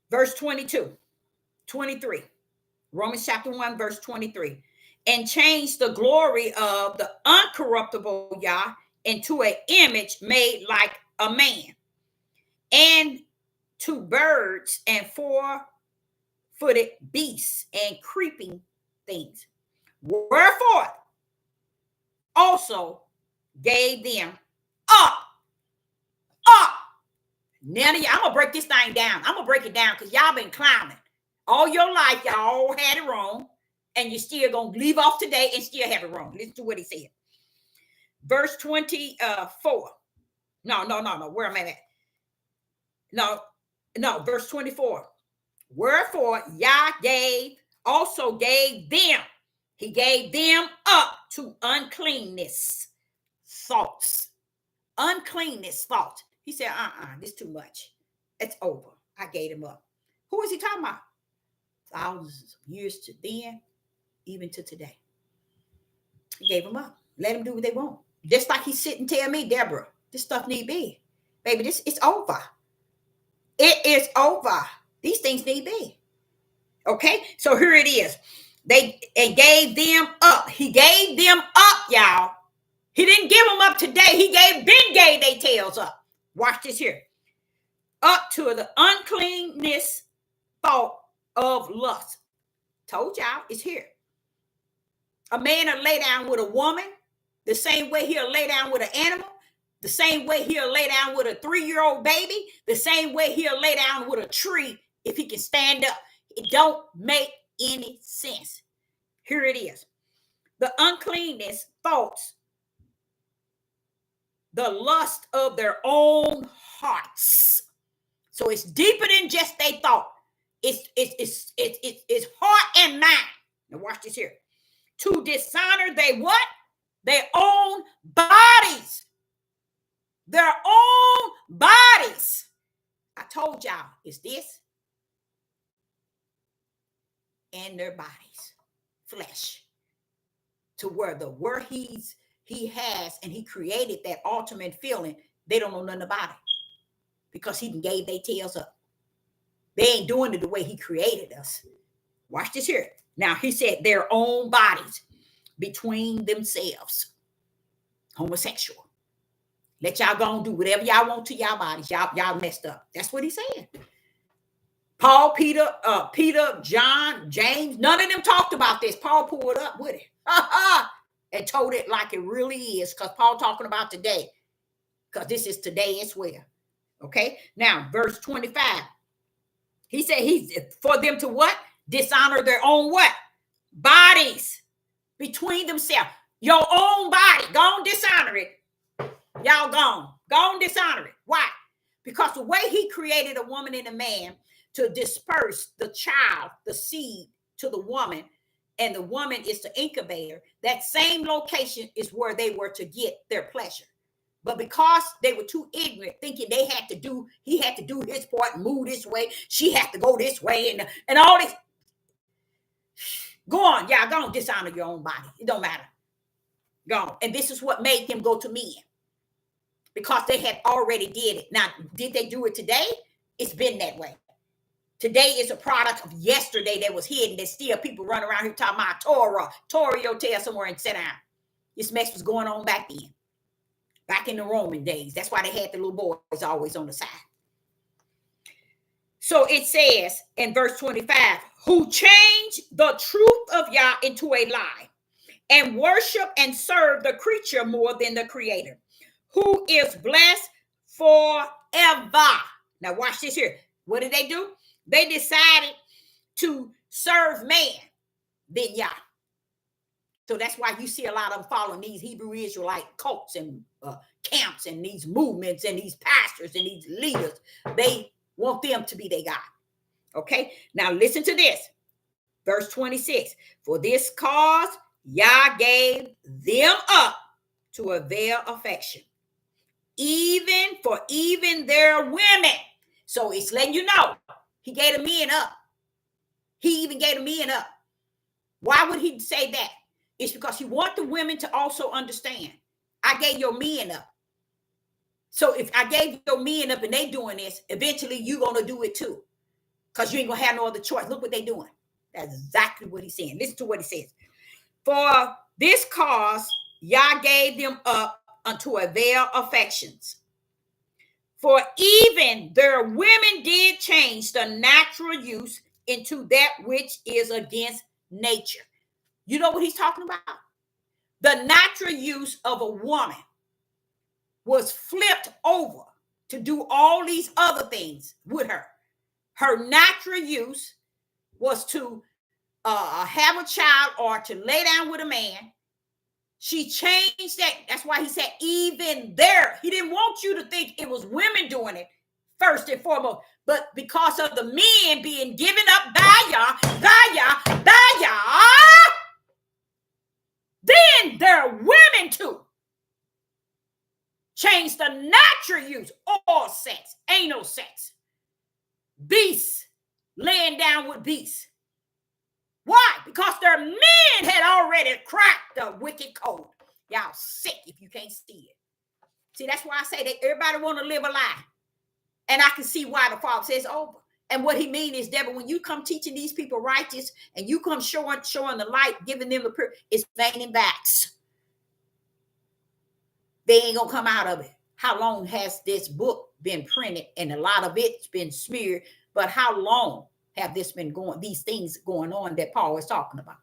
Verse 22, 23. Romans chapter 1, verse 23. And changed the glory of the uncorruptible Yah into an image made like a man, and to birds and four-footed beasts and creeping things. Wherefore also gave them up. Now, I'm going to break this thing down. I'm going to break it down because y'all been clowning. All your life, y'all had it wrong. And you're still going to leave off today and still have it wrong. Listen to what he said. Verse 24. No. Where am I at? No, verse 24. Wherefore Yah also gave them. He gave them up to uncleanness thoughts. Uncleanness thoughts. He said, this is too much. It's over. I gave him up. Who is he talking about? Thousands of years to then, even to today. He gave them up. Let them do what they want. Just like he sit and tell me, Deborah, this stuff need be. Baby, it's over. It is over. These things need be. Okay? So here it is. They gave them up. He gave them up, y'all. He didn't give them up today. He gave their tails up. Watch this here. Up to the uncleanness thought of lust. Told y'all, it's here. A man will lay down with a woman the same way he'll lay down with an animal, the same way he'll lay down with a 3-year-old baby, the same way he'll lay down with a tree if he can stand up. It don't make any sense. Here it is. The uncleanness thoughts, the lust of their own hearts. So it's deeper than just they thought. It's heart and mind. Now watch this here. To dishonor they what? Their own bodies. Their own bodies. I told y'all, it's this and their bodies, flesh. To where he has and he created that ultimate feeling, they don't know nothing about it because he gave their tails up. They ain't doing it the way he created us. Watch this here. Now he said their own bodies between themselves. Homosexual. Let y'all go and do whatever y'all want to y'all bodies. Y'all messed up. That's what he said. Paul, Peter, John, James, none of them talked about this. Paul pulled up with it. And told it like it really is, because Paul talking about today, because this is today as well. Okay, now verse 25. He said he's for them to what? Dishonor their own what? Bodies between themselves. Your own body. Go on, dishonor it. Y'all gone. Go on, dishonor it. Why? Because the way he created a woman and a man to disperse the child, the seed to the woman, and the woman is the incubator, that same location is where they were to get their pleasure. But because they were too ignorant, thinking he had to do his part and move this way, she had to go this way, and all this. Go on, y'all, go on, dishonor your own body. It don't matter. Go on. And this is what made him go to men. because they had already did it. Now, did they do it today? It's been that way. Today is a product of yesterday that was hidden. There's still people running around here talking about Torah, hotel somewhere and sit down. This mess was going on back then, back in the Roman days. That's why they had the little boys always on the side. So it says in verse 25, who changed the truth of Yah into a lie and worship and serve the creature more than the creator, who is blessed forever. Now watch this here. What did they do? They decided to serve man than Yah. So that's why you see a lot of them following these Hebrew Israelite cults and camps and these movements and these pastors and these leaders. They want them to be their God. Okay, now listen to this. Verse 26. For this cause, Yah gave them up to a veil affection, even their women. So it's letting you know he gave the men up. He even gave the men up. Why would he say that? It's because he wants the women to also understand. I gave your men up. So if I gave your men up and they doing this, eventually you're going to do it too. Because you ain't going to have no other choice. Look what they doing. That's exactly what he's saying. Listen to what he says. For this cause, Yah gave them up unto a veil of affections. For even their women did change the natural use into that which is against nature. You know what he's talking about? The natural use of a woman was flipped over to do all these other things with her. Her natural use was to have a child or to lay down with a man. She changed that. That's why he said even there. He didn't want you to think it was women doing it first and foremost. But because of the men being given up by Yah, then their women too changed the natural use, all sex, anal sex, beasts, laying down with beasts. Why? Because their men had already cracked the wicked code. Y'all sick if you can't see it. See, that's why I say that everybody want to live a lie. And I can see why the Father says over. And what he means is, Deborah, when you come teaching these people righteous and you come showing the light, giving them the prayer, it's fainting backs. They ain't going to come out of it. How long has this book been printed? And a lot of it's been smeared. But how long have this been going, these things going on that Paul is talking about?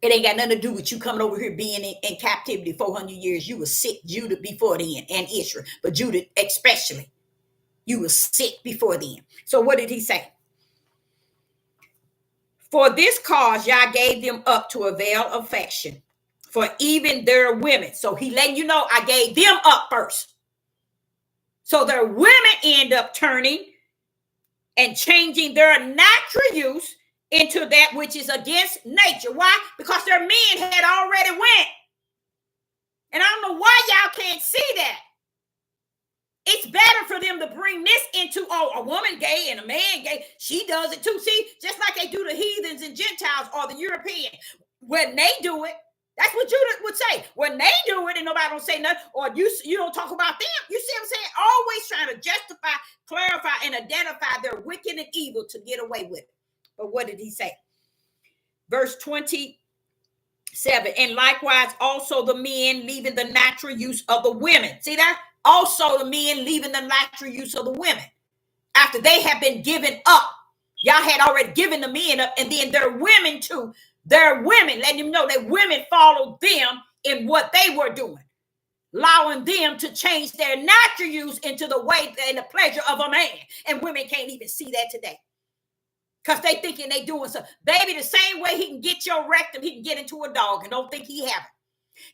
It ain't got nothing to do with you coming over here being in captivity 400 years. You was sick, Judah, before then, and Israel. But Judah especially, you was sick before then. So what did he say? For this cause, Yah gave them up to a veil of affection, for even their women. So he letting you know, I gave them up first. So their women end up turning and changing their natural use into that which is against nature. Why? Because their men had already went. And I don't know why y'all can't see that. It's better for them to bring this into, oh, a woman gay and a man gay. She does it too. See, just like they do the heathens and Gentiles or the European. When they do it, that's what Judah would say. When they do it and nobody don't say nothing, or you don't talk about them. You see what I'm saying? Always trying to justify, clarify, and identify their wicked and evil to get away with it. But what did he say? Verse 27. And likewise also the men leaving the natural use of the women. See that? Also the men leaving the natural use of the women. After they have been given up. Y'all had already given the men up, and then their women too. Their women, letting them know that women followed them in what they were doing, allowing them to change their natural use into the way and the pleasure of a man. And women can't even see that today because they thinking they doing something. Baby, the same way he can get your rectum, he can get into a dog and don't think he have it.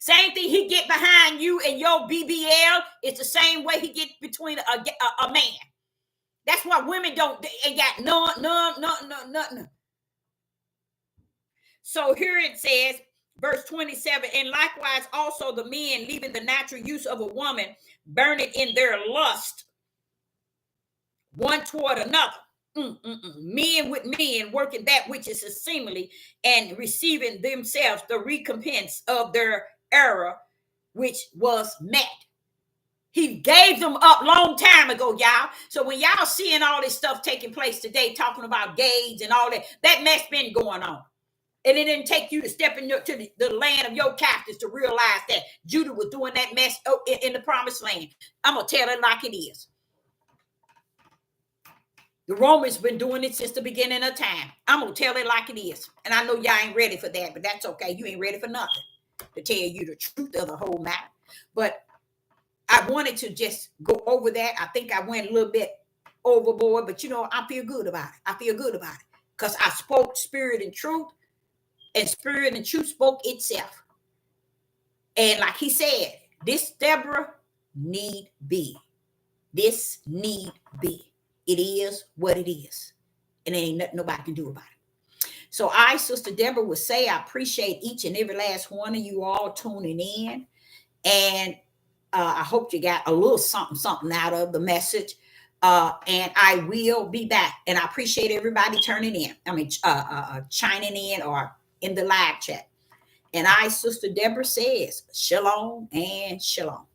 Same thing he get behind you and your BBL, it's the same way he get between a man. That's why women ain't got nothing. So here it says, verse 27, and likewise also the men leaving the natural use of a woman, burning in their lust one toward another. Men with men working that which is seemly and receiving themselves the recompense of their error which was met. He gave them up long time ago, y'all. So when y'all seeing all this stuff taking place today, talking about gays and all that, that mess been going on. And it didn't take you to step to the land of your captives to realize that Judah was doing that mess in the promised land. I'm going to tell it like it is. The Romans been doing it since the beginning of time. I'm going to tell it like it is. And I know y'all ain't ready for that, but that's okay. You ain't ready for nothing to tell you the truth of the whole matter. But I wanted to just go over that. I think I went a little bit overboard, but I feel good about it. I feel good about it because I spoke spirit and truth, and spirit and truth spoke itself. And like he said, this Deborah need be. This need be. It is what it is. And there ain't nothing nobody can do about it. So I, Sister Deborah, would say I appreciate each and every last one of you all tuning in. And I hope you got a little something out of the message. And I will be back. And I appreciate everybody turning in. Chiming in or in the live chat. And I, Sister Deborah, says shalom and shalom.